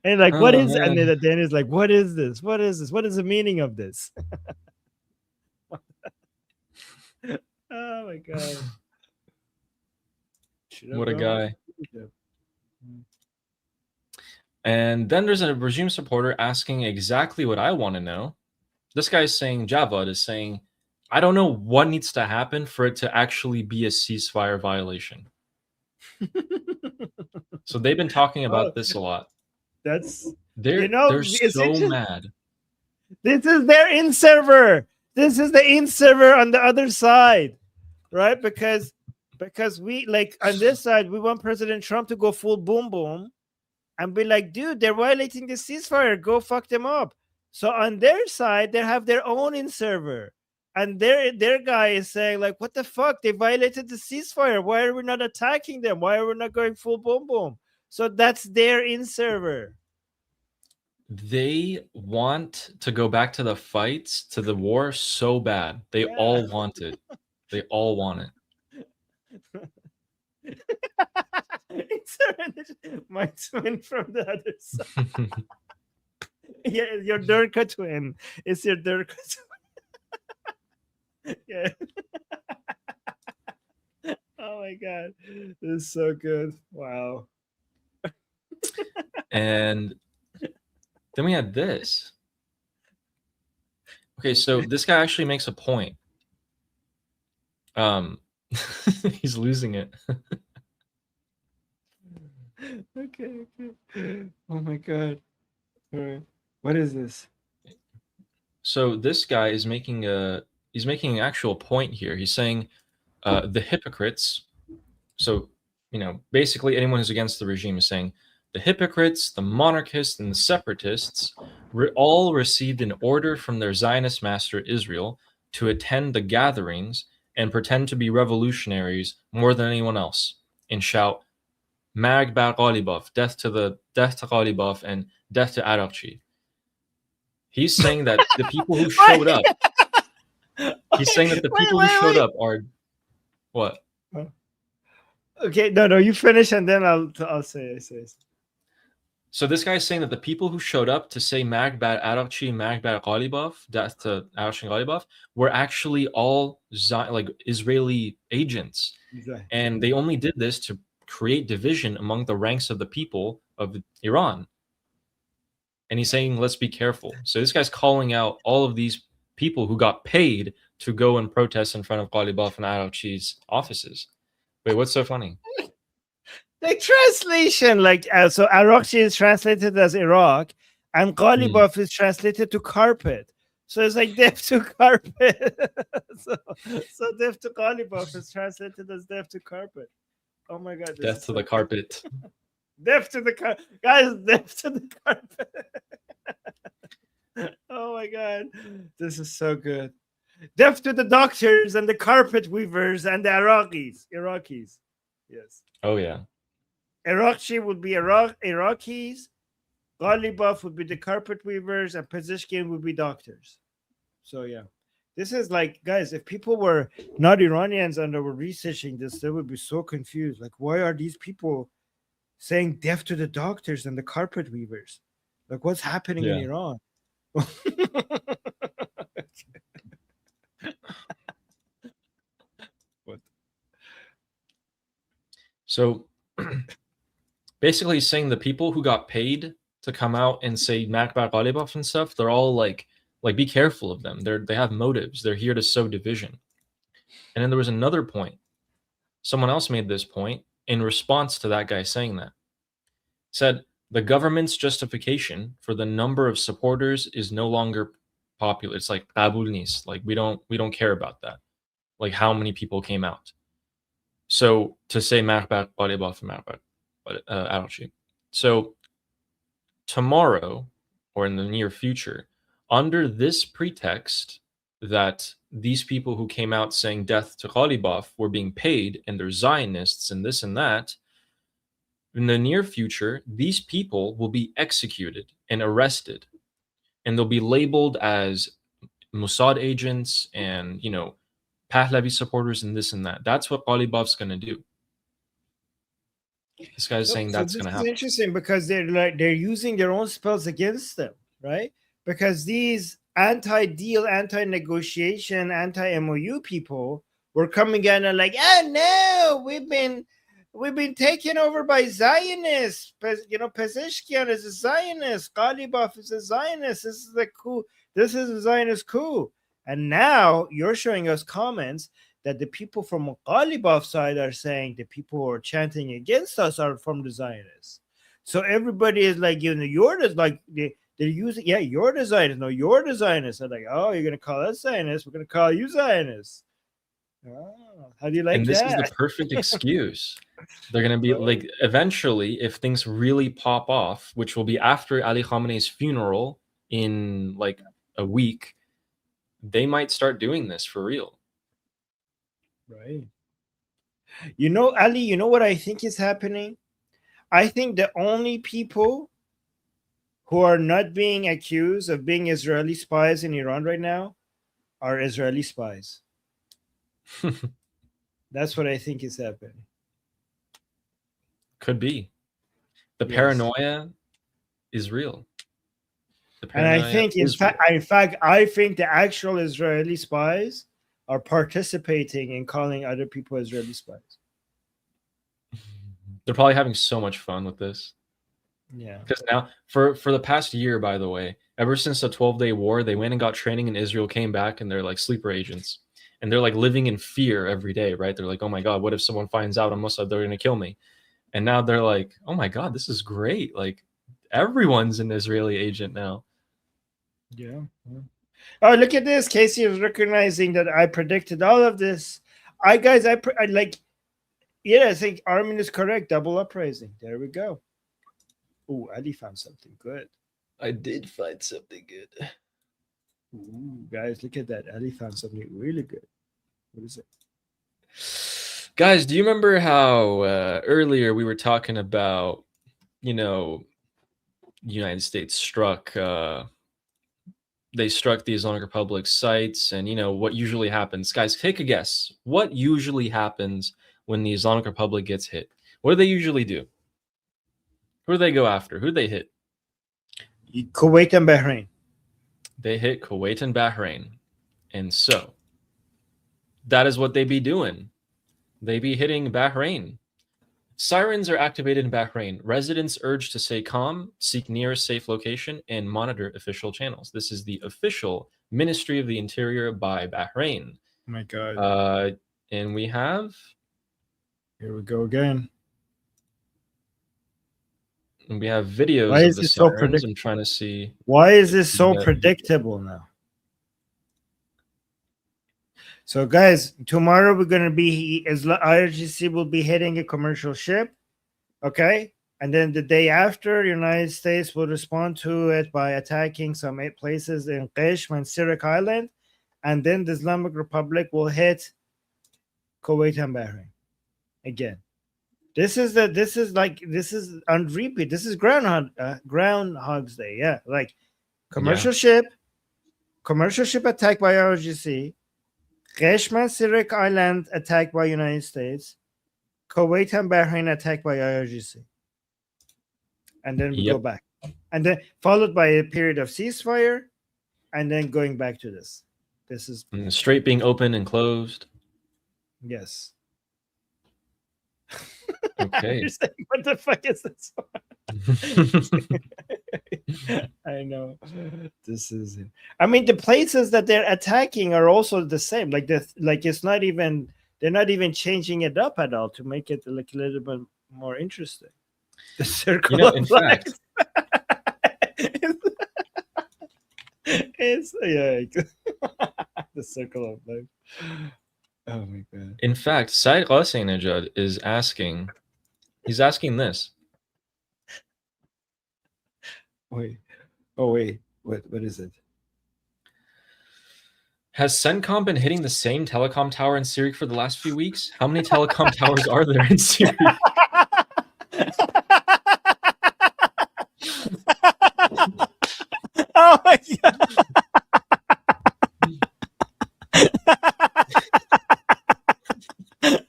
And like, what is, and then it's like, what is this? What is this? What is the meaning of this? Oh my God. What a guy. And then there's a regime supporter asking exactly what I want to know. This guy's saying, Javad is saying, I don't know what needs to happen for it to actually be a ceasefire violation. So they've been talking about this a lot. They're so mad. This is their in server. This is the in server on the other side, right? Because we, like, on this side, we want President Trump to go full boom boom and be like, dude, they're violating the ceasefire. Go fuck them up. So on their side, they have their own in server. And their guy is saying, like, what the fuck? They violated the ceasefire. Why are we not attacking them? Why are we not going full boom boom? So that's their in server. They want to go back to the fights, to the war so bad. They all want it. They all want it. My twin from the other side. Yeah, your Durka twin. It's your Durka twin. Yeah. Oh my God. This is so good. Wow. And then we had this. Okay, so this guy actually makes a point. He's losing it. Okay. Oh my God. All right. What is this? So this guy is making an actual point here. He's saying the hypocrites. So, basically anyone who's against the regime is saying the hypocrites, the monarchists, and the separatists all received an order from their Zionist master Israel to attend the gatherings and pretend to be revolutionaries more than anyone else and shout, Mag bar Ghalibaf, death to Ghalibaf and death to Arakchi. He's saying that the people who showed up, he's saying that the people who showed up are what? Okay, no, you finish and then I'll say. So this guy's saying that the people who showed up to say Mag bar Arakchi, Mag bar Ghalibaf, death to Arakchi and Ghalibaf, were actually all like Israeli agents. Exactly. And they only did this to create division among the ranks of the people of Iran. And he's saying, let's be careful. So this guy's calling out all of these people who got paid to go and protest in front of Ghalibaf and Arakchi's offices. Wait, what's so funny? The translation, like, so Arakchi is translated as Iraq, and Ghalibaf is translated to carpet. So it's like death to carpet. so death to Ghalibaf is translated as death to carpet. Oh my God. Death to the carpet. Death to the carpet. Guys, death to the carpet. Oh my God. This is so good. Death to the doctors and the carpet weavers and the Iraqis. Yes. Oh, yeah. Arakchi would be Iraqis. Ghalibaf would be the carpet weavers, and Pezeshkian would be doctors. So, yeah. This is like, guys, if people were not Iranians and they were researching this, they would be so confused. Like, why are these people saying death to the doctors and the carpet weavers? Like, what's happening in Iran? What? So, basically he's saying the people who got paid to come out and say Makbar Ghalibaf and stuff, they're all like be careful of them. They have motives. They're here to sow division. And then there was another point. Someone else made this point in response to that guy saying that. Said the government's justification for the number of supporters is no longer popular. It's like Qabulnis. Like we don't care about that. Like how many people came out. So to say Makbar Ghalibaf and Makbar Arakchi. So tomorrow or in the near future, under this pretext that these people who came out saying death to Ghalibaf were being paid and they're Zionists and this and that, in the near future, these people will be executed and arrested. And they'll be labeled as Mossad agents and, Pahlavi supporters and this and that. That's what Ghalibaf's going to do. This guy's saying that's going to happen. It's interesting because they're using their own spells against them, right? Because these anti-deal, anti-negotiation, anti-MOU people were coming in and like, no, we've been taken over by Zionists. Pezeshkian is a Zionist. Ghalibaf is a Zionist. This is a coup. This is a Zionist coup. And now you're showing us comments that the people from Ghalibaf side are saying the people who are chanting against us are from the Zionists. So everybody is like, you're just like they're using, you're the Zionists. No, you're the Zionists. They're like, oh, you're gonna call us Zionists. We're gonna call you Zionists. Oh, how do you like that? And this is the perfect excuse. They're gonna be like, eventually, if things really pop off, which will be after Ali Khamenei's funeral in like a week, they might start doing this for real. Right. Ali, what I think is happening? I think the only people who are not being accused of being Israeli spies in Iran right now are Israeli spies. That's what I think is happening. Could be. The paranoia is real. And I think, in fact, I think the actual Israeli spies are participating in calling other people Israeli spies. They're probably having so much fun with this. Yeah. Because now, for the past year, by the way, ever since the 12-day war, they went and got training in Israel, came back, and they're like sleeper agents. And they're like living in fear every day, right? They're like, oh my God, what if someone finds out on Mossad, they're going to kill me? And now they're like, oh my God, this is great. Like, everyone's an Israeli agent now. Yeah. Oh, look at this. Casey is recognizing that I predicted all of this. I think Armin is correct. Double uprising. There we go. Oh, Ali found something good. I did find something good. Ooh, guys, look at that. Ali found something really good. What is it? Guys, do you remember how earlier we were talking about, the United States struck they struck the Islamic Republic sites, and what usually happens? Guys, take a guess. What usually happens when the Islamic Republic gets hit? What do they usually do? Who do they go after? Who do they hit? Kuwait and Bahrain. They hit Kuwait and Bahrain. And so that is what they be doing. They be hitting Bahrain. Sirens are activated in Bahrain. Residents urged to stay calm, seek nearest safe location, and monitor official channels. This is the official Ministry of the Interior by Bahrain. Oh my God. And we have... Here we go again. And we have videos Why of is the it so sirens. I'm trying to see... Why is this so Yeah. predictable now? So, guys, tomorrow we're going to be, IRGC will be hitting a commercial ship, okay? And then the day after, United States will respond to it by attacking some 8 places in Qishm and Sirak Island. And then the Islamic Republic will hit Kuwait and Bahrain again. This is on repeat. This is Groundhog's Day. Yeah, like commercial ship attacked by IRGC. Qishm and Sirak Island attacked by United States, Kuwait and Bahrain attacked by IRGC, and then we go back, and then followed by a period of ceasefire, and then going back to this. This is And the strait being open and closed. yes. Okay. You're saying, what the fuck is this? I know. This is it. I mean, the places that they're attacking are also the same. Like it's not even, they're not even changing it up at all to make it like a little bit more interesting. The circle of in life. fact, it's the circle of life. Oh my God. in fact, Said Ghassanejad is asking, he's asking this. Wait. Oh wait. What is it? Has CENTCOM been hitting the same telecom tower in Syria for the last few weeks? How many telecom towers are there in Syria? Oh my God.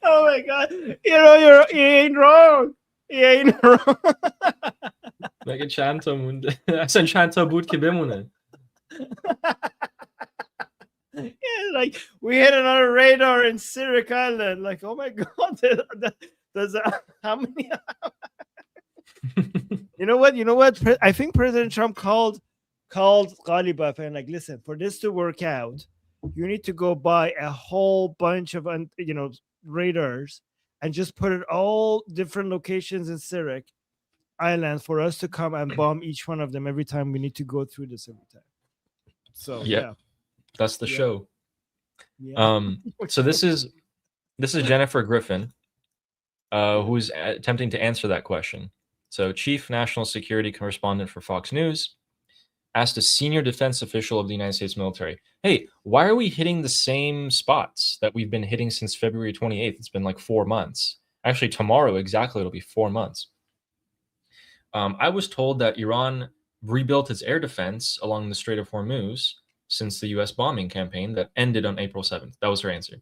Oh my God. You ain't wrong. You ain't wrong. مگه چند تا مونده؟ اصلا چند تا بود که بمونه؟ Yeah, like we hit another radar in Sirak Island. Like, oh my God, there's how many? You know what? I think President Trump called Ghalibaf and like, listen, for this to work out, you need to go buy a whole bunch of radars and just put it all different locations in Sirak Island for us to come and bomb each one of them every time we need to go through this every time. So yeah. That's the show. Yeah. So this is Jennifer Griffin, who's attempting to answer that question. So, Chief National Security Correspondent for Fox News asked a senior defense official of the United States military, "Hey, why are we hitting the same spots that we've been hitting since February 28th? It's been like 4 months. Actually, tomorrow exactly it'll be 4 months." I was told that Iran rebuilt its air defense along the Strait of Hormuz since the U.S. bombing campaign that ended on April 7th. That was her answer,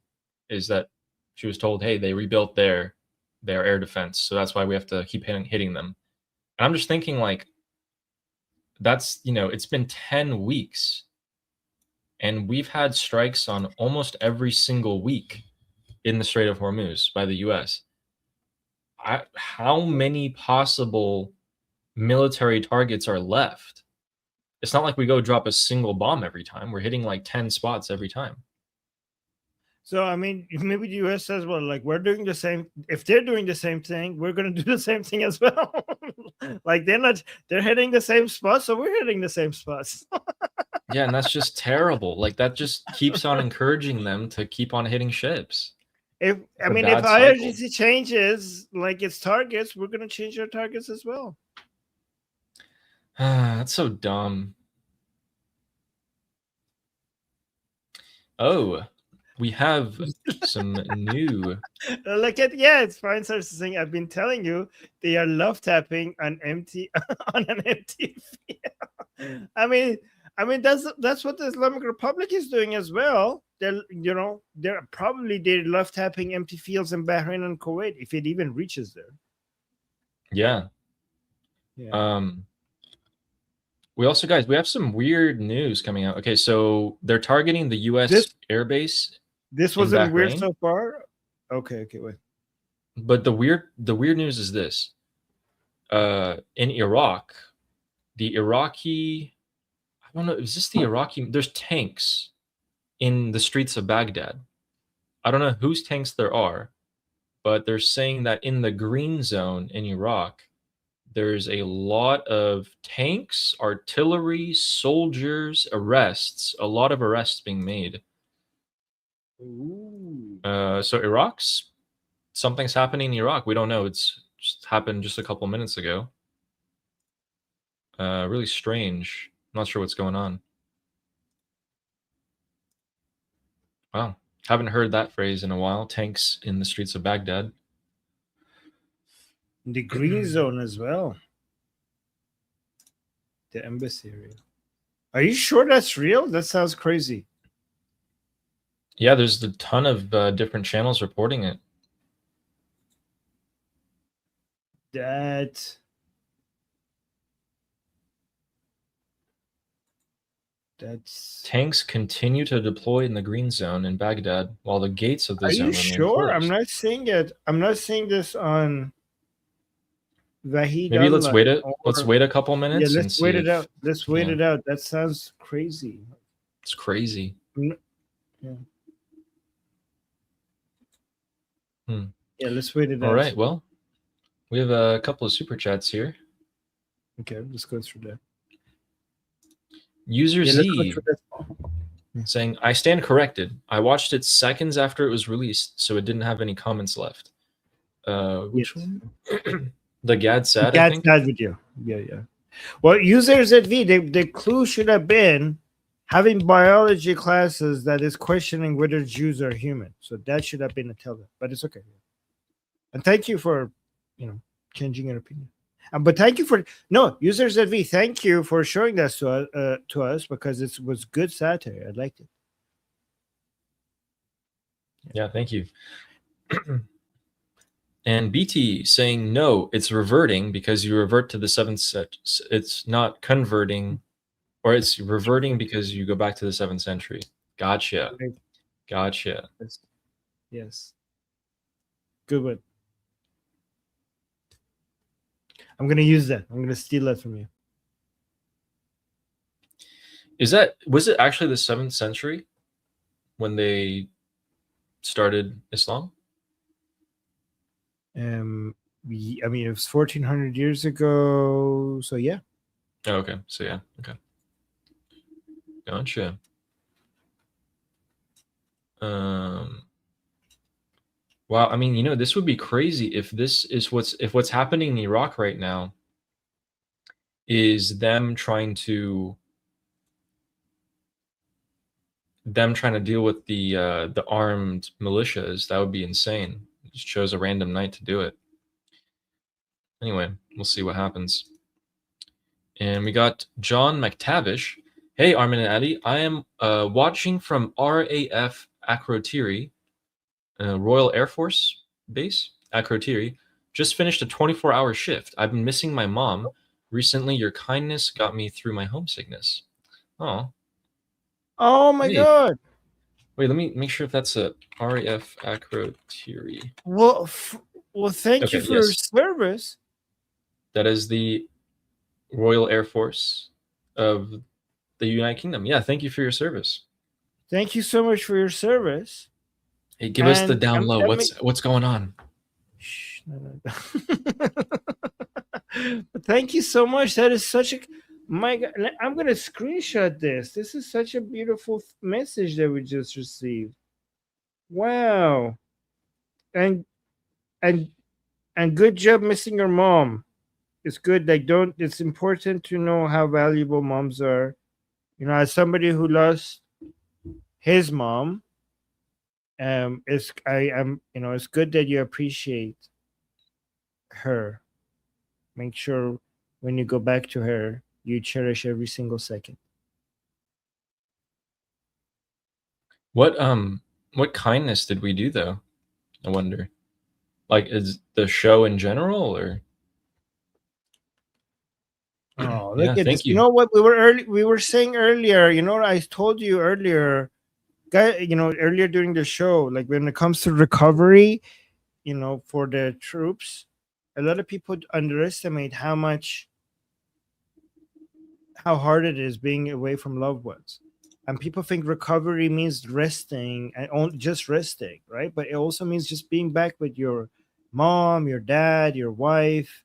is that she was told, hey, they rebuilt their air defense, so that's why we have to keep hitting them. And I'm just thinking, like, that's, it's been 10 weeks, and we've had strikes on almost every single week in the Strait of Hormuz by the U.S. How many possible military targets are left? It's not like we go drop a single bomb every time. We're hitting like 10 spots every time. So, I mean, maybe the U.S. says, well, like, we're doing the same. If they're doing the same thing, we're going to do the same thing as well. Like, they're hitting the same spots, so we're hitting the same spots. Yeah, and that's just terrible. Like, that just keeps on encouraging them to keep on hitting ships. If IRGC changes, like, its targets, we're going to change our targets as well. That's so dumb. Oh, we have some new. Look at it's fine. Starts saying, "I've been telling you, they are love tapping on empty on an empty field." I mean, that's what the Islamic Republic is doing as well. They're probably love tapping empty fields in Bahrain and Kuwait if it even reaches there. Yeah. Yeah. We also, guys, we have some weird news coming out. Okay, so they're targeting the U.S. airbase. This wasn't weird so far. Okay, wait. But the weird news is this: in Iraq, the Iraqi, I don't know, is this the Iraqi? There's tanks in the streets of Baghdad. I don't know whose tanks there are, but they're saying that in the green zone in Iraq, there's a lot of tanks, artillery, soldiers, arrests, a lot of arrests being made. Ooh. So something's happening in Iraq. We don't know. It's just happened just a couple minutes ago. Really strange. Not sure what's going on. Wow. Haven't heard that phrase in a while. Tanks in the streets of Baghdad. The green zone as well. The embassy area. Are you sure that's real? That sounds crazy. Yeah, there's a ton of different channels reporting it. That's tanks continue to deploy in the green zone in Baghdad while the gates of the zone remain sure? Closed. I'm not seeing it. I'm not seeing this on Vahid. Maybe let's wait a couple minutes. Yeah, let's wait it out. Let's wait it out. That sounds crazy. It's crazy. Yeah. Yeah, let's wait it out. All right. Well, we have a couple of super chats here. Okay, let's go through that. User Z saying, I stand corrected. I watched it seconds after it was released, so it didn't have any comments left. Which one? The Gad Sad, I think? Sad video. Yeah. Well, user ZV, the clue should have been having biology classes that is questioning whether Jews are human. So that should have been a tell them, but it's okay. And thank you for, changing your opinion. But thank you for user ZV. Thank you for showing that to us because it was good satire. I liked it. Yeah, thank you. And BT saying no, it's reverting because you revert to the seventh set. It's not converting, or it's reverting because you go back to the 7th century. Gotcha. Yes. Good one. I'm going to use that. I'm going to steal that from you. Was it actually the 7th century when they started Islam? I mean, it was 1400 years ago. So yeah. Oh, okay. So yeah. Okay. Gotcha. Wow. I mean, this would be crazy if this is what's happening in Iraq right now is them trying to deal with the armed militias. That would be insane. Just chose a random night to do it. Anyway, we'll see what happens. And we got John McTavish. Hey, Armin and Addy. I am watching from RAF Akrotiri, Royal Air Force Base, Akrotiri. Just finished a 24-hour shift. I've been missing my mom. Recently, your kindness got me through my homesickness. Oh my God. Wait, let me make sure if that's a RAF Akrotiri. Well, thank you for your service. That is the Royal Air Force of the United Kingdom. Yeah, thank you for your service. Thank you so much for your service. Hey, give us the down low. What's going on? Shh, no. Thank you so much. That is such a... My God, I'm going to screenshot this. This is such a beautiful message that we just received. Wow. And good job missing your mom. It's good. It's important to know how valuable moms are. As somebody who lost his mom, it's good that you appreciate her. Make sure when you go back to her, you cherish every single second. What kindness did we do though? I wonder. Like, is the show in general, or? Oh, Yeah, look at thank this. you. You know what we were saying earlier, I told you earlier, guy, earlier during the show, like when it comes to recovery, for the troops, a lot of people underestimate how hard it is being away from loved ones. And people think recovery means resting and just resting, right? But it also means just being back with your mom, your dad, your wife,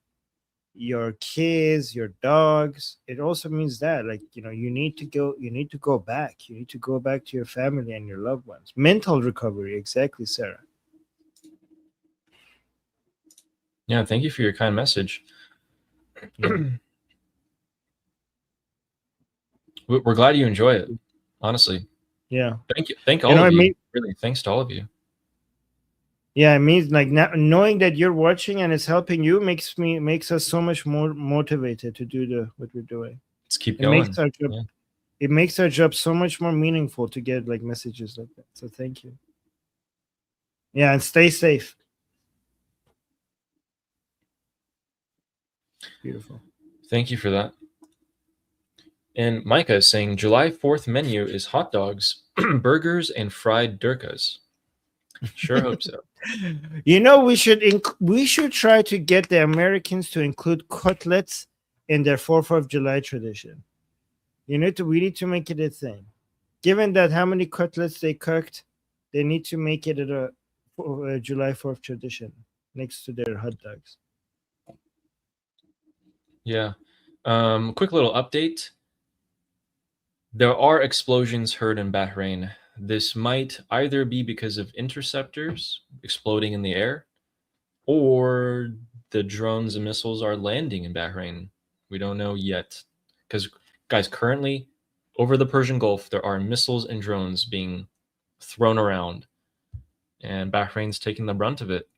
your kids, your dogs. It also means that, like, you need to go back. You need to go back to your family and your loved ones. Mental recovery, exactly, Sarah. Yeah, thank you for your kind message. Yeah. We're glad you enjoy it, honestly. Yeah. Thank you. Thank all of you. Really, thanks to all of you. Yeah, it means like knowing that you're watching and it's helping you makes us so much more motivated to do what we're doing. Let's keep going. It makes our job so much more meaningful to get like messages like that. So thank you. Yeah, and stay safe. Beautiful. Thank you for that. And Micah is saying July 4th menu is hot dogs, burgers, and fried durkas. Sure hope so. We should try to get the Americans to include cutlets in their 4th of July tradition. We need to make it a thing. Given that how many cutlets they cooked, they need to make it a July 4th tradition next to their hot dogs. Yeah. Quick little update. There are explosions heard in Bahrain. This might either be because of interceptors exploding in the air, or the drones and missiles are landing in Bahrain. We don't know yet. Because, guys, currently over the Persian Gulf, there are missiles and drones being thrown around, and Bahrain's taking the brunt of it.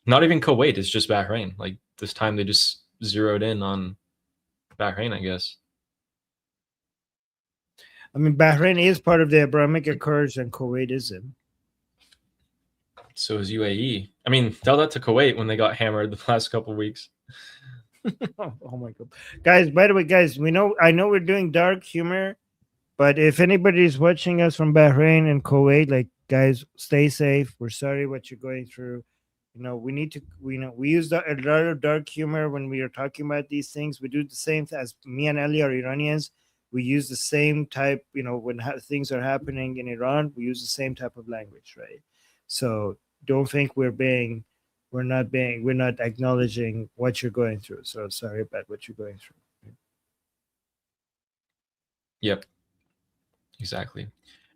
Not even Kuwait, it's just Bahrain. Like, this time they just zeroed in on Bahrain, I guess. I mean, Bahrain is part of the Abrahamic Accords and Kuwait isn't. So is UAE. I mean, tell that to Kuwait when they got hammered the last couple of weeks. Oh my God. Guys, by the way, I know we're doing dark humor, but if anybody's watching us from Bahrain and Kuwait, like, guys, stay safe. We're sorry what you're going through. We use a lot of dark humor when we are talking about these things. We do the same as me and Ali are Iranians. We use the same type, when things are happening in Iran, we use the same type of language, right? So don't think we're not acknowledging what you're going through. So sorry about what you're going through. Yep, exactly.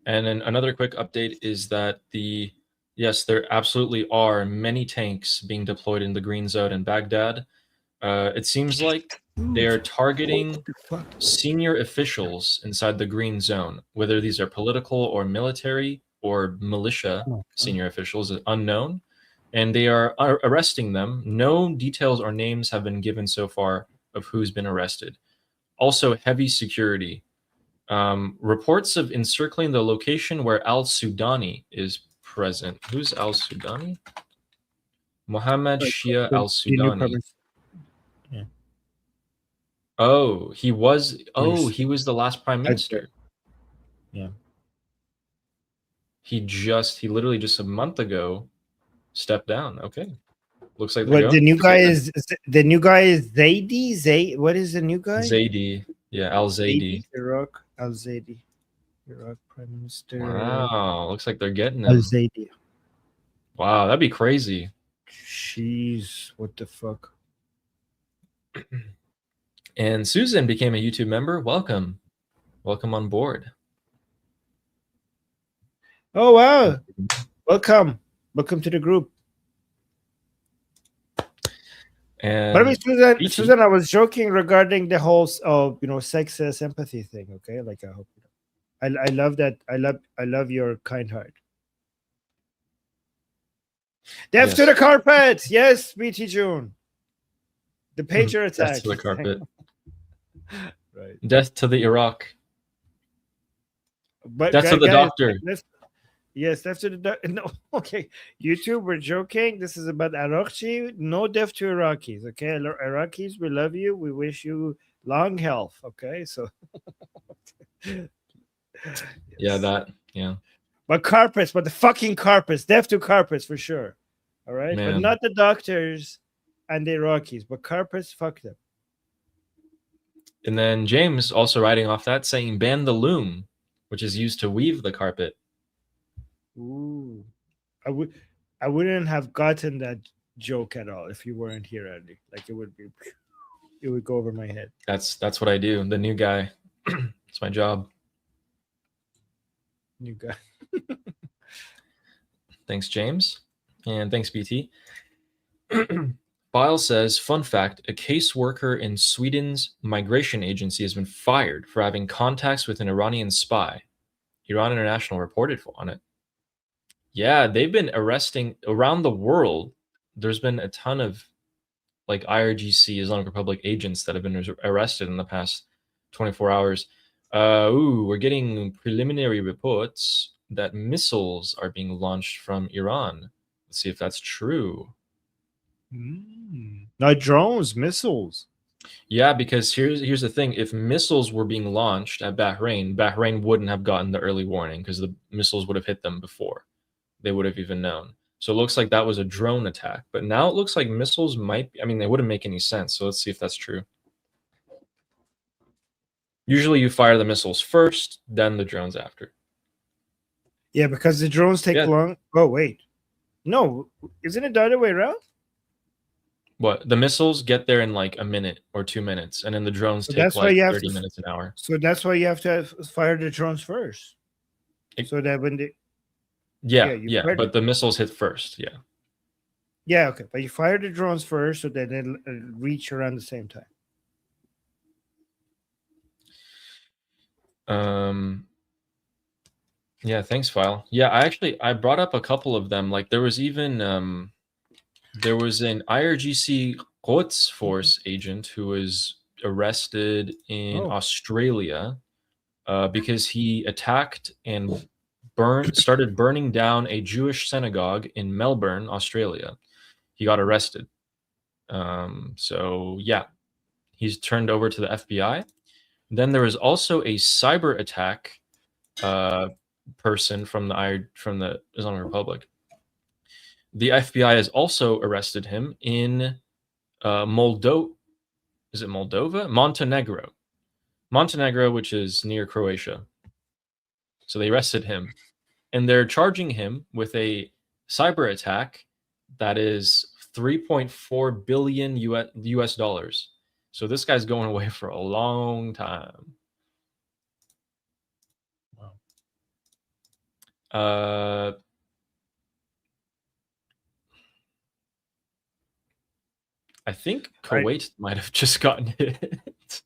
And then another quick update is that yes, there absolutely are many tanks being deployed in the green zone in Baghdad. It seems like they're targeting senior officials inside the green zone, whether these are political or military or militia senior officials is unknown, and they are arresting them. No details or names have been given so far of who's been arrested. Also, heavy security. Reports of encircling the location where al-Sudani is present. Who's al-Sudani? Mohammed Shia al-Sudani. Yeah. Oh, he was the last prime minister. Yeah. He literally just a month ago stepped down. Okay. Looks like the new guy is Zaidi. What is the new guy? Zaidi. Yeah, al-Zaidi. Iraq al-Zaidi. Iraq Prime Minister. Wow. Looks like they're getting him. Al-Zaidi. Wow, that'd be crazy. Jeez, what the fuck? And Susan became a YouTube member. Welcome. Welcome on board. Oh, wow. Welcome. Welcome to the group. And by the way, Susan, I was joking regarding the whole sexist empathy thing. Okay, like I hope I love that. I love your kind heart. Death Yes. to the carpet. Yes, BT June. The pager attack. Death to the carpet. Right. Death to the Iraq. But Death to the doctor. Yes, death to the doctor. No, okay. YouTube, we're joking. This is about Iraqi. No death to Iraqis. Okay, Iraqis, we love you. We wish you long health. Okay, so. Yeah, But carpets, but the fucking carpets, death to carpets for sure. All right, but Man. not the doctors and the Iraqis, but carpets, fuck them. And then James also writing off that saying ban the loom, which is used to weave the carpet. Ooh, I wouldn't have gotten that joke at all if you weren't here, Andy. Like it would go over my head. That's what I do. The new guy. It's my job. You got. Thanks, James. And thanks, BT. File says, fun fact, a caseworker in Sweden's migration agency has been fired for having contacts with an Iranian spy. Iran International reported on it. Yeah, they've been arresting around the world. There's been a ton of like IRGC, Islamic Republic agents that have been arrested in the past 24 hours. We're getting preliminary reports that missiles are being launched from Iran. Let's see if that's true. Not drones, missiles. Yeah, because here's the thing. If missiles were being launched at Bahrain wouldn't have gotten the early warning because the missiles would have hit them before they would have even known. So it looks like that was a drone attack. But now it looks like missiles might be, I mean, they wouldn't make any sense. So let's see if that's true. Usually you fire the missiles first, then the drones after. Yeah, because the drones take long. Oh, wait. No, isn't it the other way around? What? The missiles get there in like a minute or 2 minutes, and then the drones take like 30 minutes an hour. So that's why you have to fire the drones first. So that when they... Yeah, but the missiles hit first, yeah. Yeah, okay. But you fire the drones first so that they'll reach around the same time. Yeah, thanks, File. Yeah, I brought up a couple of them. Like there was even there was an IRGC Quds Force agent who was arrested in Australia because he attacked and started burning down a Jewish synagogue in Melbourne, Australia. He got arrested. So yeah, he's turned over to the FBI. Then there was also a cyber attack person from the Islamic Republic. The FBI has also arrested him in Moldova? Is it Moldova? Montenegro, which is near Croatia. So they arrested him, and they're charging him with a cyber attack that is 3.4 billion US dollars. So this guy's going away for a long time. Wow. I think Kuwait might have just gotten hit.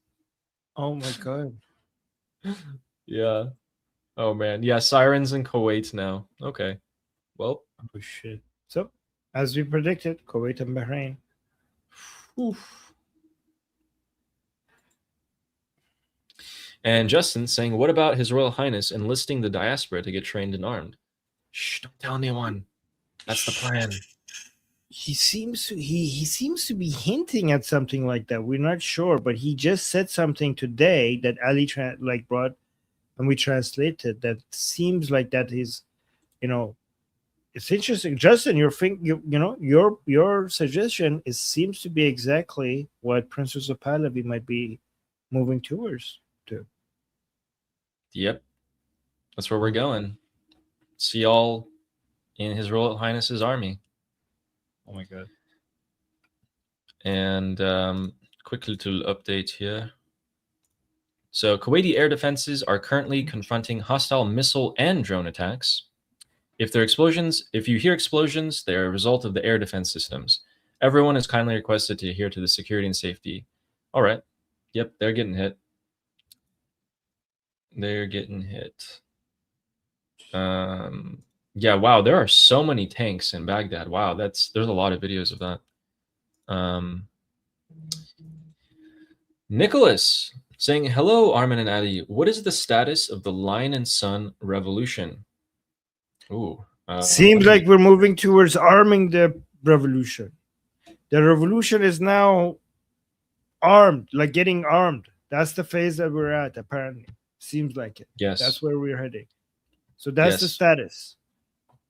Oh my god. Yeah. Oh man. Yeah, sirens in Kuwait now. Okay. Well. Oh shit. So, as we predicted, Kuwait and Bahrain. Oof. And Justin saying, what about His Royal Highness enlisting the diaspora to get trained and armed? Shh, don't tell anyone. That's the plan. He seems to be hinting at something like that. We're not sure, but he just said something today that Ali brought and we translated. That seems like that is, it's interesting. Justin, your suggestion seems to be exactly what Princess of Pahlavi might be moving towards. Yep, that's where we're going. See y'all in His Royal Highness's army. Oh my god. And quick little update here. So Kuwaiti air defenses are currently confronting hostile missile and drone attacks. If you hear explosions, they're a result of the air defense systems. Everyone is kindly requested to adhere to the security and safety. All right. Yep, they're getting hit. Yeah, wow, there are so many tanks in Baghdad. Wow, there's a lot of videos of that. Nicholas saying, hello, Armin and Adi. What is the status of the Lion and Sun revolution? Ooh. Seems like we're moving towards arming the revolution. The revolution is now armed, like getting armed. That's the phase that we're at, apparently. Seems like it. Yes. That's where we're heading. So that's the status.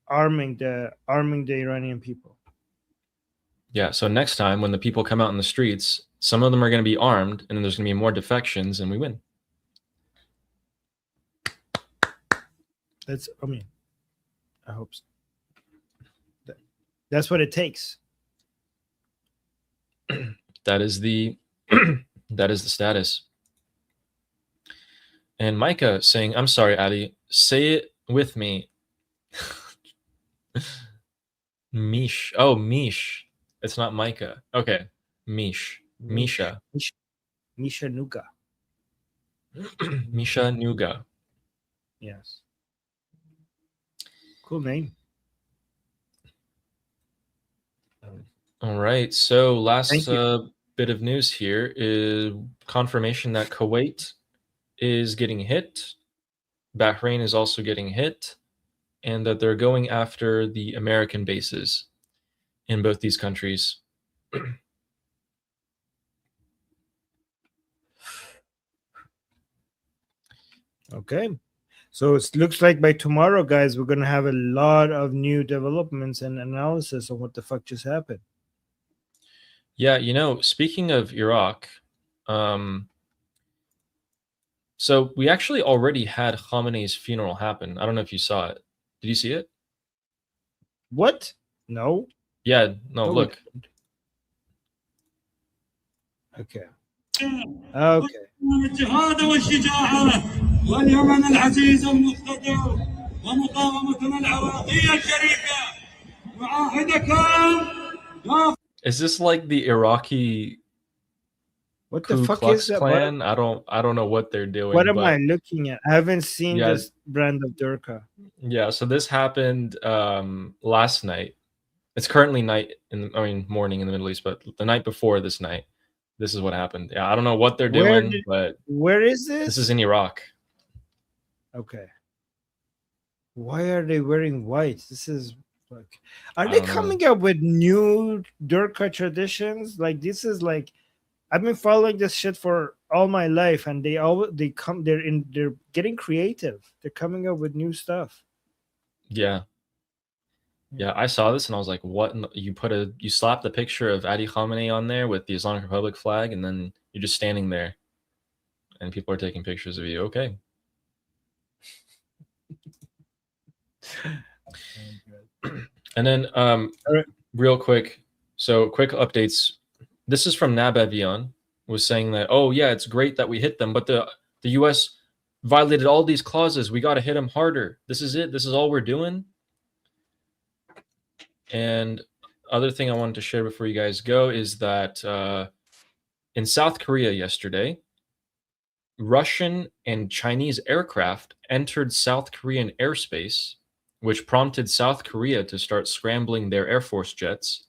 Arming the Iranian people. Yeah, so next time when the people come out in the streets, some of them are going to be armed, and then there's going to be more defections, and we win. I hope so. That's what it takes. That is the status. And Micah saying, I'm sorry, Adi, say it with me. Mish. Oh, Mish. It's not Micah. Okay. Mish. Misha. Misha Nuga. Misha Nuga. Yes. Cool name. All right. So last bit of news here is confirmation that Kuwait is getting hit. Bahrain is also getting hit, and that they're going after the American bases in both these countries. Okay. So it looks like by tomorrow, guys, we're going to have a lot of new developments and analysis on what the fuck just happened. Yeah, you know, speaking of Iraq, so we actually already had Khamenei's funeral happen. I don't know if you saw it. Did you see it? What? No. Yeah, no, look. Okay. Okay. الجهاد والشجاعة واليمن العزيز المقتدر ومقاومتنا العراقية الشريفة معاهدكم. Is this like the Iraqi what the Ku fuck Klux is that? Klan? I don't know what they're doing. What am I looking at? I haven't seen Yeah. this brand of Durka. Yeah, so this happened last night. It's currently morning in the Middle East, but the night before this night, this is what happened. Yeah, I don't know what they're doing, but where is this? This is in Iraq. Okay. Why are they wearing white? This is like, are they coming up with new Durka traditions? Like, this is like, I've been following this shit for all my life, and they're getting creative. They're coming up with new stuff. Yeah. Yeah, I saw this and I was like, what? You slap the picture of Adi Khamenei on there with the Islamic Republic flag, and then you're just standing there and people are taking pictures of you. Okay. And then real quick, so quick updates. This is from Nabavion, was saying that, oh yeah, it's great that we hit them, but the US violated all these clauses. We got to hit them harder. This is it. This is all we're doing. And other thing I wanted to share before you guys go is that in South Korea yesterday, Russian and Chinese aircraft entered South Korean airspace, which prompted South Korea to start scrambling their Air Force jets.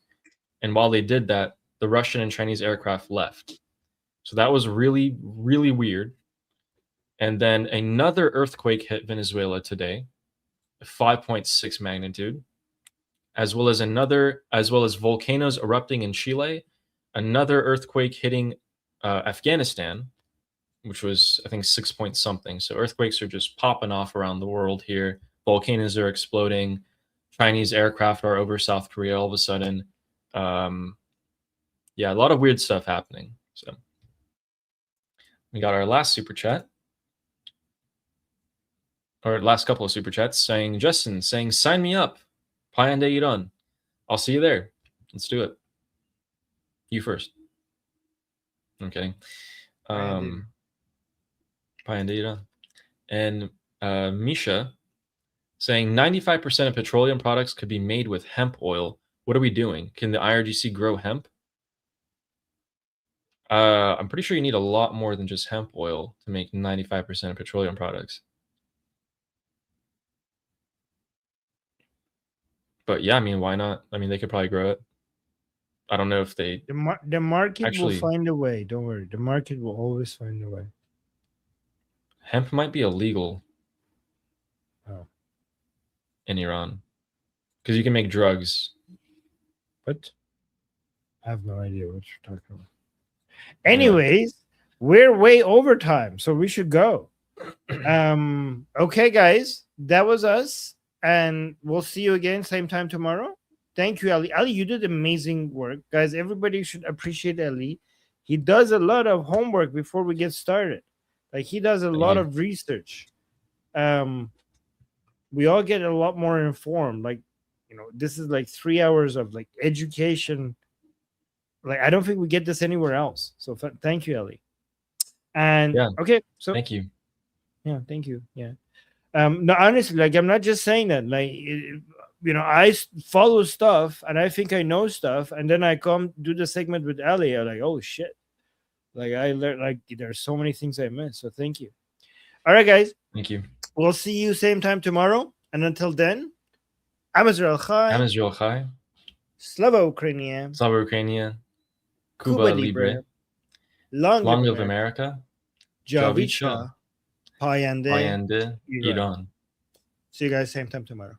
And while they did that, the Russian and Chinese aircraft left. So that was really, really weird. And then another earthquake hit Venezuela today, 5.6 magnitude. As well as volcanoes erupting in Chile, another earthquake hitting Afghanistan, which was, I think, 6 point something. So earthquakes are just popping off around the world here. Volcanoes are exploding. Chinese aircraft are over South Korea all of a sudden. Yeah, a lot of weird stuff happening. So we got our last super chat. Or last couple of super chats saying, Justin saying, sign me up. Payande Iran. I'll see you there. Let's do it. You first. I'm kidding. Payande Iran. And Misha saying 95% of petroleum products could be made with hemp oil. What are we doing? Can the IRGC grow hemp? I'm pretty sure you need a lot more than just hemp oil to make 95% of petroleum products. But yeah, I mean, why not? I mean, they could probably grow it. I don't know if they The market Actually- will find a way. Don't worry. The market will always find a way. hemp might be illegal Oh. in Iran because you can make drugs. But I have no idea what you're talking about. Anyways, we're way over time, so we should go. Okay, guys, that was us, and we'll see you again same time tomorrow. Thank you, Ali. Ali, you did amazing work, guys. Everybody should appreciate Ali. He does a lot of homework before we get started. Like he does a lot you. of research. We all get a lot more informed. Like, this is like 3 hours of like education. Like, I don't think we get this anywhere else. So thank you, Ellie. And Yeah. okay, so Thank you. yeah, thank you. Yeah. No, honestly, like I'm not just saying that. Like, I follow stuff and I think I know stuff, and then I come do the segment with Ali. I'm like, oh shit! Like I learned. Like there's so many things I missed. So thank you. All right, guys. Thank you. We'll see you same time tomorrow. And until then, I'm Israel Chai. I'm Israel Chai. Slava Ukrainian. Slava Ukrainian. Cuba Libre. Long live America. Javicha. Payande. Payande. Iran. Iran. See you guys same time tomorrow.